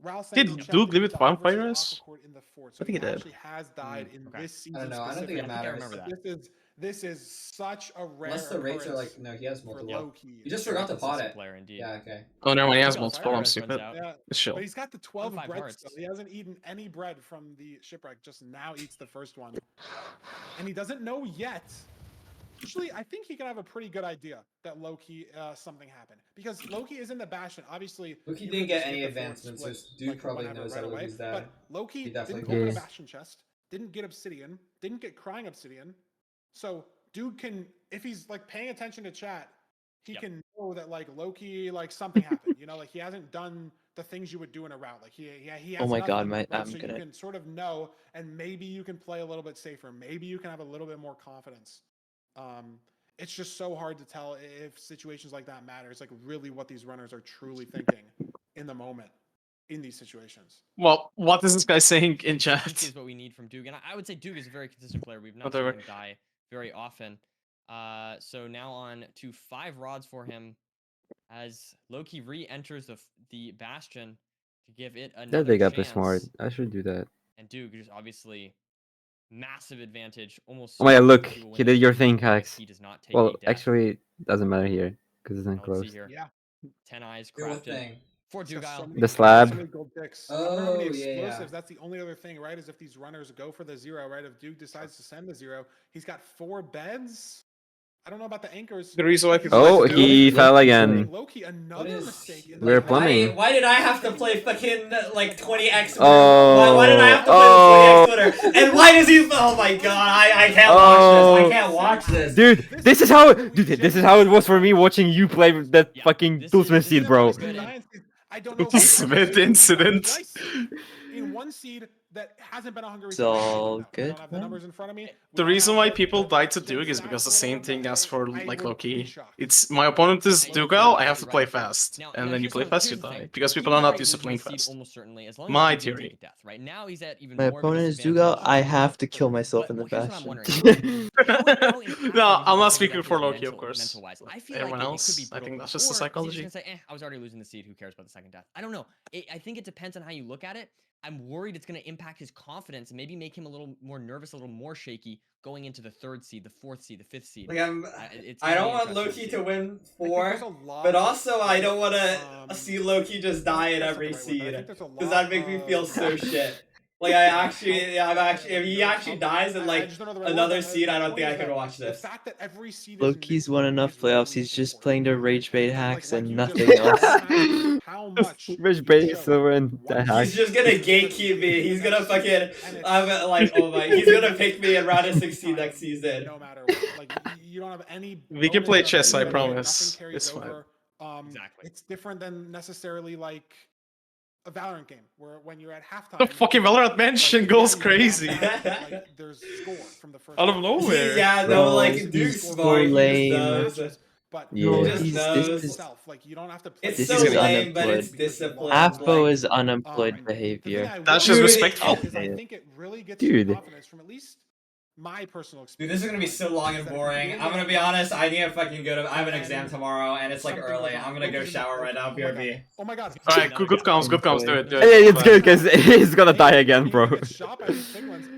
Ralph Did saying in chat Duke that he live with died versus vampires? Aquacord in the fort. I So think he did. actually has died in okay. this season. I don't know. I don't think it I think I matters. remember that. This is such a rare Unless the rates are occurrence like, no, he has for multiple. Loki. You just forgot to pot Consistent it. player indeed. Yeah, okay. Oh, never mind. He has Dugal's multiple. I'm runs stupid. out. Yeah, It's chill. but he's got the 12 5 bread hearts. still. He hasn't eaten any bread from the shipwreck. Just now eats the first one, and he doesn't know yet. Actually, I think he can have a pretty good idea that Loki something happened because Loki is in the bastion. Obviously, Loki you didn't could get just any get the fort advancements, split, so Duke probably whenever, knows that away. Loki's dead. But Loki He definitely didn't open a does. bastion chest, didn't get obsidian, didn't get crying obsidian. So Duke can, if he's like paying attention to chat, he can know that like Loki, like something happened. You know, like he hasn't done the things you would do in a route. Like he has Oh my god, nothing, right? I'm So gonna. you can sort of know, and maybe you can play a little bit safer. Maybe you can have a little bit more confidence. It's just so hard to tell if situations like that matter. It's like really what these runners are truly thinking in the moment. in these situations. Well, what is this guy saying in Peak chat? is what we need from Duke, and I would say Duke is a very consistent player. We've not Whatever. seen him die very often. So now on to 5 rods for him as lowkey re-enters the Bastion to give it That another they got chance. smart. I should do that. And Duke just obviously massive advantage, almost. Oh my god, look, certainly will win he the did your game thing, as Hacks. he does not take Well, a death. actually, doesn't matter here because it's Let's see enclosed. here. Yeah. 10 eyes Do a crafted thing. for He's got so Dugile. many- The so slab. many gold picks. I wonder how many Oh, yeah, yeah. explosives. That's the only other thing, right? Is if these runners go for the 0, right? If Duke decides to send the 0, he's got 4 beds. I don't know about the anchors. The reason why people Oh, like to do he it- fell again. Low-key, another mistake. In We're the- plumbing. Why did I have to play fucking like 20x? Oh. Why did I have to play the 20x Twitter? And why does he? Oh my god, I can't watch this. I can't watch this. Dude, this is how it was for me watching you play with that fucking Toolsmith seed, bro. I don't know. The Smith incident. In one seed that hasn't been a Hungary. It's all I good, don't have the numbers in front of me. The reason why people die to Duke is because the same thing as for like lowkey. It's my opponent is Dugile, I have to play fast, and then you play fast, you die because people are not used to playing fast. Almost certainly, as long as My he didn't theory. take a death. Right now, he's at even My more of a opponent is disadvantage. Dugile. I have to kill myself in the Here's what I'm Bastion. wondering. No, I'm not speaking for lowkey, of course. Mental-wise. I feel Everyone like else, it could be I think brutal. that's just the Or is he psychology. gonna say, I was already losing the seed. Who cares about the second death? I don't know. I think it depends on how you look at it. I'm worried it's going to impact his confidence and maybe make him a little more nervous, a little more shaky going into the 3rd seed, the 4th seed, the 5th seed. Like It's I don't gonna want be lowkey interesting to win there's 4, a lot but of- also I don't want to see lowkey just die in That's not the every right word, but I seed think there's a because lot that make me of- feel so shit. Like if he actually dies in I like just don't know the right word, another but seed, I don't the think I point is could that watch the this. fact that every seed is Lowkey's neutral won enough is playoffs. really He's just important. playing the rage bait Like hacks and you nothing just else. said, how much Rich you bait, show silver, and one hack. He's just gonna gatekeep me. He's gonna fucking. I'm like, oh my. He's gonna pick me in round of 16 next season. no matter what. Like you don't have any. We can bonus play of chess, I anything, promise. nothing carries It's fine. over. Exactly. It's different than necessarily like a Valorant game where when you're at halftime. The fucking Valorant mention goes crazy. Like, there's score from the first. Out of half. nowhere. Yeah, Bro, no, like he's Duke's so smart. He just lame. knows. But Yeah. No, He just he's knows. this is itself, like you don't have to play. It's This so is lame, but unemployed. it's discipline. Halfbo like, is unemployed behavior. That's just respectful. I think it really gets Dude. you confidence from at least my personal Dude, experience. this is gonna be so long and boring. I'm gonna be honest. I need to fucking go to. I have an exam tomorrow, and it's like early. I'm gonna go shower right now. BRB. Oh my god. Alright, good comms, good comms, do it, do it. Hey, it's good because he's gonna die again, bro.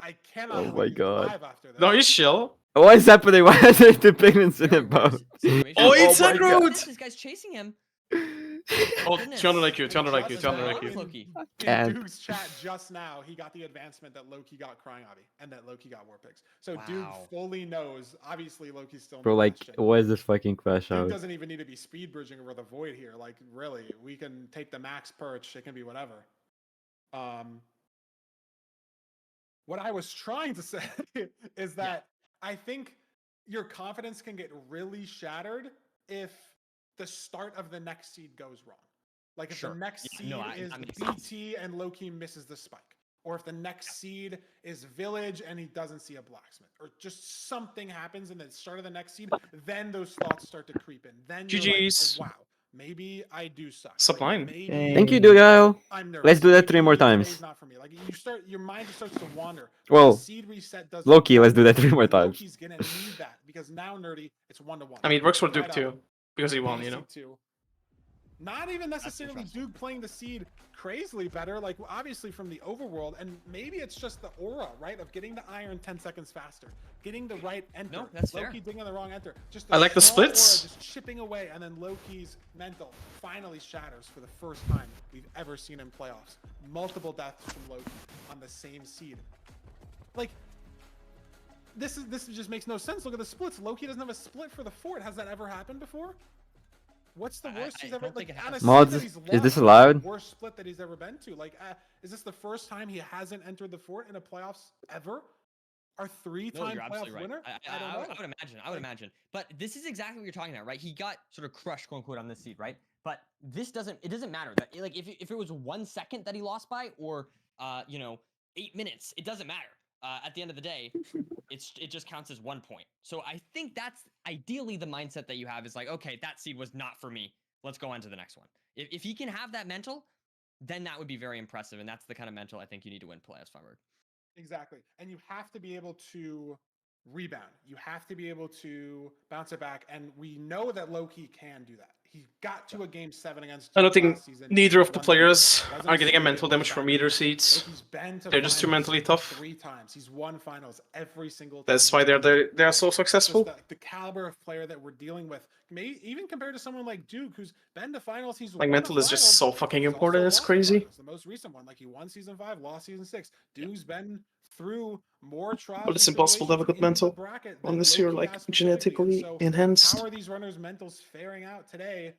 I cannot Oh my god. survive after this. No, you chill. What is happening? Why are there the pigments in it, bro? Oh, it's my aggroed! This guy's chasing him. Oh, Goodness. 200 IQ, 200 IQ, Just 200 now IQ. Lowkey. In Can't. Duke's chat just now, he got the advancement that lowkey got crying Obby, and that lowkey got war picks. So Duke Wow. fully knows. Obviously, lowkey's still. in Bro, the like, question. what is this fucking crash Duke out? doesn't even need to be speed bridging over the void here. Like, really, we can take the max perch. It can be whatever. What I was trying to say is that I think your confidence can get really shattered if the start of the next seed goes wrong. Like if Sure. the next Yeah, seed no, is that makes sense. BT and lowkey misses the spike. Or if the next seed is village and he doesn't see a blacksmith. Or just something happens in the start of the next seed, then those thoughts start to creep in. Then you're GG's. like, oh, wow, maybe I do suck. Sublime. maybe Thank you, Dugile. I'm nervous. Let's do that 3 more Maybe today's times. not for me. Like you start, your mind just starts to wander. Well, The seed reset doesn't Low-key, let's do work. that 3 more times. Lowkey's gonna need that because now nerdy, it's 1-1. I mean, it works for Duke Right too, up. because he won, you know. Too. Not even necessarily Duke playing the seed crazily better, like obviously from the overworld, and maybe it's just the aura, right, of getting the iron 10 seconds faster, getting the right enter. No, that's fair. Lowkey digging the wrong enter. Just I like the small aura splits. just chipping away, and then Lowkey's mental finally shatters for the first time we've ever seen in playoffs. Multiple deaths from Lowkey on the same seed. Like, this just makes no sense. Look at the splits. Lowkey doesn't have a split for the fort. Has that ever happened before? What's the worst he's ever don't think like? it On a has. seed Mods, that he's is this lost, allowed? Worst split that he's ever been to. Like, is this the first time he hasn't entered the fort in a playoffs ever? Our No, three-time you're playoff absolutely right. winner? I don't know. I would imagine. I would imagine. But this is exactly what you're talking about, right? He got sort of crushed, quote unquote, on this seed, right? But this doesn't. It doesn't matter. That like if it was 1 second that he lost by, or 8 minutes, it doesn't matter. At the end of the day, it just counts as 1 point. So I think that's ideally the mindset that you have is like, okay, that seed was not for me. Let's go on to the next one. If he can have that mental, then that would be very impressive, and that's the kind of mental I think you need to win playoffs, Farmer. Exactly. And you have to be able to rebound. You have to be able to bounce it back. And we know that lowkey can do that. He got to a game 7 against I don't Duke think last season. neither of the won game players 7. Wasn't are a getting a sweep, mental it was damage from either back. seeds. Lowkey's been to They're just too finals mentally tough. 3 times. He's won finals every single time. That's why they are so successful. The caliber of player that we're dealing with, maybe even compared to someone like Duke, who's been to finals, he's Like won mental a is just finals, so fucking he's important. also It's lost crazy. finals. The most recent one, like he won season 5, lost season 6. Duke's been through more trials. But it's impossible to have a good mental unless you're like genetically enhanced. How are these runners' mentals faring out today?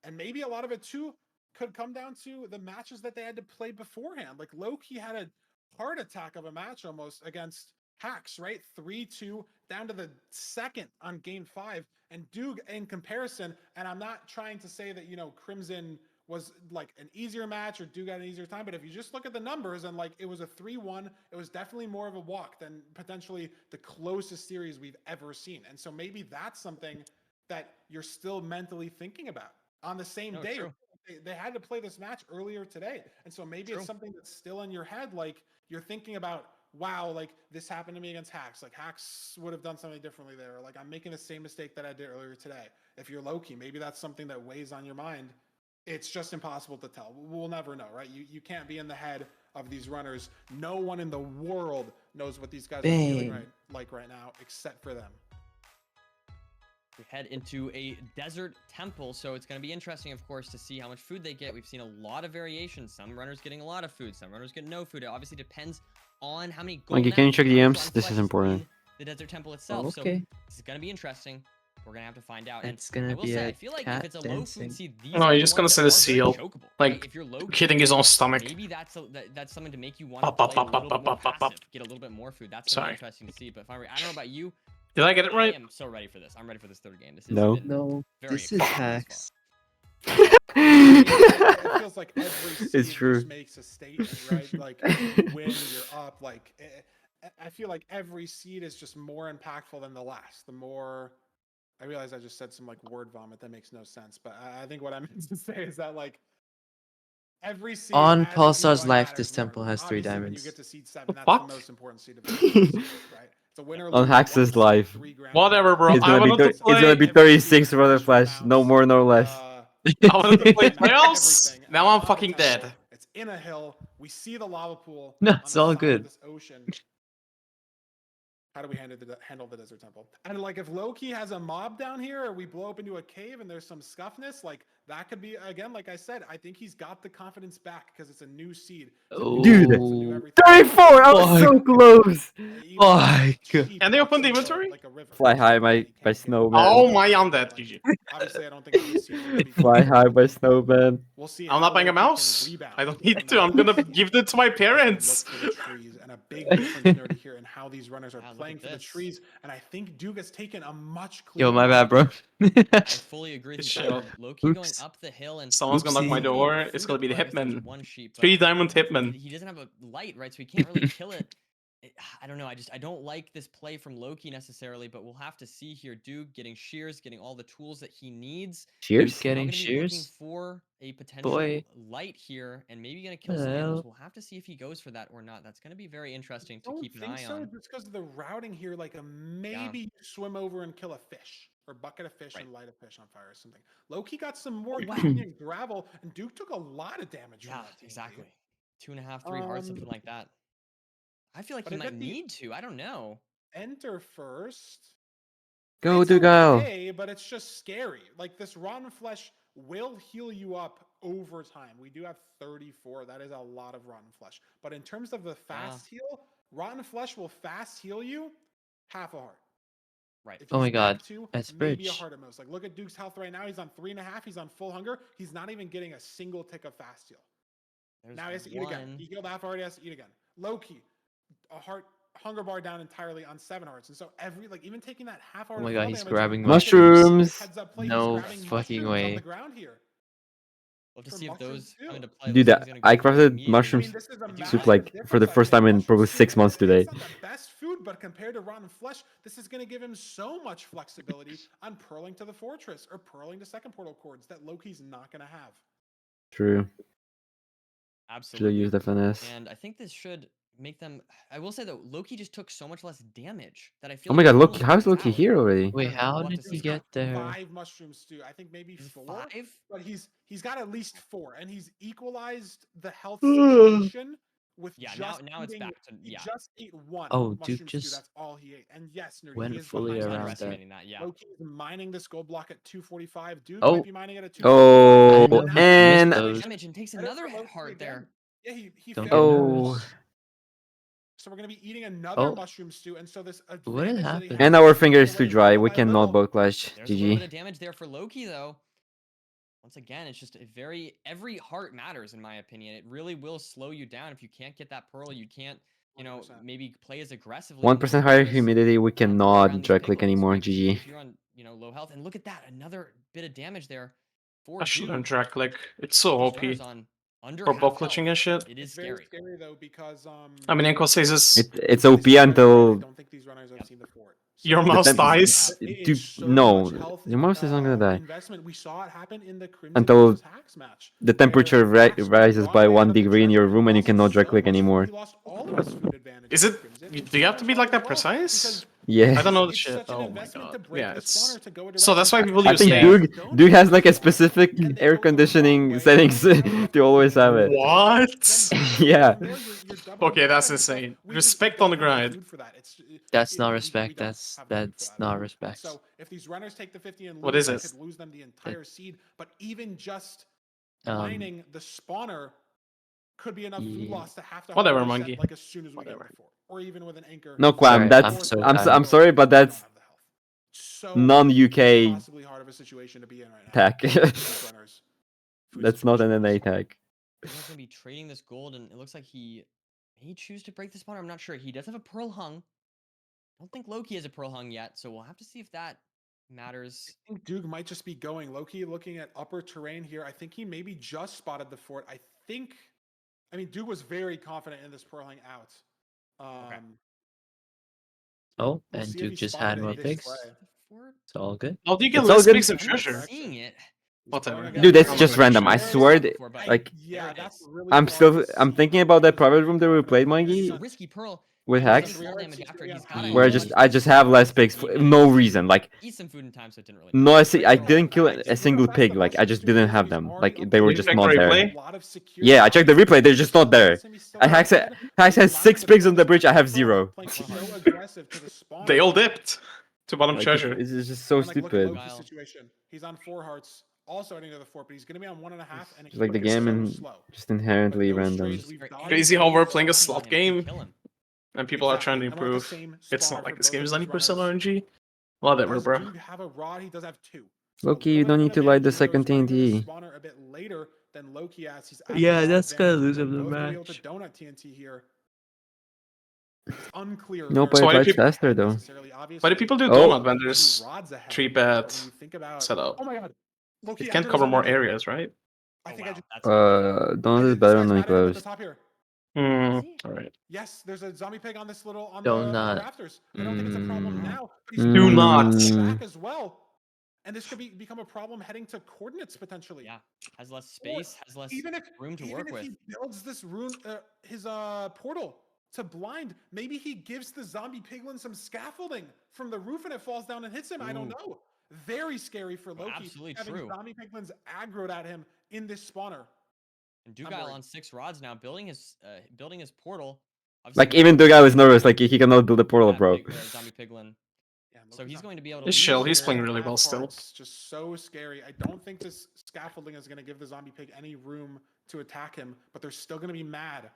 And maybe a lot of it too could come down to the matches that they had to play beforehand. Like lowkey had a heart attack of a match almost against Hacks, right? 3-2 down to the second on game 5. And Duke in comparison, and I'm not trying to say that, Crimson was like an easier match or Duke got an easier time, but if you just look at the numbers and like it was a 3-1, it was definitely more of a walk than potentially the closest series we've ever seen. And so maybe that's something that you're still mentally thinking about on the same day. True. They had to play this match earlier today. And so maybe it's something that's still in your head. Like you're thinking about, wow, like this happened to me against Hacks. Like Hacks would have done something differently there. Or like I'm making the same mistake that I did earlier today. If you're lowkey, maybe that's something that weighs on your mind. It's just impossible to tell. We'll never know, right? You can't be in the head of these runners. No one in the world knows what these guys are feeling right now, except for them. We head into a desert temple, so it's going to be interesting, of course, to see how much food they get. We've seen a lot of variations. Some runners getting a lot of food, some runners get no food. It obviously depends on how many gold Can you check the runners EMs? on This flesh is important. in the desert temple itself. Okay. So this is going to be interesting. We're going to have to find out. It's and gonna I will be say, a I feel like if cat it's a low dancing. food seed, these No, are he's the just gonna ones send a that are very seal, chokeable, like, right? If you're low hitting his own stomach. maybe that's something to make you want to play a little bit more passive, get a little bit more food. That's going to be interesting to see. But if I don't know about you. Did I get it right? I am so ready for this. I'm ready for this third game. This is No. No, very this is exciting Hacks. It feels like every seed It's true. just makes a statement, right? Like you win, you're up. Like I feel like every seed is just more impactful than the last. The more I realize I just said some like word vomit that makes no sense, but I think what I meant to say is that like every seed On as Pulsar's like, life, matters this temple more. has 3 Obviously, when you diamonds. get to seed 7, The that's fuck? the most important seed of the series, right? It's a winner On Hax's life. Whatever, bro. It's I gonna be wanted to it's gonna be play. 36 Runner Flash, no more, no less. I wanted to play playoffs. Now I'm fucking dead. It's in a hill. We see the lava pool. No, on it's the all side of good. This ocean. How do we handle the desert temple? And like if lowkey has a mob down here, or we blow up into a cave and there's some scuffness, like that could be again. Like I said, I think he's got the confidence back because it's a new seed. Dude, 34! I was so close! And they opened the inventory? Fly high by Snowman. Oh my, I'm dead, GG. Obviously, I don't think this seed will be Fly high by Snowman. We'll see. I'm not buying a mouse. I don't need to. I'm gonna give it to my parents. And a big difference nerdy here in how these runners are playing for the this. trees. And I think Duke has taken a much clearer. Yo, my bad, bro. I fully agree with you. Chill. Lowkey going up the hill and Someone's gonna knock my Oopsie. door. Food It's gonna be the up, I guess there's hitman. one sheep, but 3 diamond hitman. he doesn't have a light, right? So he can't really kill it. I don't know. I don't like this play from lowkey necessarily, but we'll have to see here. Duke getting shears, getting all the tools that he needs. Cheers? Getting Gonna be looking shears? for a potential Boy. light here, and maybe gonna kill some animals. We'll have to see if he goes for that or not. That's gonna be very interesting to keep an eye on. Just because of the routing here, like maybe you swim over and kill a fish or bucket of fish and light a fish on fire or something. Lowkey got some more and gravel, and Duke took a lot of damage. Yeah, from that exactly. 2.5, 3 hearts, something like that. I feel like he might need to. I don't know. Enter first. Go, It's Dugal. okay, but it's just scary. Like this rotten flesh will heal you up over time. We do have 34. That is a lot of rotten flesh. But in terms of the fast heal, rotten flesh will fast heal you half a heart. Right. If Oh my he's god, back to, that's maybe a bridge. heart at most. Like look at Duke's health right now. He's on 3.5. He's on full hunger. He's not even getting a single tick of fast heal. There's Now he has to eat again. He healed half a heart. He has to eat again. Lowkey, a heart hunger bar down entirely on 7 hearts, and so even taking that half hour. Oh my god, he's damage, grabbing mushrooms. heads up play, he's No grabbing fucking mushrooms on way. the ground here. We'll have to For see if mushrooms those too. come into play. Dude, Looks like he's gonna I go crafted immediately. mushrooms This is a I do soup massive like for the difference, I first think. time in Mushroom probably soup, 6 months maybe today. it's not the best food, but compared to rotten flesh, this is going to give him so much flexibility on purling to the fortress or purling to second portal chords that Loki's not going to have. True. Absolutely. use the finesse. And I think this should make them. I will say though, Loki just took so much less damage that I feel. Oh my like god, it Loki! almost How's wins Loki out. here already? I Wait, don't know, how we'll have did to he see. get there? 5 mushrooms stew. I think maybe Is it 4. 5? But he's got at least 4, and he's equalized the health situation with Yeah, just now it's eating. back to He yeah. just ate 1 Oh, Duke mushroom stew. just That's all he ate. And yes, Nerdy, went he is fully behind Just around us. that. underestimating that. Yeah. Loki is mining this gold block at 245. Duke Oh. might be mining it at 245. I Oh, know Now he and missed those. Damage and takes better another for Loki heart again. there. Yeah, he Don't finished get oh, nervous. So we're gonna be eating another Oh. mushroom stew, and so this What advantage that he happened? has and our is finger taken is too away dry. little We by cannot little. bow clash. There's a little bit GG. of damage there for Loki though. Once again, it's just a every heart matters in my opinion. It really will slow you down if you can't get that pearl. You can't, 100%. maybe play as aggressively. 1% higher humidity. We around cannot these direct click piglins, anymore. especially GG. if you're on, low health. And look at that, another bit of damage there for I shouldn't Duke. drag click. It's so These OP. runners on under For half bow health. clutching and shit. It is It's very scary. scary though because I mean, Enko says this. It's this OP is very great. I until don't think these runners have seen the fort. Your So mouse temp- dies. it's Dude, so no, much health your mouse is not gonna die investment. We saw it happen in the Crimson until versus Hacks match. the where temperature Hacks rises got by away 1 out of the degree in treasure, your but he room and you lost cannot direct so click much food, anymore. He lost all of his food advantage. Is with it? Crimson. Do you have to be like that Because precise? Yeah. I don't know the it's shit. such an Oh my investment to god. break Yeah, the it's. spawner to go a So that's why direction. people I use think Dave. Duke has like a specific And they air go the wrong conditioning way, settings and now you have to always have it. What? Yeah. From there, you're doubling Okay, down that's on yourself. insane. We Respect don't on the have the grind. food for that. That's not we respect. don't That's have the food for that's that. not And respect. so if these runners take the 50 and lose, What is they it? could lose them the entire seed. But even just Um, mining the spawner could be enough food yeah. loss to have to Whatever, hard reset, monkey. like as soon as we Whatever. get the 4, or even with an anchor. No, Sorry, Quam, that's I'm so I'm tired. sorry, but that's so non-UK impossibly hard of a situation to be in right now. tag. These runners. Food That's not an situation NA is- tag. He's gonna be trading this gold, and it looks like he may choose to break the spawner. I'm not sure. He does have a pearl hung. I don't think Loki has a pearl hung yet, so we'll have to see if that matters. I think Duke might just be going Loki looking at upper terrain here. I think he maybe just spotted the fort. I mean, Duke was very confident in this pearl hang out. Oh, We'll and see if Duke he just spotted had it more this picks. way. It's all good. How do you get It's all less good. picks of I'm not treasure? seeing it. Whatever. Dude, it's I'm just not random. I sure. swear, Before, but like Yeah, there it that's is. really I'm hard still to I'm see. thinking about that private room that we played, This is Mikey, a risky pearl. with He's gonna hacks, get fall damage after. He's gotta where Yeah. I just have less picks for no reason. Like eat some food in time, so it didn't really. no, I Great didn't kill pearl. a single pig. Like I just didn't have them. Like they were Did you just check not the there. replay? Yeah, I checked the replay. They're just not there. Hacks has 6 pigs on the bridge. I have 0. They all dipped to bottom Like, treasure. it's just so And, like, look at stupid. Loki's situation. He's on 4 hearts, also heading to the fort, but he's going to be on 1.5. And It's like the he's game so and slow. just inherently But those random. strays we've dodged Crazy and how we're he's playing a spotting slot him. game Kill him. and people are trying to Exactly. And we're at the improve. same It's spot not like for this both game of is these 90% runners. RNG. Whatever, Does bro. Duke have a rod? He does have 2. Loki, you don't need to light the second TNT. Spawner a bit later than Loki has. He's Yeah, that's gonna lose him the both gonna be able to match. donut TNT here. It's unclear. No, where but So it why do lights people- faster though. necessarily. Why do Obviously, people do Oh. donut two vendors? rods ahead, 3 but bet when you think about, setup. oh my god, Loki It can't enters cover on more the- areas, right? I think I just. That's Donut is this better guy's on batting up at the enclosed. top here. Alright. Yes, there's a zombie pig on this little on Donut. the rafters. I don't think it's a problem Mm. now. But he's Do not. back as well, and this could become a problem heading to coordinates potentially. Yeah, has less space, has less Even if room to even work if with. he builds this rune, his portal to blind, maybe he gives the zombie piglin some scaffolding from the roof and it falls down and hits him. I don't know. Very scary for Loki. Absolutely having true. zombie piglins aggroed at him in this spawner. And I'm Dugile worried. on 6 rods now, building his portal. Like Obviously, even the guy was nervous. Like he cannot build a portal, that bro. zombie piglin. Yeah, So Loki's he's on going to be able to. He's leave chill, he's here. playing really well half still. hearts, just so scary. I don't think this scaffolding is going to give the zombie pig any room to attack him, but they're still going to be mad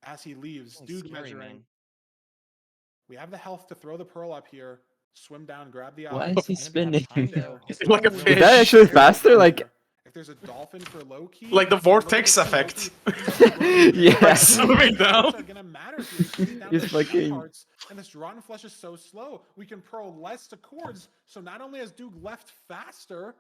as he leaves. Really Dude scary, measuring. man. We have the health to throw the pearl up here, swim down, grab the Why eye. is he Gonna be out of spinning? time, though. Is it like a Really fish? Is that actually faster? Like if there's a dolphin for Loki, Like the look at vortex this, effect. Loki- Yeah. Like swimming down. Are gonna matter here. He's getting down He's to 10 fucking- hearts, and this rotten flesh is so slow. We can pearl less to cords, so not only has Duke left faster,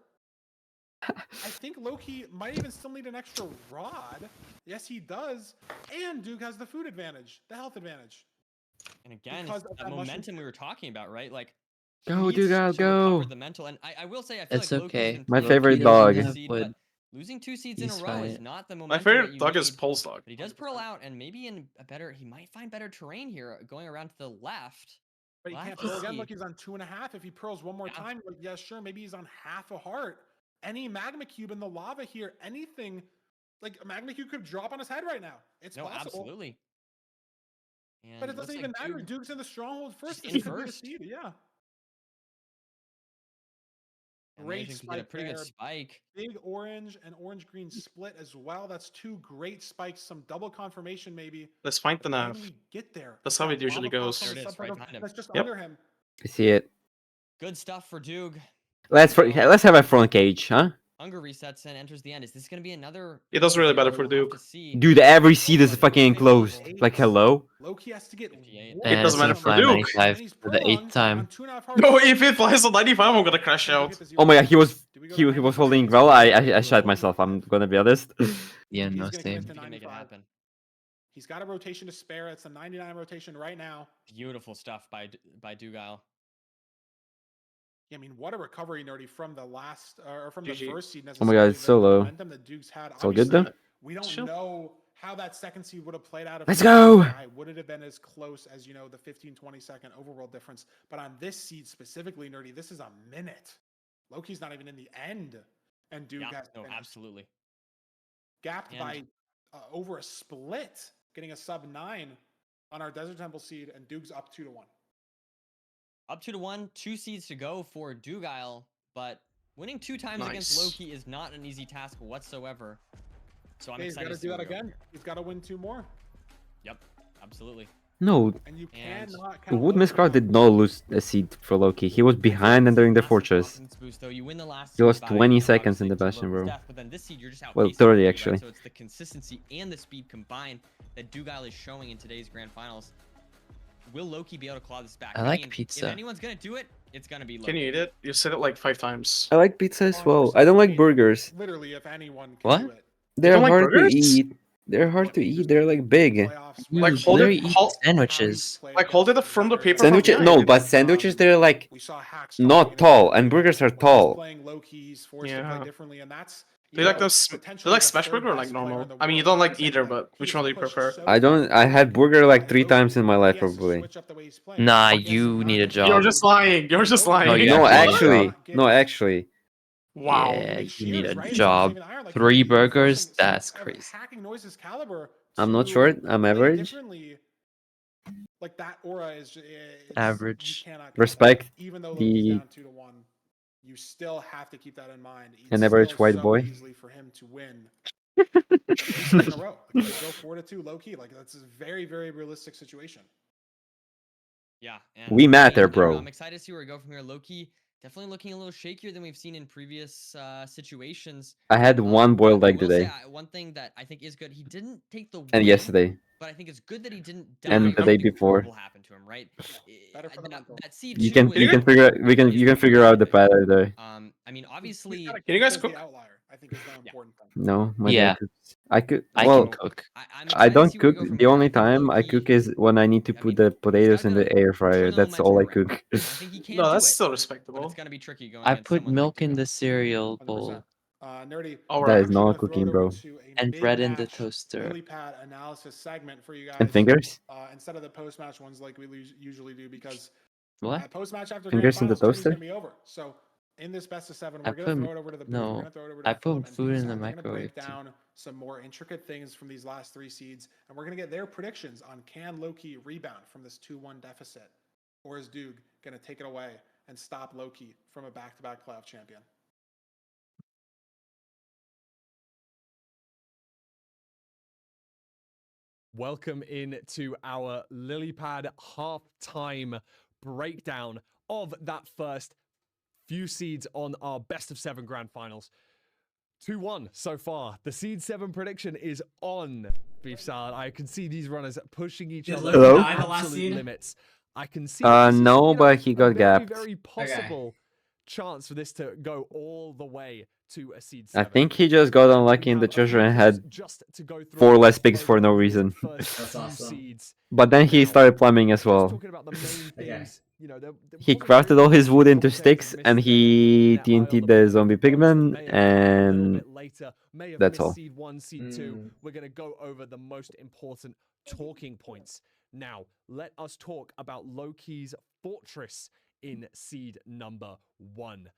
I think Loki might even still need an extra rod. Yes, he does. And Duke has the food advantage, the health advantage. And again, Because it's of that that mushroom momentum we were talking about, right? Like, he Go, needs Dugile, to recover go. the mental. And I will say, I feel It's like Loki's okay. been My playing favorite really well dog. this Have seed, wood. Losing 2 seeds in a He's row is fine. not the My momentum favorite that you dog need. is Pulse Dog. But he does pearl out, and maybe in a better, he might find better terrain here, going around to the left. But he We'll can't have to pearl again. see. Look, he's on 2.5. If he pearls one more Yeah. time, like, yeah, sure, maybe he's on half a heart. Any magma cube in the lava here, anything, like a magma cube could drop on his head right now. It's No, possible. absolutely. And But it doesn't looks even like matter. Duke Duke's in the stronghold first. in This could be the first. seed. Yeah. And Great Legend can get a spike pretty good there. spike. Big orange and orange-green split as well. That's 2 great spikes. Some double confirmation maybe. Let's find the How nav. do we get there? That's It's how that it usually lava pop goes. from There the it is, subpart right of- behind him. That's just Yep. under him. I see it. Good stuff for Duke. Let's have a front cage, huh? Hunger resets and enters the end. Is this going to be another? It does really 0-0? better for We'll have Duke. to see. Dude, every seed is Loki fucking is enclosed. 58. Like, hello? Loki has to get 58. one It doesn't matter Dancing for fly Duke. 95 and he's for the 8th on time. 2.5 hearts. No, if it flies on 95, I'm gonna crash Can we out. get the Oh my god, 0 hearts? Do we go to he was 95? holding It's well. gonna I be shot 1 myself. I'm five. gonna be honest. Yeah, He's no, gonna same. commit to He can make it 95. happen. He's got a rotation to spare. It's a 99 rotation right now. Beautiful stuff by Dugile. Yeah, I mean, what a recovery, Nerdy, from the last or from GG. the first seed. Oh my god, it's so the low. momentum that Duke's had. It's all good though. We don't Chill. know how that second seed would have played out. If Let's it was go! high. Would it have been as close as, you know, the 15-20 second overworld difference? But on this seed specifically, Nerdy, this is a minute. Loki's not even in the end, and Duke Yeah, has no, finished. absolutely. Gapped And- by over a split, getting a sub-9 on our Desert Temple seed, and Duke's up 2-1. Up 2-1, 2 seeds to go for Dugile, but winning 2 times against Nice. Loki is not an easy task whatsoever. So I'm He's got excited to to see do where that we go again. here. He's got to win 2 more. Yep, absolutely. No, And you And cannot count Wood Loki Miscrow out. did not lose a seed for Loki. He was behind entering the Massive fortress. confidence boost, though. You win the last He lost seed by, 20 you know, seconds in the obviously, to Bastion, Loki's bro. death, but then this seed, you're just Well, outpacing 30 Loki, right? actually. So it's the consistency and the speed combined that Dugile is showing in today's grand finals. Will Loki be able to claw this back? I like mean, pizza. If anyone's gonna do it, it's gonna be Loki. Can you eat it? You said it like 5 times. I like pizza as well. I don't like burgers. Literally, if anyone can What? do it. They're don't like hard to burgers? eat. They're hard to eat. They're like big. Playoffs You Like, where hold literally it- eat hold- sandwiches. Like, hold it from the paper. Sandwiches? from No, behind. but sandwiches they're like we saw hacks not talking tall, about and burgers are when he's tall. playing low key, he's forced to Yeah. play differently, and that's Do you like those? Do you like smash burger or like normal? I mean, you don't like either, but which one do you prefer? I don't. I had burger like 3 times in my life probably. Nah, you need a job. You're just lying. You're just lying. No, you No, actually actually, no, actually. Wow. Yeah, you need a job. 3 burgers? That's crazy. Hacking noises caliber. I'm not to short. I'm play average. differently. Like that aura is Average. you cannot count Respect that. Even though the- Loki's down 2-1, you still have to keep that in mind. It's An average still white so boy. easily for him to win in a row. Like, if they go 4-2 Loki. Like that's a very, very realistic situation. Yeah. And We matter, I don't know, bro. I'm excited to see where we go from here. Loki definitely looking a little shakier than we've seen in previous situations. I had one boiled I egg will say, today one thing that I think is good, he didn't take the and win, yesterday. but I think it's good that he didn't die. And the when day something before. horrible happened to him, right? Better for the mental. That seed You two can was- you can figure out you can figure out the pattern there. I mean, obviously, Can you guys cook? The outlier, I think, is the important thing. No, my Yeah. dad cooks. I could. I Well, can cook. I'm I excited to don't see where we cook. go from The here. only I think time I Loki- cook is when I need to I put mean, the potatoes in gotta the air turn fryer. the That's all I momentum cook. around. I think he can No, do that's it, still but respectable. it's gonna be tricky going I against put someone milk like in Dugile. the cereal 100%. bowl Nerdy. All That right. is not cooking, bro. and bread in the toaster. Lily pad analysis segment for you guys. And fingers? Instead of the post match ones like we usually do, because What? post match after Fingers in the grand finals, toaster? gonna be over. So in this best of 7, I we're gonna put- throw it over to the booth. no, We're gonna throw it over to I the put Philip and food in Deeside. the We're gonna microwave, break too. down some more intricate things from these last 3 seeds, and we're gonna get their predictions on can Loki rebound from this 2-1 deficit, or is Duke gonna take it away and stop Loki from a back-to-back playoff champion? Welcome in to our Lilypad halftime breakdown of that first few seeds on our best of 7 grand finals. 2-1 so far. The seed 7 prediction is on, Beef Salad. I can see these runners pushing each Did other Loki to die the last absolute seed? limits. I can see No, this is, you know, but he got very, gapped. very possible chance for this to go all the way to a seed I 7. think he just got unlucky in the treasure and had 4 less picks for no reason. That's awesome. But then he started plumbing as well. Talking about the main things, you know, there He wasn't crafted really all his wood many into commentators sticks missed and the he net eye on TNT'd the the board. zombie Those that pigman may have come a little and bit later may have that's missed all. seed 1, seed 2. We're going to go over the most important talking points. Now, let us talk about lowkey's fortress in seed number 1.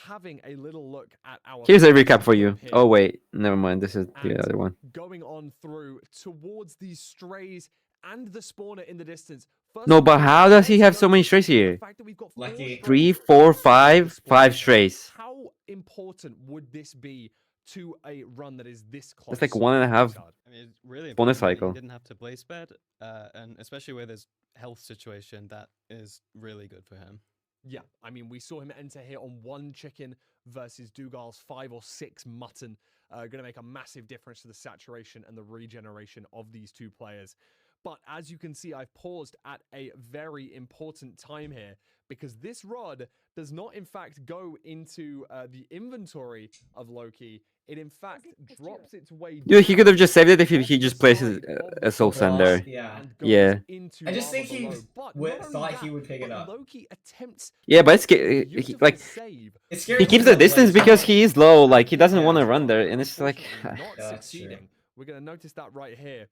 Having a little look at our Here's a first recap for you. clip here. Oh wait, never mind. This is the And other one. going on through towards these strays and the spawner in the distance. First No, of but all, how does he let's have so go many to strays the here? fact that we've got Lucky. 3, strays 4, and 5, the 5 spawner. strays. How important would this be to a run that is this close? That's like 1.5 I mean, it's really bonus important that cycle. he didn't have to place bed, and especially with his health situation, that is really good for him. Yeah, I mean, we saw him enter here on 1 chicken versus Dougal's 5 or 6 mutton. Going to make a massive difference to the saturation and the regeneration of these two players. But as you can see, I've paused at a very important time here because this rod does not, in fact, go into the inventory of lowkey. It, in fact, drops its way down. Dude, he could have just saved it if he off just the places side of a the soul Boss, sand there. yeah. and goes Yeah. into I just lava think he below. But w- not only thought that, he would pick it but up. lowkey attempts Yeah, but it's beautiful like save. It's scary. he keeps the distance because he is low. Like he doesn't Yeah. want to run there, and it's like Unfortunately, not Yeah, that's true. succeeding. We're going to notice that right here.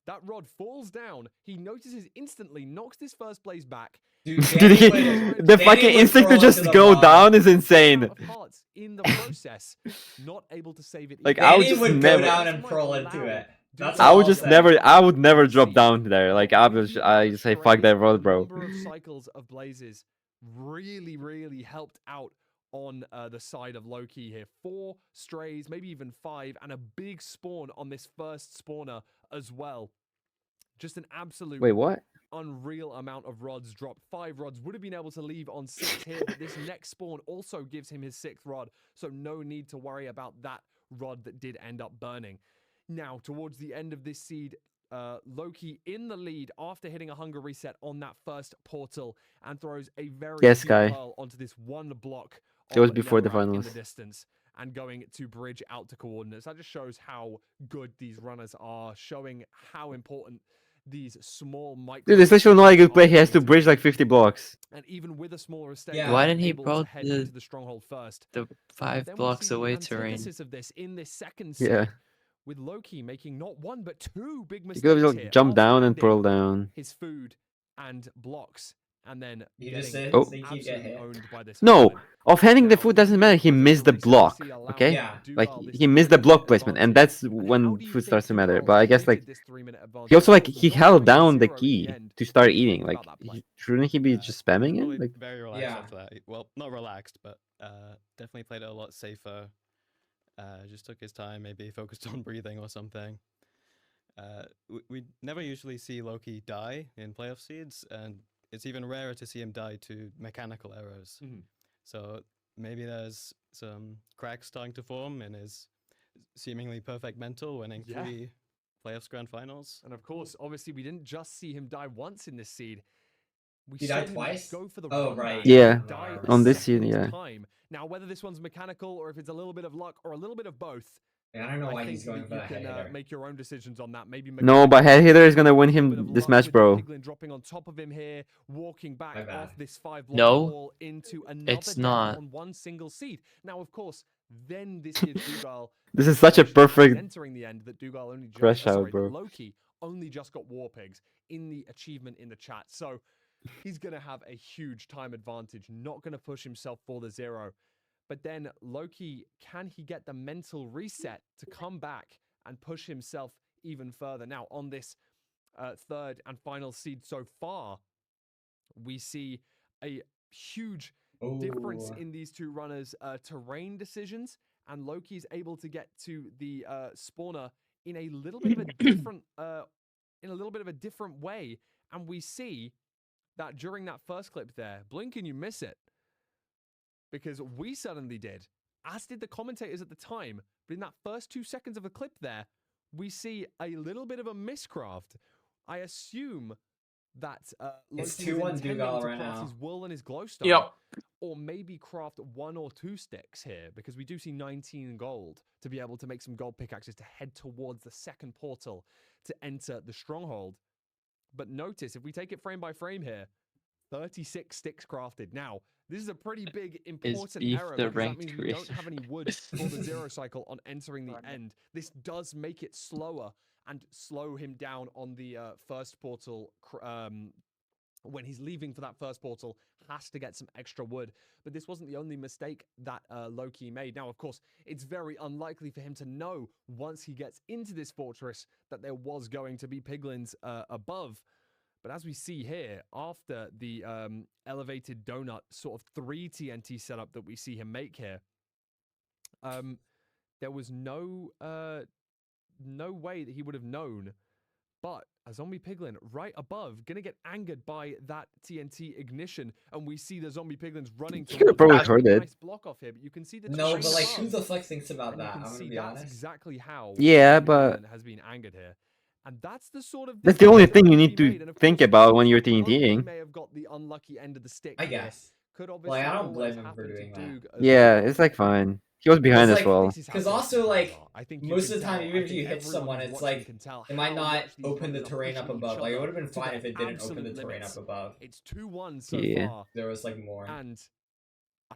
That rod falls down. He notices instantly, knocks this first blaze back. Dude, Dude, Danny he, would- the Danny fucking would instinct to crawl just into the go bottom. down is insane. Of hearts in the process, not able to save it. Like, either. I would Danny just would never- go down and Might crawl allow into it. That's I all would I'll just say. never. I would never drop down there. Like I just say fuck that rod, bro. The number of cycles of blazes really helped out on the side of lowkey here. 4 strays, maybe even 5, and a big spawn on this first spawner as well. Just an absolute Wait, what? unreal amount of rods dropped. 5 rods would have been able to leave on 6 here, but this next spawn also gives him his 6th rod, so no need to worry about that rod that did end up burning. Now, towards the end of this seed, lowkey in the lead after hitting a hunger reset on that first portal and throws a very Yes, cute guy. pearl onto this one block. It was of before the netherrack in finals. the distance and going to bridge out to coordinates. That just shows how good these runners are, showing how important these small micro. Dude, there's literally no like good play. He has to bridge like 50 blocks. And even with a smaller estate, Yeah. Why didn't he able to brought head the- into the stronghold first. The But 5 then we blocks see the away terrain. antithesis of this in this second Yeah. set, with lowkey making not 1 but 2 big You mistakes could have here, just jumped down and offloading pearl down. his food and blocks, and then You just getting said Oh. think he'd get absolutely hit. owned by this No, villain. offhanding the Now, food doesn't matter. He with missed the reset, we block. see allowing Okay, Yeah. like Dougal this he missed the 3-minute block placement, and advantage. that's And when how do you food think starts to matter. Dougal But I guess like treated this 3-minute advantage? he also like Because he not held going down the 0 at key end to start didn't eating. think Like about that play. shouldn't he be just spamming Probably it? Like very relaxed Yeah. after that. Well, not relaxed, but definitely played it a lot safer. Just took his time, maybe focused on breathing or something. We never usually see lowkey die in playoff seeds, and it's even rarer to see him die to mechanical errors. Mhm. So maybe there's some cracks starting to form in his seemingly perfect mental, winning Yeah. 3 playoffs grand finals. And of course, obviously, we didn't just see him die once in this seed. We He saw died him twice? go for the Oh, run right. back Yeah, and die a on this seed, second yeah. time. Now, whether this one's mechanical or if it's a little bit of luck or a little bit of both, Yeah, I don't know why I he's think going that for you that can head hitter. make your own decisions on that. Maybe no, but head hitter is gonna win a bit of him this luck match, with the bro. piglin dropping on top of him here, walking back My bad. off this 5-block No, wall into another it's death not. on one single seed. Now, of course, then this gives Dougal This is such a information as he's perfect entering the end that Dougal only just, crash out, sorry, that bro. lowkey only just got war pigs in the achievement in the chat. So he's going to have a huge time advantage, not going to push himself for the 0. But then lowkey, can he get the mental reset to come back and push himself even further? Now, on this 3rd and final seed so far, we see a huge difference Ooh. in these two runners' terrain decisions, and lowkey is able to get to the spawner in a little bit of a different way. And we see that during that first clip there, blink and you miss it, because we suddenly did, as did the commentators at the time. But in that first 2 seconds of the clip there, we see a little bit of a miscraft. I assume that It's lowkey 2-1 was intending Dougal to right pass now. his wool and his glowstone Yep. or maybe craft 1 or 2 sticks here, because we do see 19 gold to be able to make some gold pickaxes to head towards the second portal to enter the stronghold. But notice, if we take it frame by frame here, 36 sticks crafted. Now, this is a pretty big, important beef error, the because that ranked means we don't creator? have any wood for the 0 cycle on entering the end. This does make it slower and slow him down on the first portal. When he's leaving for that first portal, has to get some extra wood. But this wasn't the only mistake that lowkey made. Now, of course, it's very unlikely for him to know once he gets into this fortress that there was going to be piglins above. But as we see here, after the elevated donut sort of 3 TNT setup that we see him make here, there was no way that he would have known. But a zombie piglin right above, gonna get angered by that TNT ignition, and we see the zombie piglins running You could have towards probably him. heard it. Nice block off here, but you can see the No, terrain but like, who above, the fuck thinks about and you that? can I'm gonna see be that's honest. exactly how Yeah, the but piglin has been angered here. And that's the sort of that's the only decision thing you that need he to made. And of think course, about when you're lowkey TNTing. may have got the unlucky end of the stick I here. guess. Could Like, obviously I don't always blame him for happen to doing that. Doog as Yeah, well. it's like fine. He was behind It's as like- well. This is how Because good also, piglins like, are. I think you most can of the time, tell. even I if think you hit everyone someone, who's it's watching like, can tell it might how not much these open the brothers are terrain up pushing each above. Like, it other would have been to fine their if it didn't open the absolute terrain limits. up above. It's 2-1 so Yeah. far. There was like more. And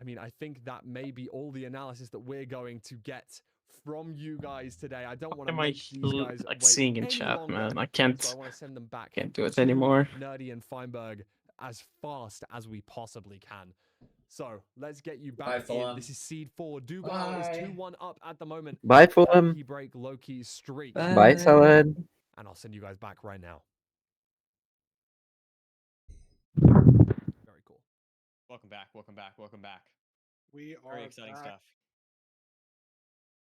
I mean, I think that may be all the analysis that we're going to get from you guys today. I don't want to Am I make these guys like wait seeing in any chat, longer, man? I so I can't want to send them back do it to anymore. Nerdy and Feinberg as fast as we possibly can. So let's get you Bye, back in. Fulham. This is Seed 4. Dougal is Bye. 2-1 up at the moment. Bye, Can Fulham. he break lowkey's streak? Bye, Salad. And I'll send you guys back right now. Very cool. Welcome back. Welcome back. Welcome back. We are Very exciting back. stuff.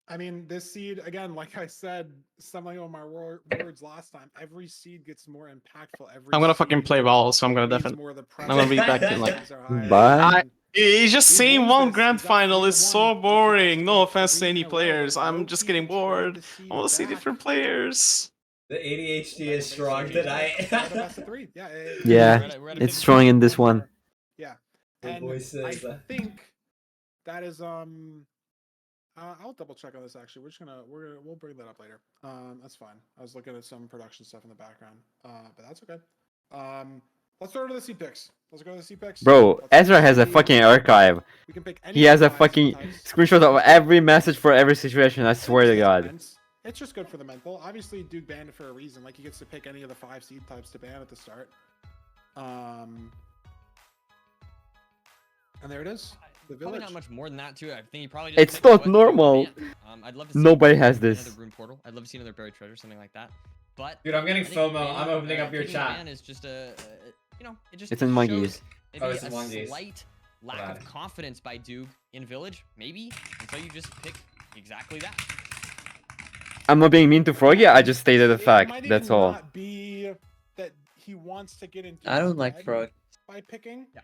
I mean, this seed again, like I said, something on my words last time. Every seed gets more impactful. Every I'm gonna fucking seed play Val, so I'm gonna needs definitely. more of the I'm gonna be back in like. pressures are higher. Bye. And It's just he seeing wins one this. grand He's got final 3 is to so 1 after boring. No playing offense to 3 any in a row. players. Like, I'm just lowkey getting controlled bored. the seed I want to see back. different players. The ADHD is strong tonight. We're the best of 3. Yeah. Yeah, We're at a it's strong in this one. Yeah. The And voices. I think that is I'll double check on this actually. We'll bring that up later. That's fine. I was looking at some production stuff in the background. But that's okay. Let's go to the C picks. Let's go to the C picks. Bro, Let's Ezra has a see- fucking archive. We can pick any He has a of the 5 fucking types. screenshot of every message for every situation, I swear to It's God. immense. It's just good for the mental. Obviously, Duke banned it for a reason. Like, he gets to pick any of the 5 seed types to ban at the start. And there it is. The Probably village. not much more than that too. I think he probably. It's just not picked what he would normal. ban. I'd love to see Nobody has another this. rune portal. I'd love to see another buried treasure, something like that. But Dude, I'm getting I think FOMO. banning, I'm opening up your kicking the chat. ban is just a, you know, it just It's in shows monkeys. maybe Oh, it's a in monkeys. slight lack of confidence by Duke in village, maybe, and so you just pick exactly that. I'm not being mean to Froggy, I just stated a It fact. might That's even all. not be that he wants to get into I don't his like head Frog. by picking. Yeah.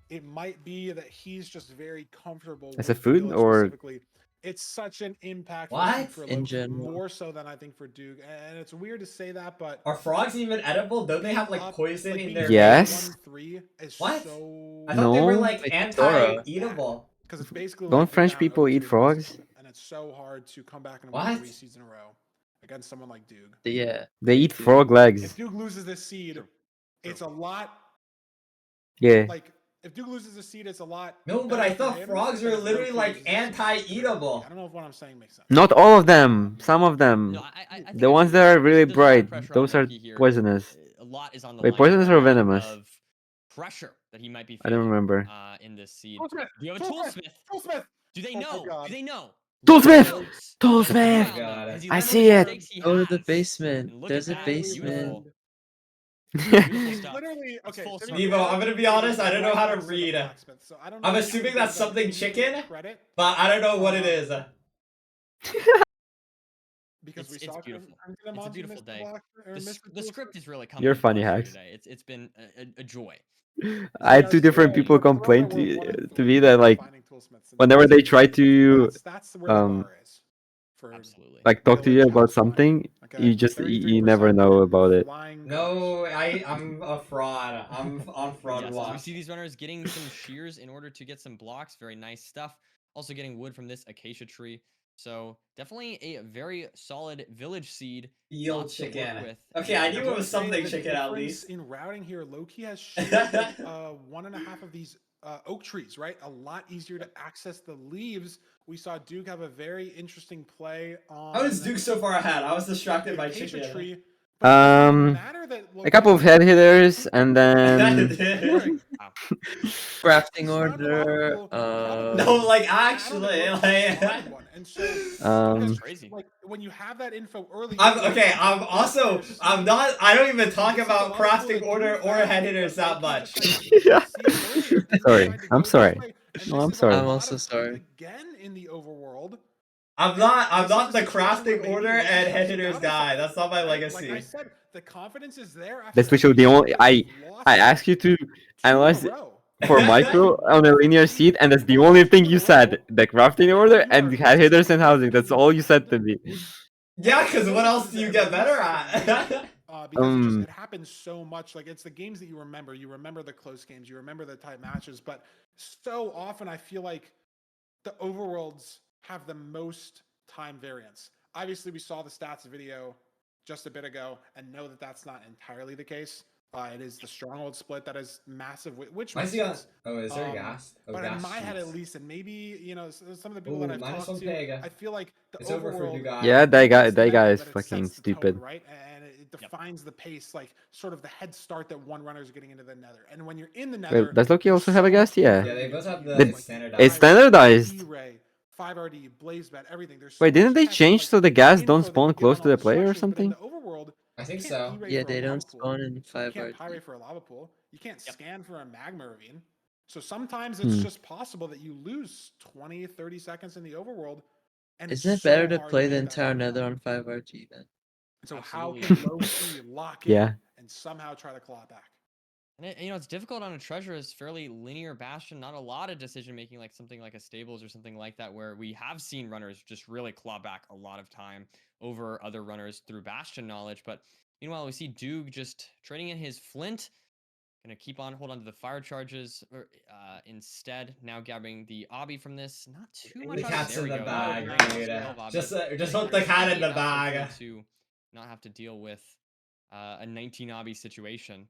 It might be that he's just very comfortable As with a food Village or- specifically. It's such an impact What? for In Loki, general. more so than I think for Duke. And it's weird to say that, but Are frogs even edible? Don't they have like up- poison like, in being their Yes. 1-3 is What? so I thought they were No. like Like Dora. anti-eatable. because it's basically Don't like French down people 0-2 eat frogs? against them, and it's so hard to come back and What? win 3 seeds in a row against someone like Duke. Yeah. They eat Dude. frog If legs. Duke loses this seed, it's a lot Yeah. like if Duke loses a seed, it's a lot. No, but better I for thought him frogs than are if literally Loki like loses this seed. anti-eatable. I don't know if what I'm saying makes sense. Not all of them. Some of them. No, I think The I ones do. that are really There's a lot of bright, pressure on those are Loki here. poisonous. A lot is on the Wait, line poisonous here, or a lot venomous? Of pressure that he might be I don't feeling remember. in this seed. Toolsmith! Do you have a Toolsmith! toolsmith? Toolsmith! Do they Oh my know? God. Do they know? Toolsmith! Notes. Toolsmith! Oh my God. Has he I learned see what it. mistakes he Go to the has? basement. And look There's at a that. basement. Beautiful. Literally, stuff. It's okay. full to be circle. Devo, fair, I'm gonna be it is honest, I don't know right how to next the read. blacksmith, so I don't I'm know if assuming you that's give them something any chicken, credit, but I don't know what it is. because we It's saw beautiful. Crimson It's a Monty beautiful miss day. block- or The, miss the Toolsmith. script is really coming. You're across funny, here Hacks. today. It's been a joy. I had Because, two different yeah, people you know, complain Corona, we're 1 and to 3 me that like finding Toolsmiths, and whenever that's they try to that's where the bar is for Absolutely. like talk to you Village about house finding. something, Like, Okay. you 33% never know about it. flying No, I'm a fraud. I'm on fraud Yes, as we watch. see these runners getting some shears in order to get some blocks. Very nice stuff. Also getting wood from this acacia tree. So definitely a very solid village seed. Field Lots to work chicken. with. Okay, I And knew I it will was say something the chicken at difference least. in routing here, lowkey has shielded 1.5 of these oak trees, right? A lot easier to access the leaves. We saw Duke have a very interesting play on. How is Duke so far ahead? I was distracted the by acacia chicken. tree. But it doesn't really matter that A couple of Loki- head hitters, and then Crafting Surrounded a lot of order. people, probably- No, like I don't actually, know, like. solid one. And so Um, like when you have that info early, Okay. I'm also. I'm not. I don't even talk about crafting order or head hitters that much. yeah. Sorry, I'm sorry. No, I'm sorry. I'm also sorry. Again in the overworld. I'm not the crafting order and head hitters guy. That's not my Like I legacy. said, the confidence is there. That's literally the only I asked you to analyze it for micro on a linear seed, and that's the only thing you said. The crafting order and head hitters and housing. That's all you said to me. Yeah, because what else do you get better at? Because it happens so much. Like it's the games that you remember. You remember the close games. You remember the tight matches. But so often, I feel like the overworlds have the most time variance. Obviously, we saw the stats video just a bit ago, and know that that's not entirely the case. It is the stronghold split that is massive. Which Why is he on? Oh, is there um, gas? Oh, but gas in my head, at sheets. least, and maybe some of the people Ooh, that I've minus talked one to, pega. I feel like the It's over for overworld. Dugai. Yeah, that guy is that it fucking sets the tone, stupid. right? And it defines the pace, like sort of the head start that one runner is getting into the nether. And when you're in the nether, Wait, does Loki also have a guest? Yeah. Yeah, they both have the They- standardized. It's standardized. E-Ray, 5RD, Blazebet, everything. There's Wait, didn't they change so the gas don't spawn close to the player or something? Overworld, I think you so. can't E-Ray Yeah, for a they lava don't pool. spawn in You 5 can't RT. pyrite for a lava pool. You can't scan for a magma ravine. So sometimes it's just possible that you lose 20, 30 seconds in the overworld. And Isn't it's it better so to hard play make the that entire jump. nether on 5 RT then? So Absolutely. how can Loki lock in Yeah. and somehow try to claw it back? And it's difficult on a treasure. Is fairly linear bastion. Not a lot of decision making, like something like a stables or something like that, where we have seen runners just really claw back a lot of time over other runners through bastion knowledge. But meanwhile, we see Doog just trading in his flint. Gonna keep on hold on to the fire charges instead. Now grabbing the obby from this. Not too much. The cat's there in we the go. bag, Nice dude. spell of obby. Just put the cat in the Enough bag. to not have to deal with a 19 obby situation.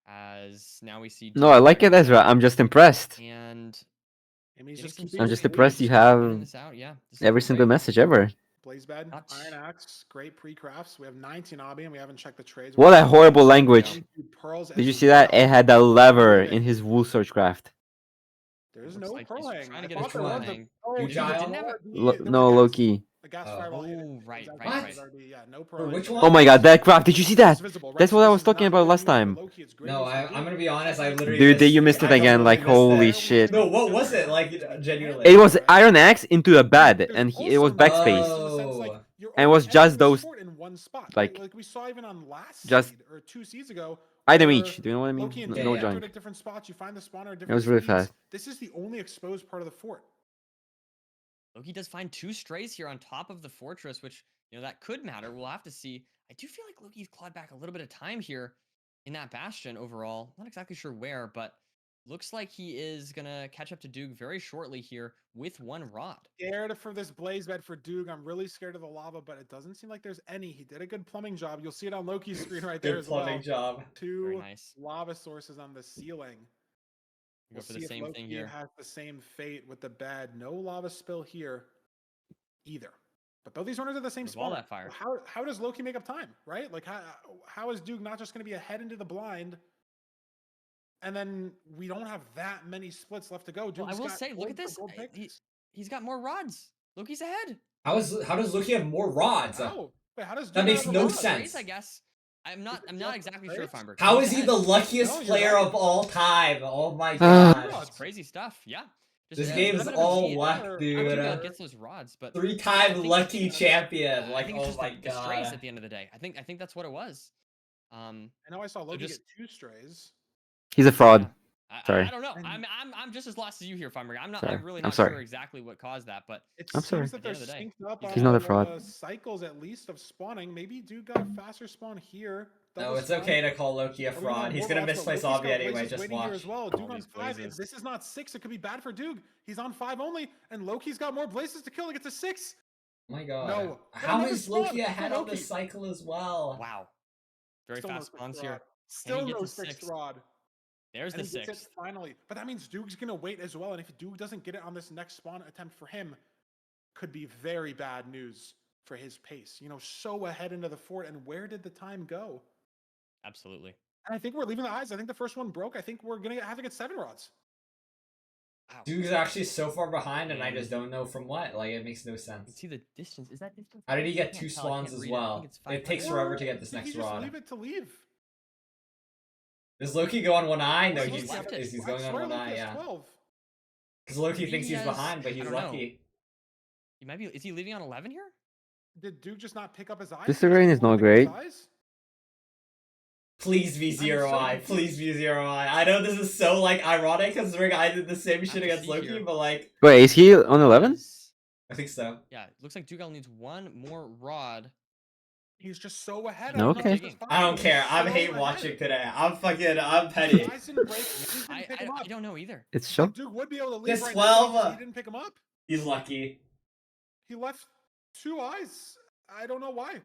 As now we see. No, I like it, Ezra. I'm just impressed. And He's getting just some keeping I'm his just serious impressed you leads, figuring have this out. Yeah, this is every single great. message ever. Blazebed, Not- Iron Axe, great pre-crafts. We have 19 obby and we haven't checked the trades. What a horrible language. 22 pearls Did you as see that? well. It had a lever in his wool search craft. There's Looks no like he's pearl hang. trying to I get a thought there pearl was a hang. pearl You hang. giant? Didn't have the- No, gas. Loki. The gas Oh. fireball hit it. Oh, right, Exactly. right, right. RD, yeah, no For pearl which hang. one? Oh my god, that craft. Did you see that? It's visible, right? That's So what I this was is talking not about very last good for time. Loki. It's great No, news for I'm Duke. gonna be honest. I literally. Dude, you missed it I again. Like, completely missed holy it. shit. No, what was it? Like, genuinely. It was Iron Axe into a bed, There's and it also was no backspace. in the sense, like, Oh. you're And it was only just entering the those, fort in one spot. like, Like we saw even on last just seed or 2 seeds ago. item where each. Do you know what I mean? Loki and No, Duke no Yeah, yeah. entered junk. at different spots. You find the spawner at It different was really speeds. fast. This is the only exposed part of the fort. Loki does find 2 strays here on top of the fortress, which, that could matter. We'll have to see. I do feel like Loki's clawed back a little bit of time here in that bastion overall. Not exactly sure where, but looks like he is going to catch up to Doog very shortly here with 1 rod. Scared for this blaze bed for Duke. I'm really scared of the lava, but it doesn't seem like there's any. He did a good plumbing job. You'll see it on Loki's screen right there Good as well. plumbing job. Very 2 nice. lava sources on the ceiling. Go We'll for see the if same Loki thing here. has the same fate with the bed. No lava spill here either. But though these runners are the same There's all spot, that fire. how does Loki make up time, right? Like how is Duke not just going to be ahead into the blind? And then we don't have that many splits left to go. Well, I Duke's will got say, look at gold for this. gold pickings. He's got more rods. Loki's ahead. How does Loki have more rods? Oh, wait, how does That Duke makes have no rods? sense. Strays, I guess. I'm Is not it just exactly the sure, strays? Feinberg. How He's is he ahead. the luckiest No, you're player right. of all time? Oh my Yeah. god. Rods. It's crazy stuff. Yeah. This a game's little bit of a all cheat. luck, How dude. Duke gets those rods, but 3-time I think lucky it's- champion. I Like, think it's oh just my the strays god. at the end of the day. I think that's what it was. I know I saw Loki just- get 2 strays. He's a fraud. Sorry. I don't know. I'm just as lost as you here, Farmer. I'm Sorry. really I'm not sorry. sure exactly what caused that, but It I'm seems sorry. that At the they're end of the day, synced up he's He's not a on fraud. the cycles at least of spawning. Maybe Duke got a faster spawn here. No, Double it's spawn. okay to call Loki a Are we gonna fraud. have He's more gonna rods, but misplay Loki's Zombie got anyway. Blazes Just waiting here watch. as well. All Duke on these 5. Blazes. This is not 6. It could be bad for Duke. He's on 5 only, and Loki's got more Blazes to kill to get to 6. Oh my god. No. How Another is Loki spawn ahead for on the Loki. cycle as well? wow. Very Still no fast sixth spawns rod. here. Still Can he get no to 6th 6th? rod. There's And the he gets it 6th. finally. But that means Duke's gonna wait as well. And if Duke doesn't get it on this next spawn attempt for him, could be very bad news for his pace. You know, so ahead into the fort. And where did the time go? Absolutely. And I think we're leaving the eyes. I think the first one broke. I think we're gonna have to get 7 rods. Wow. Duke's actually so far behind, and I just don't know from what. Like, it makes no sense. See the distance? Is that distance? How did he I get can't 2 tell, I spawns can't as read well? I think it's It takes 500. forever to get this Did next he just rod. leave it to leave? Does Loki go on 1 eye? No, Loki he's left it. he's I going on swear 1 Loki eye, has yeah. 12. Because Loki Maybe thinks he he's has- behind, but I he's don't know. lucky. He might be. Is he leaving on 11 here? Did Duke just not pick up his eyes? This Did he terrain just is not not pick up his great. eyes? Please be I'm 0 so eye. Please confused. be 0 eye. I know this is so, like, ironic considering I did the same shit to against see Loki, here. but, like, Wait, is he on 11? Is- I think so. Yeah, it looks like Dugal needs 1 more rod. He's just so ahead. No, I'm not okay. just I don't he's care. I'm so hate ahead. watching today. I'm petty. His eyes didn't break. Duke didn't pick him I up. don't know either. It's Like, so. Duke would be able to leave This right 12, now, but he didn't pick him up. He's lucky. He left 2 eyes. I don't know why.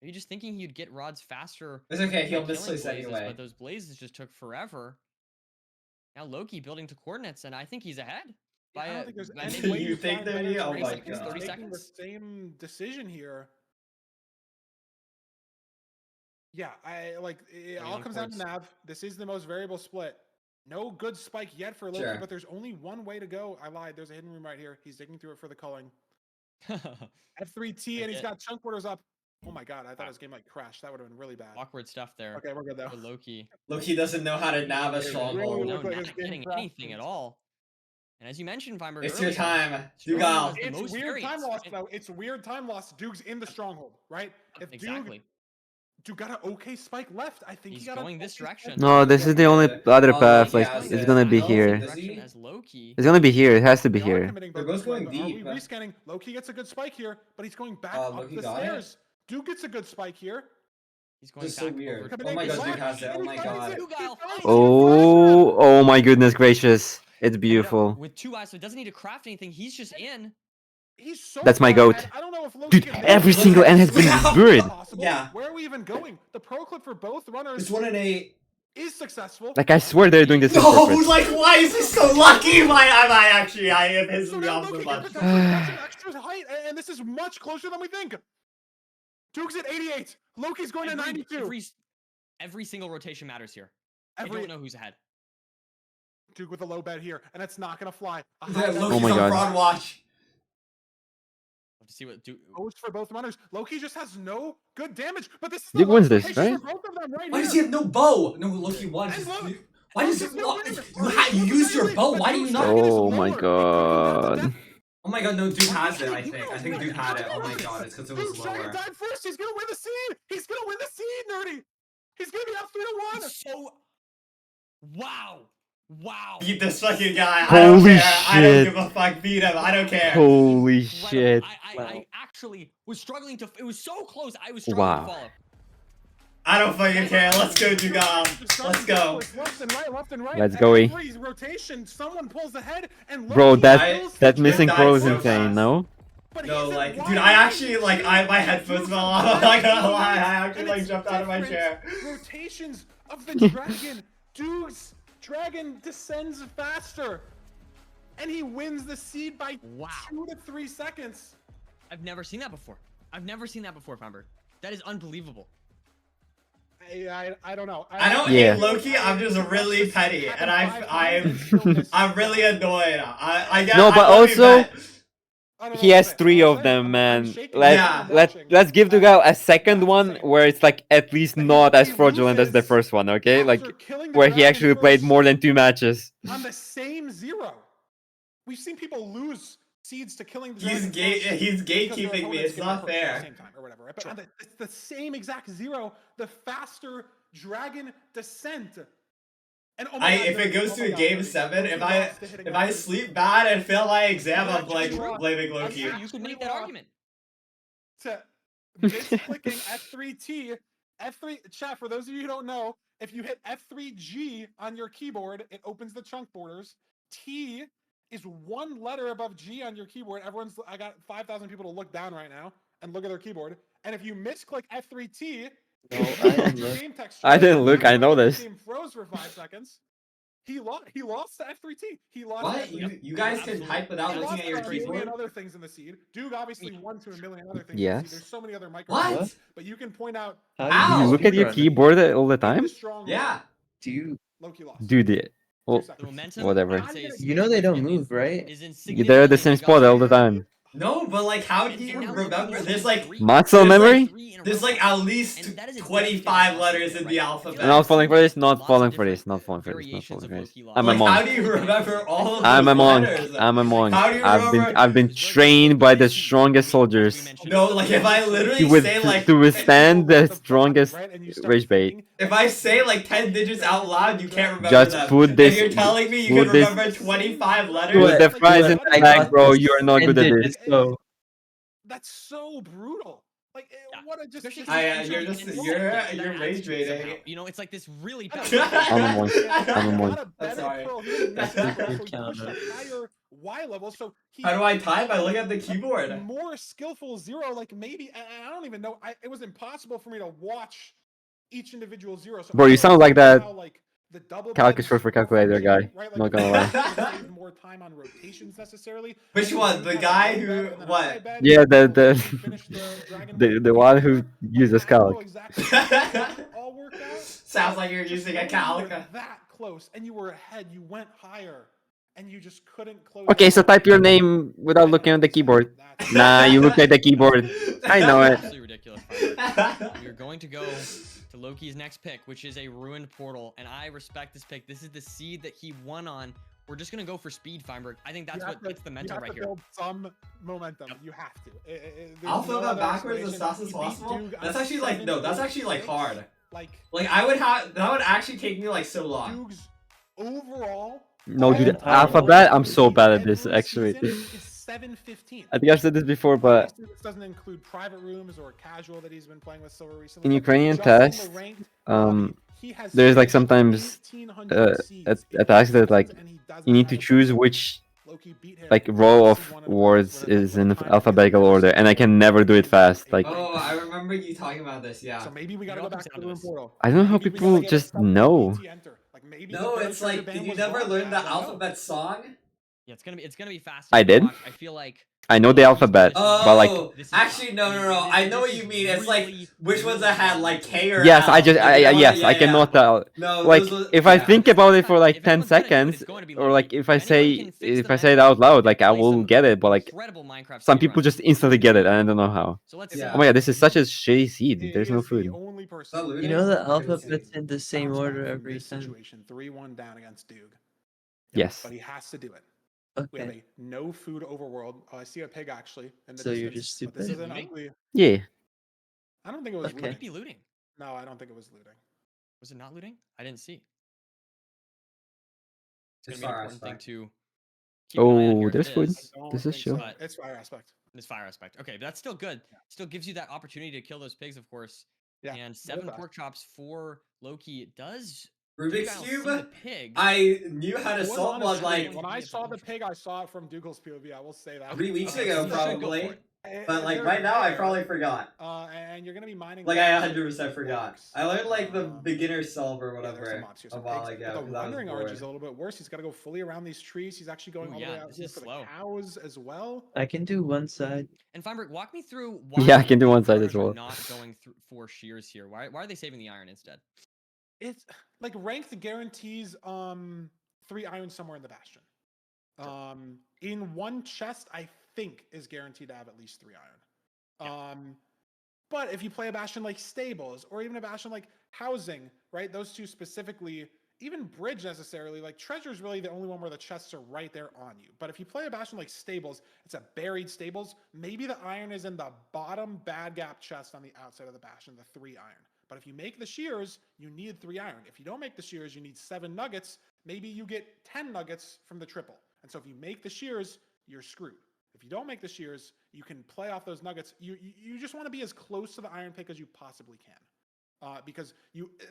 Are you just thinking he'd get rods faster? It's okay. by He'll killing misplace blazes, anyway. But those blazes just took forever. Now Loki building to coordinates, and I think he's ahead. Yeah, I By don't think there's by any maybe way You to think find they're better you? Oh 30 my seconds, god. 30 making seconds? the same decision here. Yeah, it all on comes down to courts. Nav. This is the most variable split. No good spike yet for Loki, Sure. but there's only one way to go. I lied. There's a hidden room right here. He's digging through it for the culling. F3T, and he's Okay. got chunk orders up. Oh my god, I thought his game like crashed. That would have been really bad. Awkward stuff there. Okay, we're good though. For Loki. Loki doesn't know how to nav a It stronghold. really No, looked like not his game getting crashed. anything at all. And as you mentioned, Vimer, It's your time. Stronghold Dugal. has the It's most weird time variance, loss right? though. It's weird time loss. Duke's in the stronghold, right? If Exactly. Duke got an okay spike left, I think He's he got going an this okay direction. spike No, left. this is the only other Oh, path. Loki Like, has it's it. gonna be No, here. does he? Direction as Loki. It's gonna be here. It has to be They are here. committing They're both both this way, going but deep. Are we rescanning? Loki gets a good spike here, but he's going back Oh, up Loki the got it? stairs. Duke gets a good spike here. He's going This is back so weird. over. Coming Oh in my good god, Duke flash, has it. and Oh he my finds god. it. Dugal, He finds it. Oh my goodness gracious. It's beautiful. With 2 eyes, so it doesn't need to craft anything. He's just in. He's so That's my far goat. ahead. I don't know if Loki Dude, can every make it. single end has been Yeah. buried. Possible. Yeah. Where are we even going? The pro clip for both runners It's 1 in 8. is successful. Like, I swear they're doing this on No, purpose. like, why is he so lucky? I am his So me now off so Loki much. can potentially catch an extra height, and this is much closer than we think. Duke's at 88. Loki's going to 92. Every single rotation matters here. I Every don't know who's ahead. Duke with a low bet here, and it's not gonna fly. A Yeah, high bet Loki's my on God. fraud watch. Have to see what goes for both runners. Loki just has no good damage, but this is the Duke wins lowest this, rotation right? for both of them right Why here. does he have no bow? No, Loki won. And look, Why does Loki's it no not? win. You used your bow. Why do you not? Oh my god. Oh my god, no, Duke has it, I think. I think Duke had it. Oh my god, it's because it was Duke's trying to lower. dive first. He's gonna win the seed. He's gonna win the seed, Nerdy. He's gonna be up 3-1. So, wow. Beat this fucking guy. Holy I don't shit. give a fuck. Beat him. I don't care. Holy Incredible. shit. I actually was struggling to. It was so close. I was struggling Wow. to follow. I don't fucking care. Let's go, Dugal. Let's go. Left and right, left and right. Let's And go, E. every rotation, someone pulls ahead, and Bro, Loki that kills that the missing guy pro is so insane, fast. no? But No, he's at like, dude, wide I actually, range. like, my headphones fell off. I'm not gonna lie. I actually, And like, it's jumped out of my chair. different rotations of the dragon. Duke's dragon descends faster, and he wins the seed by 2 to 3 seconds. I've never seen that before. Fumber. That is unbelievable. I don't know. I don't Yeah. hate Loki. I'm just really petty, and I'm really annoyed. I get. No, I but love you, also, I don't know he what has to say. 3 I'm of saying, them, I'm man. shaking Let, Yeah. I'm let, watching. let's give the guy a second That's one insane. where it's like at least But not as he fraudulent as the loses first one, okay? Like, after killing the where he dragon actually played first more than 2 matches. on the same 0. We've seen people lose seeds to killing the He's dragon first he's because their gatekeeping me. opponents It's get not approached at the fair. same time or whatever, right? But on it's the same exact 0, the faster dragon descent. And oh my God, if it goes to a game 7, if I sleep bad and fail my exam, I'm like blaming lowkey. Yeah, you could make that argument. To misclicking F3T, F3 chat, for those of you who don't know, if you hit F3G on your keyboard, it opens the chunk borders. T is one letter above G on your keyboard. I got 5,000 people to look down right now and look at their keyboard. And if you misclick F3T, No, I didn't look. game text I didn't look, I the know this. game froze for 5 seconds. He lost to F3T. He lost. What? You guys can type without He looking lost at your to a million keyboard? other things in the seed. Duke obviously won to a million other things in the Yes. seed. There's so many other micro. What? But you can point out. How Do you Ow! look at your speedrun it? keyboard all the time? Yeah. Do you? Loki lost. Dude, it. Well, The momentum, whatever. I'd say, is You know they don't significant- move, right? is They're at the insignificantly same bigger spot than all the time. No, but like, how do you And now remember? Loki There's is like, three- Muscle There's memory? three in a there's row. like at least And that is a 25 devastating letters loss in right the now. I feel alphabet. like Not falling for this, there's not lots falling of for this, different not falling for this, not variations falling of for this. Loki loss. I'm a Like, monk. how do you remember all of I'm those a monk. letters? I'm a monk. How do you I've remember? been trained by the strongest soldiers No, like if I literally to, say like, to withstand the strongest rage bait. if I say like 10 digits out loud, you can't remember Just them. put this. And you're telling me you put can this. remember 25 letters? Put the fries in the I bag, got bro. this. You are not good at this. That's so brutal. Like, what a just. Especially You're just you're rage baiting. You know, it's like this really bad. I'm a monk. I'm a monk. I'm sorry. Higher Y level, so How do I type? I look at the keyboard. More skillful zero, like maybe I don't even know. It was impossible for me to watch each individual zero. So Bro, you sound like that the double calculus for calculator guy. right? Not gonna lie. Save more time on rotations necessarily. Which one? The guy who what? Yeah, the one who uses calc. All worked out. Sounds like you're using a calc. That close, and you were ahead. You went higher, and you just couldn't close. Okay, so type your name without looking at the keyboard. Nah, you looked at the keyboard. I know it. Absolutely ridiculous. We're going to go to Loki's next pick, which is a ruined portal, and I respect this pick. This is the seed that he won on. We're just gonna go for speed, Feinberg. I think that's what gets the mental right here. Build some momentum. You have to. I'll fill that backwards as fast as possible. That's actually like that's actually like hard. Like I would have that would actually take me like so long. Duke's overall. No, dude, alphabet. I'm so bad at this actually. 715. I think I've said this before, but this doesn't include private rooms or casual that he's been playing with Silver recently. in Ukrainian tests, there's like sometimes attacks that like you need to choose which like row of words is in alphabetical order, and I can never do it fast. Like, oh, I remember you talking about this. Yeah. So maybe we gotta go back to the room portal. I don't know how people just know. No, it's like, did you never learn the alphabet song? Yeah, it's gonna be fast. I did. I feel like I know the alphabet, but like. Actually, no. I know what you mean. It's like which ones I had like K or Yes, L. I cannot tell. No, like if I think about it for like if 10 anyone's gonna do it, seconds, it's going to be or Loki. like if I say Anyone can fix the it out loud, like I play will some get it. But like incredible Minecraft some people speedruns. just instantly get it, and I don't know how. So let's Yeah. Oh my god, this is such a shitty seed. There's no food. You know the alphabet's in the same order every time. Situation 3-1 down against Duke. Yes. But he has to do it. We have Okay. a no food overworld. Oh, I see a pig actually. In the So you're distance, just but this stupid? is an ugly. Yeah. I don't think it was Okay. Might looting. be looting. No, I don't think it was looting. Was it not looting? I didn't see. It's It's gonna be fire an important thing aspect. to keep an eye on Oh, here. there's It food. is. Don't This is think chill. so. It's fire aspect. It's fire aspect. Okay, but that's still good. Still gives you that opportunity to kill those pigs, of course. Yeah. And go 7 fast. pork chops for Loki. It does. Rubik's Duke, I don't see Cube? the pigs. I knew how to It was solve on a one screen. like When I saw the pig, I saw it from Dougal's POV. I will say that. 3 weeks Okay, ago, so you should go for probably. it. But like They're right now, I there, probably forgot. And you're gonna be mining. Like I blocks 100% forgot. blocks. I learned like the beginner solve or Yeah, there's some whatever mobs here, a some while pigs. ago. But the 'cause I was wandering arch bored. is a little bit worse. He's got to go fully around these trees. He's actually going Ooh, all yeah, the way out this here is for slow. the cows as well. I can do one side. And Feinberg, walk me through why Yeah, I can do the one side runners as are well. not going through for shears here. Why are they saving the iron instead? It's like ranked guarantees 3 iron somewhere in the bastion. In one chest, I think is guaranteed to have at least 3 iron. But if you play a bastion like stables or even a bastion like housing, right? Those two specifically, even bridge necessarily, like treasure is really the only one where the chests are right there on you. But if you play a bastion like stables, it's a buried stables. Maybe the iron is in the bottom bad gap chest on the outside of the bastion, the 3 iron. But if you make the shears, you need 3 iron. If you don't make the shears, you need 7 nuggets. Maybe you get 10 nuggets from the triple. And so if you make the shears, you're screwed. If you don't make the shears, you can play off those nuggets. You just want to be as close to the iron pick as you possibly can. Because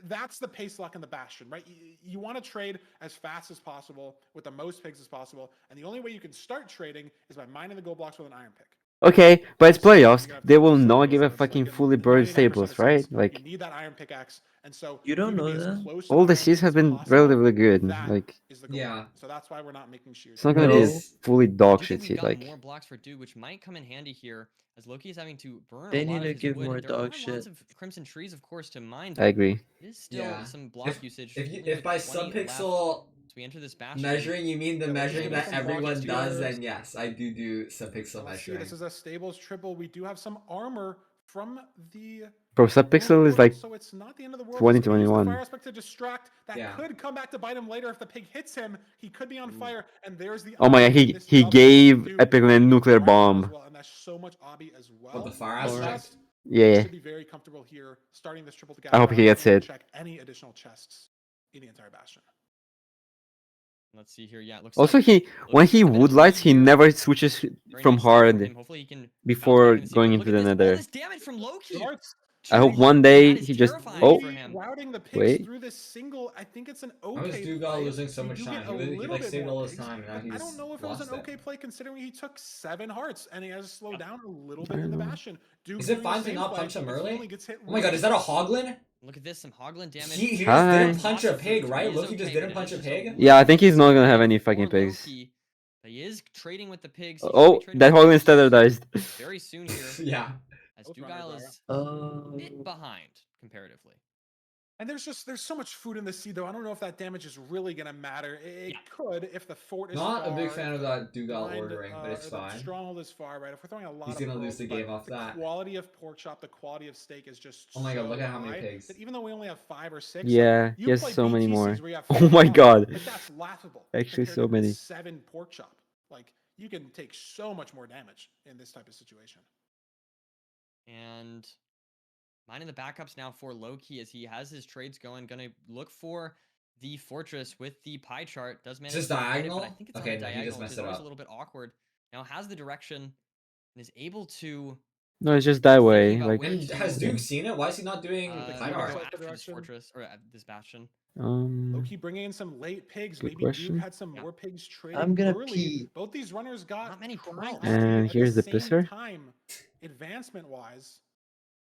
that's the pace lock in the Bastion, right? You want to trade as fast as possible with the most pigs as possible. And the only way you can start trading is by mining the gold blocks with an iron pick. Okay, but it's playoffs. They will not give a fucking fully burned stables, right? Like, you need that iron pickaxe, and so You don't can be know as that. close to all the iron seeds pick have as been possible. relatively good. That Like, is the goal. Yeah. So that's why we're not making shears. it's not gonna be No. a fully dog I do shit think we've seed. got Like, more blocks for Duke, which might come in handy here, as Loki is having to burn They a lot need of to his give wood. more There are dog lots shit. of Crimson trees, of course, to mine. I agree. It is still Yeah. some block usage. If only with by 20 left subpixel as we enter this bastion. measuring you mean the Yeah, we're measuring doing that some everyone blocks does, here. then yes, I do subpixel Let's see, measuring. this is a stables triple. We do have some armor from the bro, subpixel world is like so it's not the end of the world. 2021. The fire aspect to distract. That Yeah. could come back to bite him later if the pig hits him. He could be on fire, and there's the. Oh my god, obby, and this he double gave Duke Epic a nuclear right now as bomb. well, and that's so much obby as well. What, the fire This aspect? chest, Yeah. should be very comfortable here, starting this triple together. I hope he without gets having to it. Check any additional chests in the entire bastion. Let's see here. Yeah, it looks Also, like when Loki's he a bit of a woodlights, he lead here. never switches Very from nice start hard him. Hopefully he can bounce before back in the going sequence. into Look the at this, all nether. this damage from Loki. Darts. I hope Two one hearts, day that is he just. terrifying Oh, for him. Routing the pigs wait. through this single, I think it's an How okay is Dugal play. losing so You much do time? get a He little like bit saved more all his pigs, time, and now but I he's don't know if it was lost an it. okay play considering he took 7 hearts and he has to slow down a little bit in the Bastion. Duke Is it doing the fine to same not play, punch him if he early? only gets hit Oh my god, is that a Hoglin? Look at this, some Hoglin damage. He just Hi. didn't punch a Lots of pig, food, right? he is Loki just okay, didn't but punch it a is just pig? Yeah, I think he's not gonna have for any fucking pigs. Loki. He is trading with the pigs. He should Oh, be trading that with the Hoglin pigs standardized. very soon here, Yeah. as Both Dugal runners is Oh. a bit behind comparatively. And there's so much food in the seed though. I don't know if that damage is really gonna matter. It Yeah. could if the fort is Not far, a big fan if of the that Dugal blind, ordering, but it's or the fine. stronghold is far, right? If we're throwing a lot He's of gonna lose pearls, the but game off the that. quality of pork chop, the quality of steak is just Oh my god, so look at how many high pigs. that even though we only have 5 or 6, Yeah, like, he you has play so many BTCs more. where you have Oh 4 my hogs, god. like, that's laughable. Actually, compared so to many. 7 pork chop. Like you can take so much more damage in this type of situation. And mining the backups now for Loki as he has his trades going. Gonna look for the fortress with the pie chart. Does manage this to find it, diagonal? but I think it's Okay, on no, a he just diagonal, which messed is it always up. a little bit awkward. Now has the direction and is able to. No, it's just that way. about Like, where And has Duke seen it? Why is he not doing Trying pie to go art? after this fortress or this bastion. Loki bringing in some late pigs. Good Maybe question. Duke had some more pigs traded I'm gonna early. pee. Both these runners got Not many prime pearls. speed And at here's the same pisser. time, advancement wise.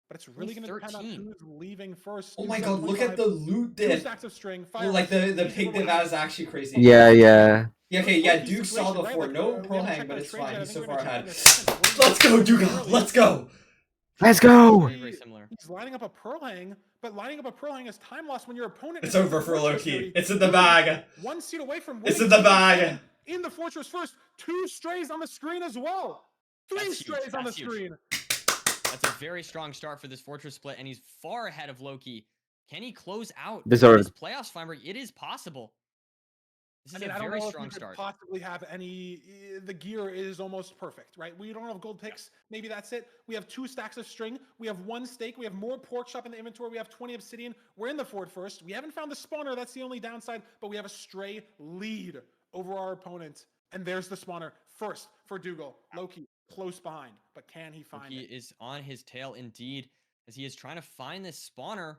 But it's really Only going to depend on 13. who's leaving first. Oh Duke's my got god, look at 25, the loot 2 dip. stacks of string. Fire Like the He's pig number div one. is actually crazy. yeah, yeah. Yeah, okay, yeah, Low-key Duke saw situation, the right? fort. Like, No we pro haven't hang, checked but our it's trades fine. yet. I He's think so we're far gonna check ahead. in a second. Let's go, Dugal. Let's go. Let's go! Very, very similar. He's lining up a pearl hang, but lining up a pearl hang is time loss when your opponent. It's is in over the for fortress Loki. area. It's in the Duke, bag. 1 seat away from It's winning in the Game bag. 7 in the fortress first. 2 strays on the screen as well. 3 That's huge. strays on the That's huge. screen. That's a very strong start for this fortress split, and he's far ahead of Loki. Can he close out Deserved. this playoffs final? It is possible. This I is mean, a I don't very know if strong you could start. possibly have any. The gear is almost perfect, right? We don't have gold picks. Maybe that's it. We have 2 stacks of string. We have 1 steak. We have more pork chop in the inventory. We have 20 obsidian. We're in the fort first. We haven't found the spawner. That's the only downside. But we have a stray lead over our opponent. And there's the spawner first for Dougal. Loki close behind, but can he find He it? is on his tail indeed, as he is trying to find this spawner.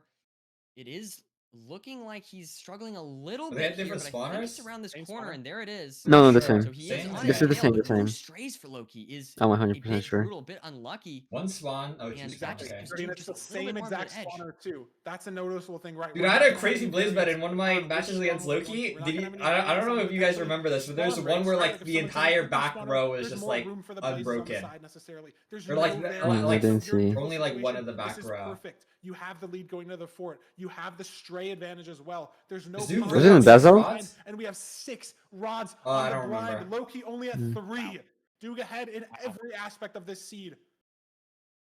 It is looking like he's struggling a little They bit had here, different but I think it's spawners? around this Same corner, spawner? and there it is. No, the Sure. same. So he is Same? on This his is the tail, same, the but no same. strays for Loki is I'm a 100% bit sure. brutal, a bit unlucky. One spawn. Oh, And jeez. that just Okay. gives I mean, Duke it's just the a little same bit more of an exact edge. spawner too. That's a noticeable thing, right? Dude, We're I not had a gonna have crazy any blaze bet variants in one of my on which matches against stronghold Loki. we're not Did gonna you, have any I don't variants know on if you guys potentially remember this, but there's spawn one breaks, where right? like If the someone's gonna entire put the back spawner, row is there's just more like room for the blazes on the unbroken. side necessarily. There's Or like no the- variant. or like- I didn't You're in see. this Only, like, one situation. of the back This is row. perfect. You have the lead going to the fort. You have the stray advantage as well. There's no Is Duke pop really on on six the rods? line, and we have 6 rods Oh, I on the don't blind. remember. Loki only at Mm. 3. Duke ahead in every aspect of this seed.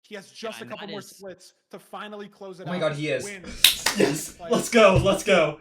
He has just a and couple that more is- splits to finally close it Oh out. my god, he is. Win. Yes. Let's go. Let's go.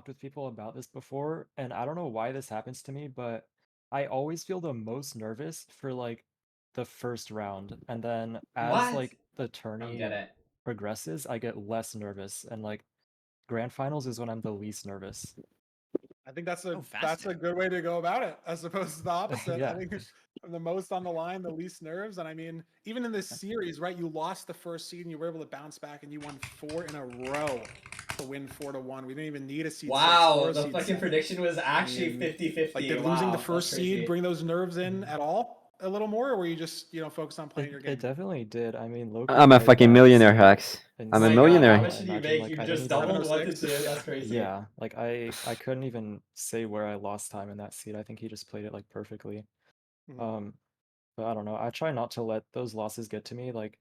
talked with people about this before, and I don't know why this happens to me, but I always feel the most nervous for like the first round, and then as What? like the I don't tourney get it. progresses, I get less nervous, and like grand finals is when I'm the least nervous. I think that's a Oh, that's a fascinating. good way to go about it, as opposed to the opposite. Yeah. I think from the most on the line, the least nerves. And I mean, even in this series, right? You lost the first seed and you were able to bounce back, and you won 4 in a row to win 4-1. We didn't even need a seed 6 Wow, or a the seed fucking 7. prediction was I actually mean, 50-50. like, did wow, losing the that's first crazy. seed bring those nerves in at all? A little more, or were you just focused on playing your game? It definitely did. I mean, Loki I'm a played fucking that millionaire, seed Hacks. in I'm a My such God, millionaire. how I much did you imagine, make? like, You I just didn't even- doubled 1 to 2. 706? That's crazy. Yeah, like I couldn't even say where I lost time in that seed. I think he just played it like perfectly. Mhm. But I don't know. I try not to let those losses get to me. Like,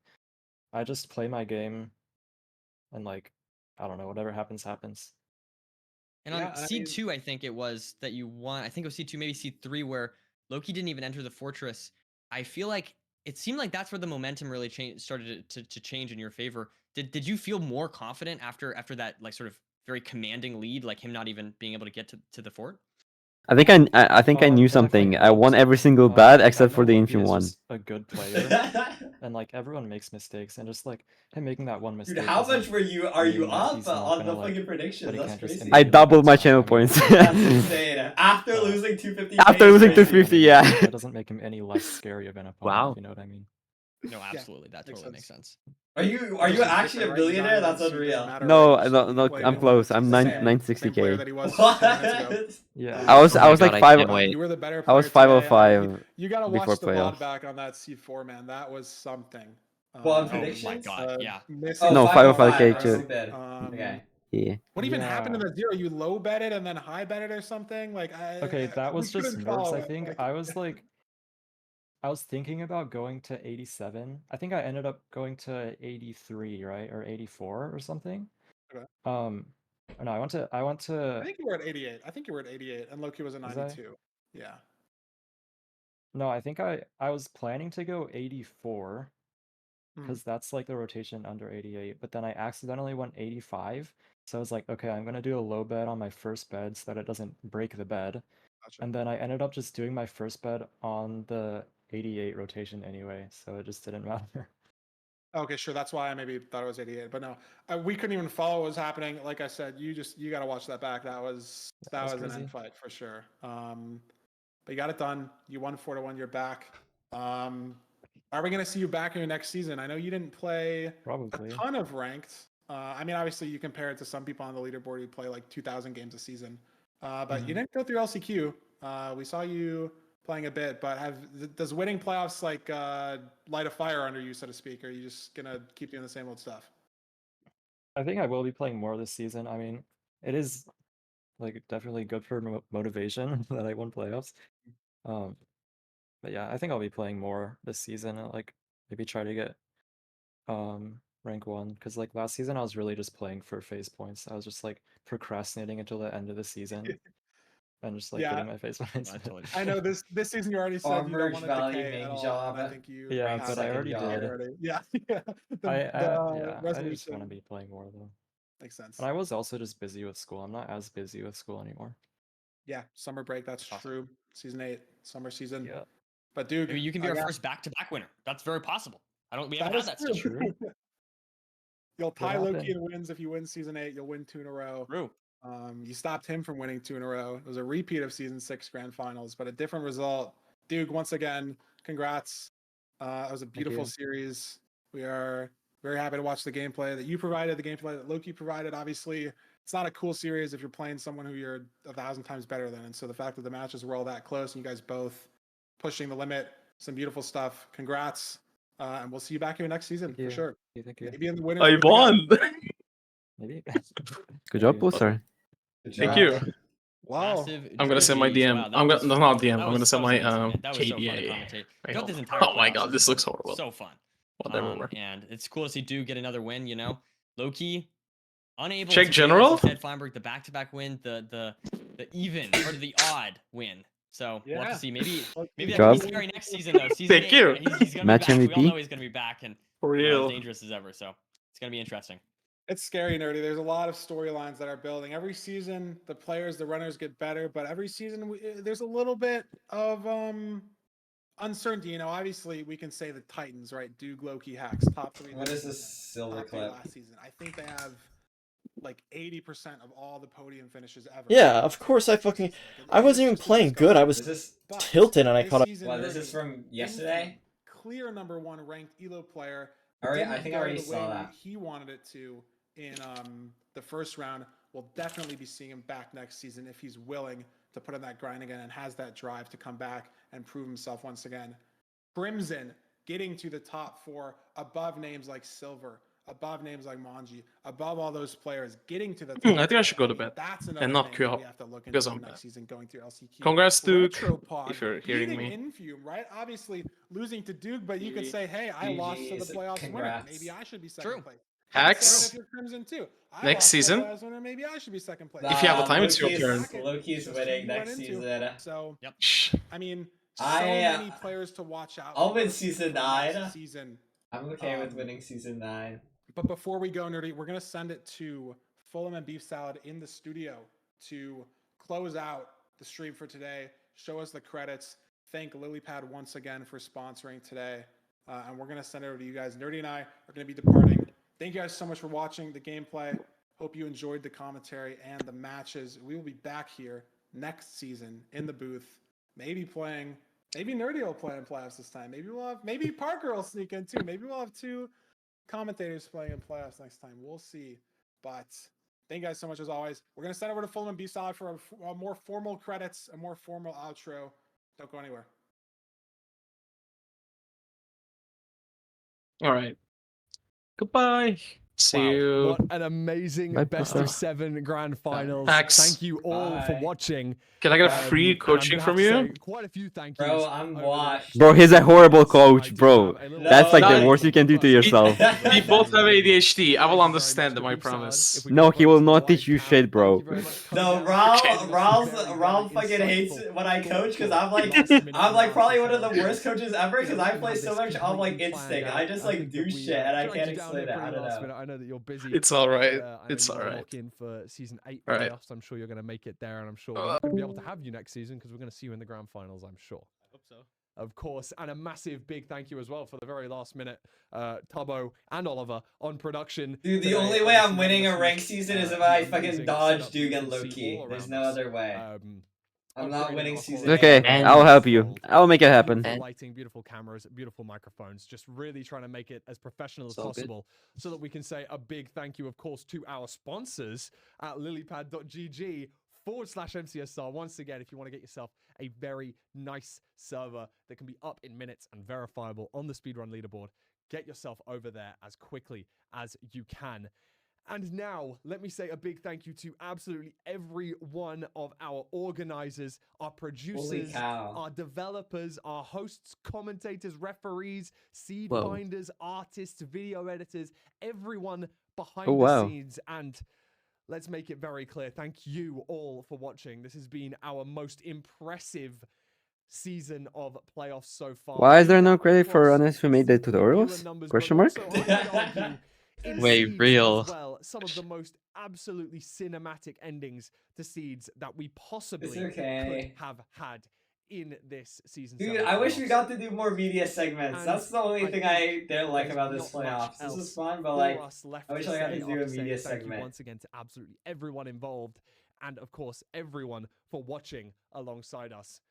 I just play my game, and like, I don't know, whatever happens, happens. And Yeah, on and I seed mean- 2, I think it was that you won. I think it was seed 2, maybe seed 3, where Loki didn't even enter the fortress. I feel like it seemed like that's where the momentum really started to change in your favor. Did you feel more confident after that, like, sort of very commanding lead, like him not even being able to get to the fort? I think I think I knew That I something. played I won well. every single bad I except for know the Loki Infium is one. just a good player, and like everyone makes mistakes, and just like him making that one mistake. Dude, how much doesn't are you mean that up he's not on gonna, the like, fucking predictions? that he That's can't just crazy. I immediately doubled my bounce back. channel I mean, points. That's insane. After But- losing 250k. After is losing to crazy. 50, yeah. That doesn't make him any less scary of an opponent, Wow. if you know what I mean. No, absolutely. That makes totally makes sense. sense. Are you It's just actually a different, right? You got billionaire? in one That's seed, doesn't unreal. matter, No, right? no, You no, played I'm in close. seed I'm seven. 960K. Same player that he was 10 What? minutes ago. Yeah. I was Oh I my was God, like I five. can't wait. You were the better I player was today. 505 You gotta before watch the VOD playoffs. back on that C4, man. That was something. Well, on Oh predictions? my God, yeah. Oh, No, 505K 505 too. stupid. Okay. Yeah. What even Yeah. happened in the 0? You low betted and then high betted or something? Like Okay, that we was just couldn't nerves, follow I it. think. I was thinking about going to 87. I think I ended up going to 83, right? Or 84 or something. Okay. No, I went to I think you were at 88. I think you were at 88, and Loki was at Was I? 92. Yeah. No, I think I was planning to go 84 because that's like the rotation under 88, but then I accidentally went 85. So I was like, okay, I'm gonna do a low bet on my first bed so that it doesn't break the bed. Gotcha. And then I ended up just doing my first bed on the 88 rotation anyway, so it just didn't matter. Okay, sure. That's why I maybe thought it was 88, but no, we couldn't even follow what was happening. Like I said, you got to watch that back. That was an crazy. end fight for sure. But you got it done. You won 4-1. You're back. Are we going to see you back in your next season? I know you didn't play Probably. a ton of ranked. I mean, obviously you compare it to some people on the leaderboard who play like 2,000 games a season. But you didn't go through LCQ. We saw you playing a bit, but does winning playoffs like light a fire under you, so to speak? Or are you just gonna keep doing the same old stuff? I think I will be playing more this season. I mean, it is like definitely good for motivation that I won playoffs. But yeah, I think I'll be playing more this season and like maybe try to get rank 1 because like last season I was really just playing for phase points. I was just like procrastinating until the end of the season and just like getting my phase points. I know this season you already said you don't want to decay at all, and I think you Yeah, have but I already did. Yeah, I just resolution want to be playing more though. makes sense. And I was also just busy with school. I'm not as busy with school anymore. Yeah, summer break. That's true. Season 8, summer season. Yeah. But dude, Maybe you can be our first back-to-back winner. That's very possible. We That haven't had is that true. still. You'll tie What Loki happened? in wins if you win season 8. You'll win 2 in a row. True. You stopped him from winning 2 in a row. It was a repeat of season 6 grand finals, but a different result. Dude, once again, congrats. It was a beautiful series. We are very happy to watch the gameplay that you provided, the gameplay that Loki provided. Obviously, it's not a cool series if you're playing someone who you're 1,000 times better than. And so the fact that the matches were all that close and you guys both pushing the limit, some beautiful stuff. Congrats. And we'll see you back here next season for sure. Thank you. Maybe in the winners. I group again. won. Maybe. Good job, Pulsar. Thank you. Wow. Massive I'm gonna send my GGs. DM. Wow, that I'm was gonna not DM. that I'm was- gonna send that was my amazing, man. That was so fun to KDA. commentate. Wait, Throughout hold this on. entire Oh my playoffs, god, this looks horrible. So fun. Whatever. And it's cool to see Duke get another win. You know, Loki unable Check to general? get, as you said, Feinberg, the back-to-back win, the even or the odd win. So we'll have Yeah. to see. Maybe Good that job. could be scary next season though. Season Thank 8, you. He's gonna Match be back. We all MVP? know he's gonna be back and For you know, real. as dangerous as ever. So it's gonna be interesting. It's scary, Nerdy. There's a lot of storylines that are building. Every season, the players, the runners get better, but every season there's a little bit of uncertainty. You know, obviously we can say the Titans, right? Duke, lowkey, hacks, top 3. What is this silver top 3 clip? last season. I think they have like 80% of all the podium finishes ever. Yeah, of course I fucking... I wasn't even playing good, I was tilted and I caught up. Well, this is from yesterday? Clear #1 ranked ELO player. I think I already saw that. He wanted it to in the first round. We'll definitely be seeing him back next season if he's willing to put in that grind again and has that drive to come back and prove himself once again. Crimson getting to the top 4 above names like Silver, above names like Manji, above all those players, getting to the top. I think I should go to bed and not queue up because I'm bad. Congrats, Duke, if you're hearing me. Infume, right? Obviously losing to Duke, but you could say, hey, I lost to the playoffs winner. Maybe I should be second place. Hacks. If you're Crimson too. Next season. Winner, maybe I should be second place. If you have the time, it's your turn. lowkey's winning next season. So, Shh. I mean, so many players to watch out. I'll win season 9. Season. I'm okay with winning season 9. But before we go, Nerdy, we're gonna send it to Fulham and Beef Salad in the studio to close out the stream for today. Show us the credits. Thank LilyPad once again for sponsoring today, and we're gonna send it over to you guys. Nerdy and I are gonna be departing. Thank you guys so much for watching the gameplay. Hope you enjoyed the commentary and the matches. We will be back here next season in the booth, maybe playing. Maybe Nerdy will play in playoffs this time. Maybe Parker will sneak in too. Maybe we'll have 2 commentators playing in playoffs next time. We'll see. But thank you guys so much as always. We're gonna send over to Fulham and Beef Salad for a more formal credits, a more formal outro. Don't go anywhere. All right. Goodbye. See you. What an amazing best of 7 grand finals. Hacks. Thank you all for watching. Can I get a free coaching from you? Quite a few thank Bro, yous I'm washed. Bro, he's a horrible coach, bro. That's like the worst you can do to yourself. We both have ADHD. I will understand them, I promise. No, he will not teach you shit, bro. No, Raul fucking hates when I coach because I'm like probably one of the worst coaches ever because I play so much on like instinct. I just like do shit and I can't explain it. I don't know. I know that you're busy. It's all right. It's all right. In for season 8 playoffs. I'm sure you're going to make it there, and I'm sure we're not going to be able to have you next season because we're going to see you in the grand finals. I'm sure. I hope so. Of course, and a massive big thank you as well for the very last minute, Tubbo and Oliver on production. Dude, the only way I'm winning a ranked season is if I fucking dodge Duke and lowkey. There's no other way. I'm not winning season 8. Okay, I'll help you. I'll make it happen. Beautiful lighting, beautiful cameras, beautiful microphones. Just really trying to make it as professional as possible so that we can say a big thank you, of course, to our sponsors at lilypad.gg/MCSR. Once again, if you want to get yourself a very nice server that can be up in minutes and verifiable on the speedrun leaderboard, get yourself over there as quickly as you can. And now, let me say a big thank you to absolutely every one of our organizers, our producers, our developers, our hosts, commentators, referees, seed finders, artists, video editors, everyone behind the scenes. And let's make it very clear, thank you all for watching. This has been our most impressive season of playoffs so far. Why is there no credit for runners who made the tutorials? Question mark? Wait, real. Well, some of the most absolutely cinematic endings to seeds that we possibly could have had in this season. Dude, I wish we got to do more media segments. That's the only thing I didn't like about this playoffs. This is fun, but like, I wish I got to do a media segment. Once again to absolutely everyone involved, and of course everyone for watching alongside us.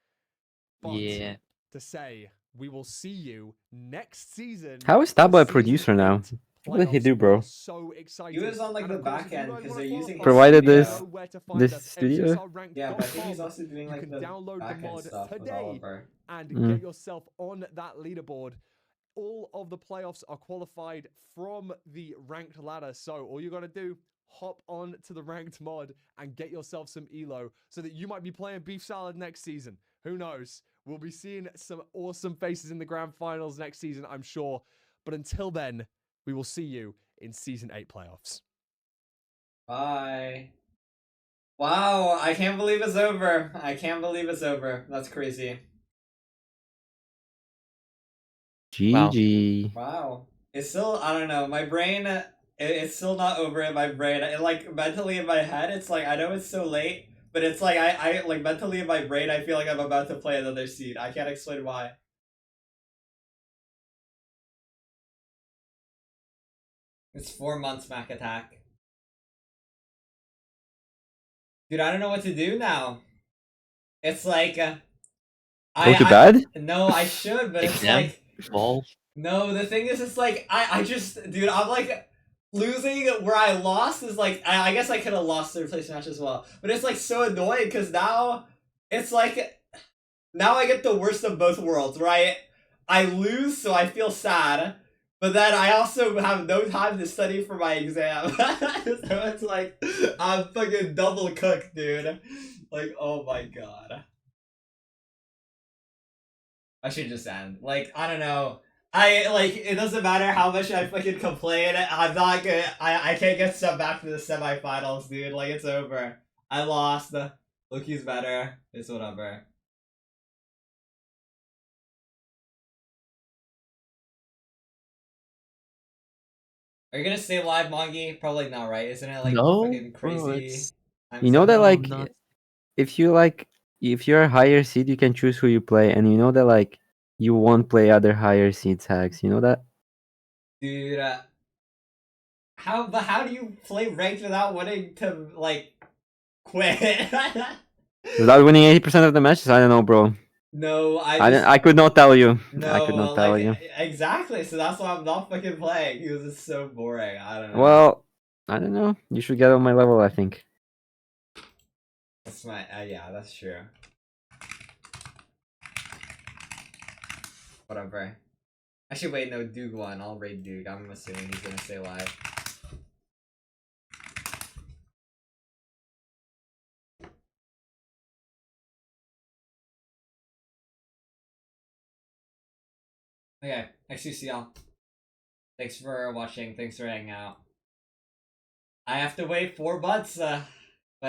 But to say we will see you next season. How is Tabo a producer now? What did he do, bro? So excited. He was on like the back end because they're using provided this studio. Yeah, but I think he's also doing like the back end stuff with Oliver. And get yourself on that leaderboard. All of the playoffs are qualified from the ranked ladder. So all you got to do, hop on to the ranked mod and get yourself some elo so that you might be playing Beef Salad next season. Who knows? We'll be seeing some awesome faces in the grand finals next season, I'm sure. But until then, we will see you in season 8 playoffs. Bye. Wow, I can't believe it's over. I can't believe it's over. That's crazy. GG. Wow. It's still, I don't know, my brain it's still not over in my brain. And like mentally in my head, it's like I know it's so late, but it's like I like mentally in my brain, I feel like I'm about to play another seed. I can't explain why. It's 4 months, Mac Attack. Dude, I don't know what to do now. It's like Go to bed? No, I should, but it's Exam? like Fall? no. The thing is, it's like I just, dude, I'm like losing where I lost is like I guess I could have lost the replacement match as well, but it's like so annoying because now it's like now I get the worst of both worlds, right? I lose, so I feel sad, but then I also have no time to study for my exam. So it's like I'm fucking double cooked, dude. Like, oh my god. I should just end. Like, I don't know. It doesn't matter how much I fucking complain. I'm not gonna, I can't get sent back to the semifinals, dude. Like, it's over. I lost. Loki's better. It's whatever. Are you gonna stay live, Mongi? Probably not, right? Isn't it like No, fucking bro, crazy? it's You know that No, like not. if you're a higher seed, you can choose who you play, and you know that like you won't play other higher seeds hacks. You know that? Dude, how do you play ranked without wanting to like quit? Without winning 80% of the matches, I don't know, bro. No, I could not tell you. No, I could not tell you. exactly. So that's why I'm not fucking playing. Because it's so boring. I don't know. Well, I don't know. You should get on my level, I think. That's my yeah, that's true. Whatever. Actually, wait, no, Duke won. I'll raid Duke. I'm assuming he's gonna stay alive. Okay, XUCL. Thanks for watching. Thanks for hanging out. I have to wait 4 months.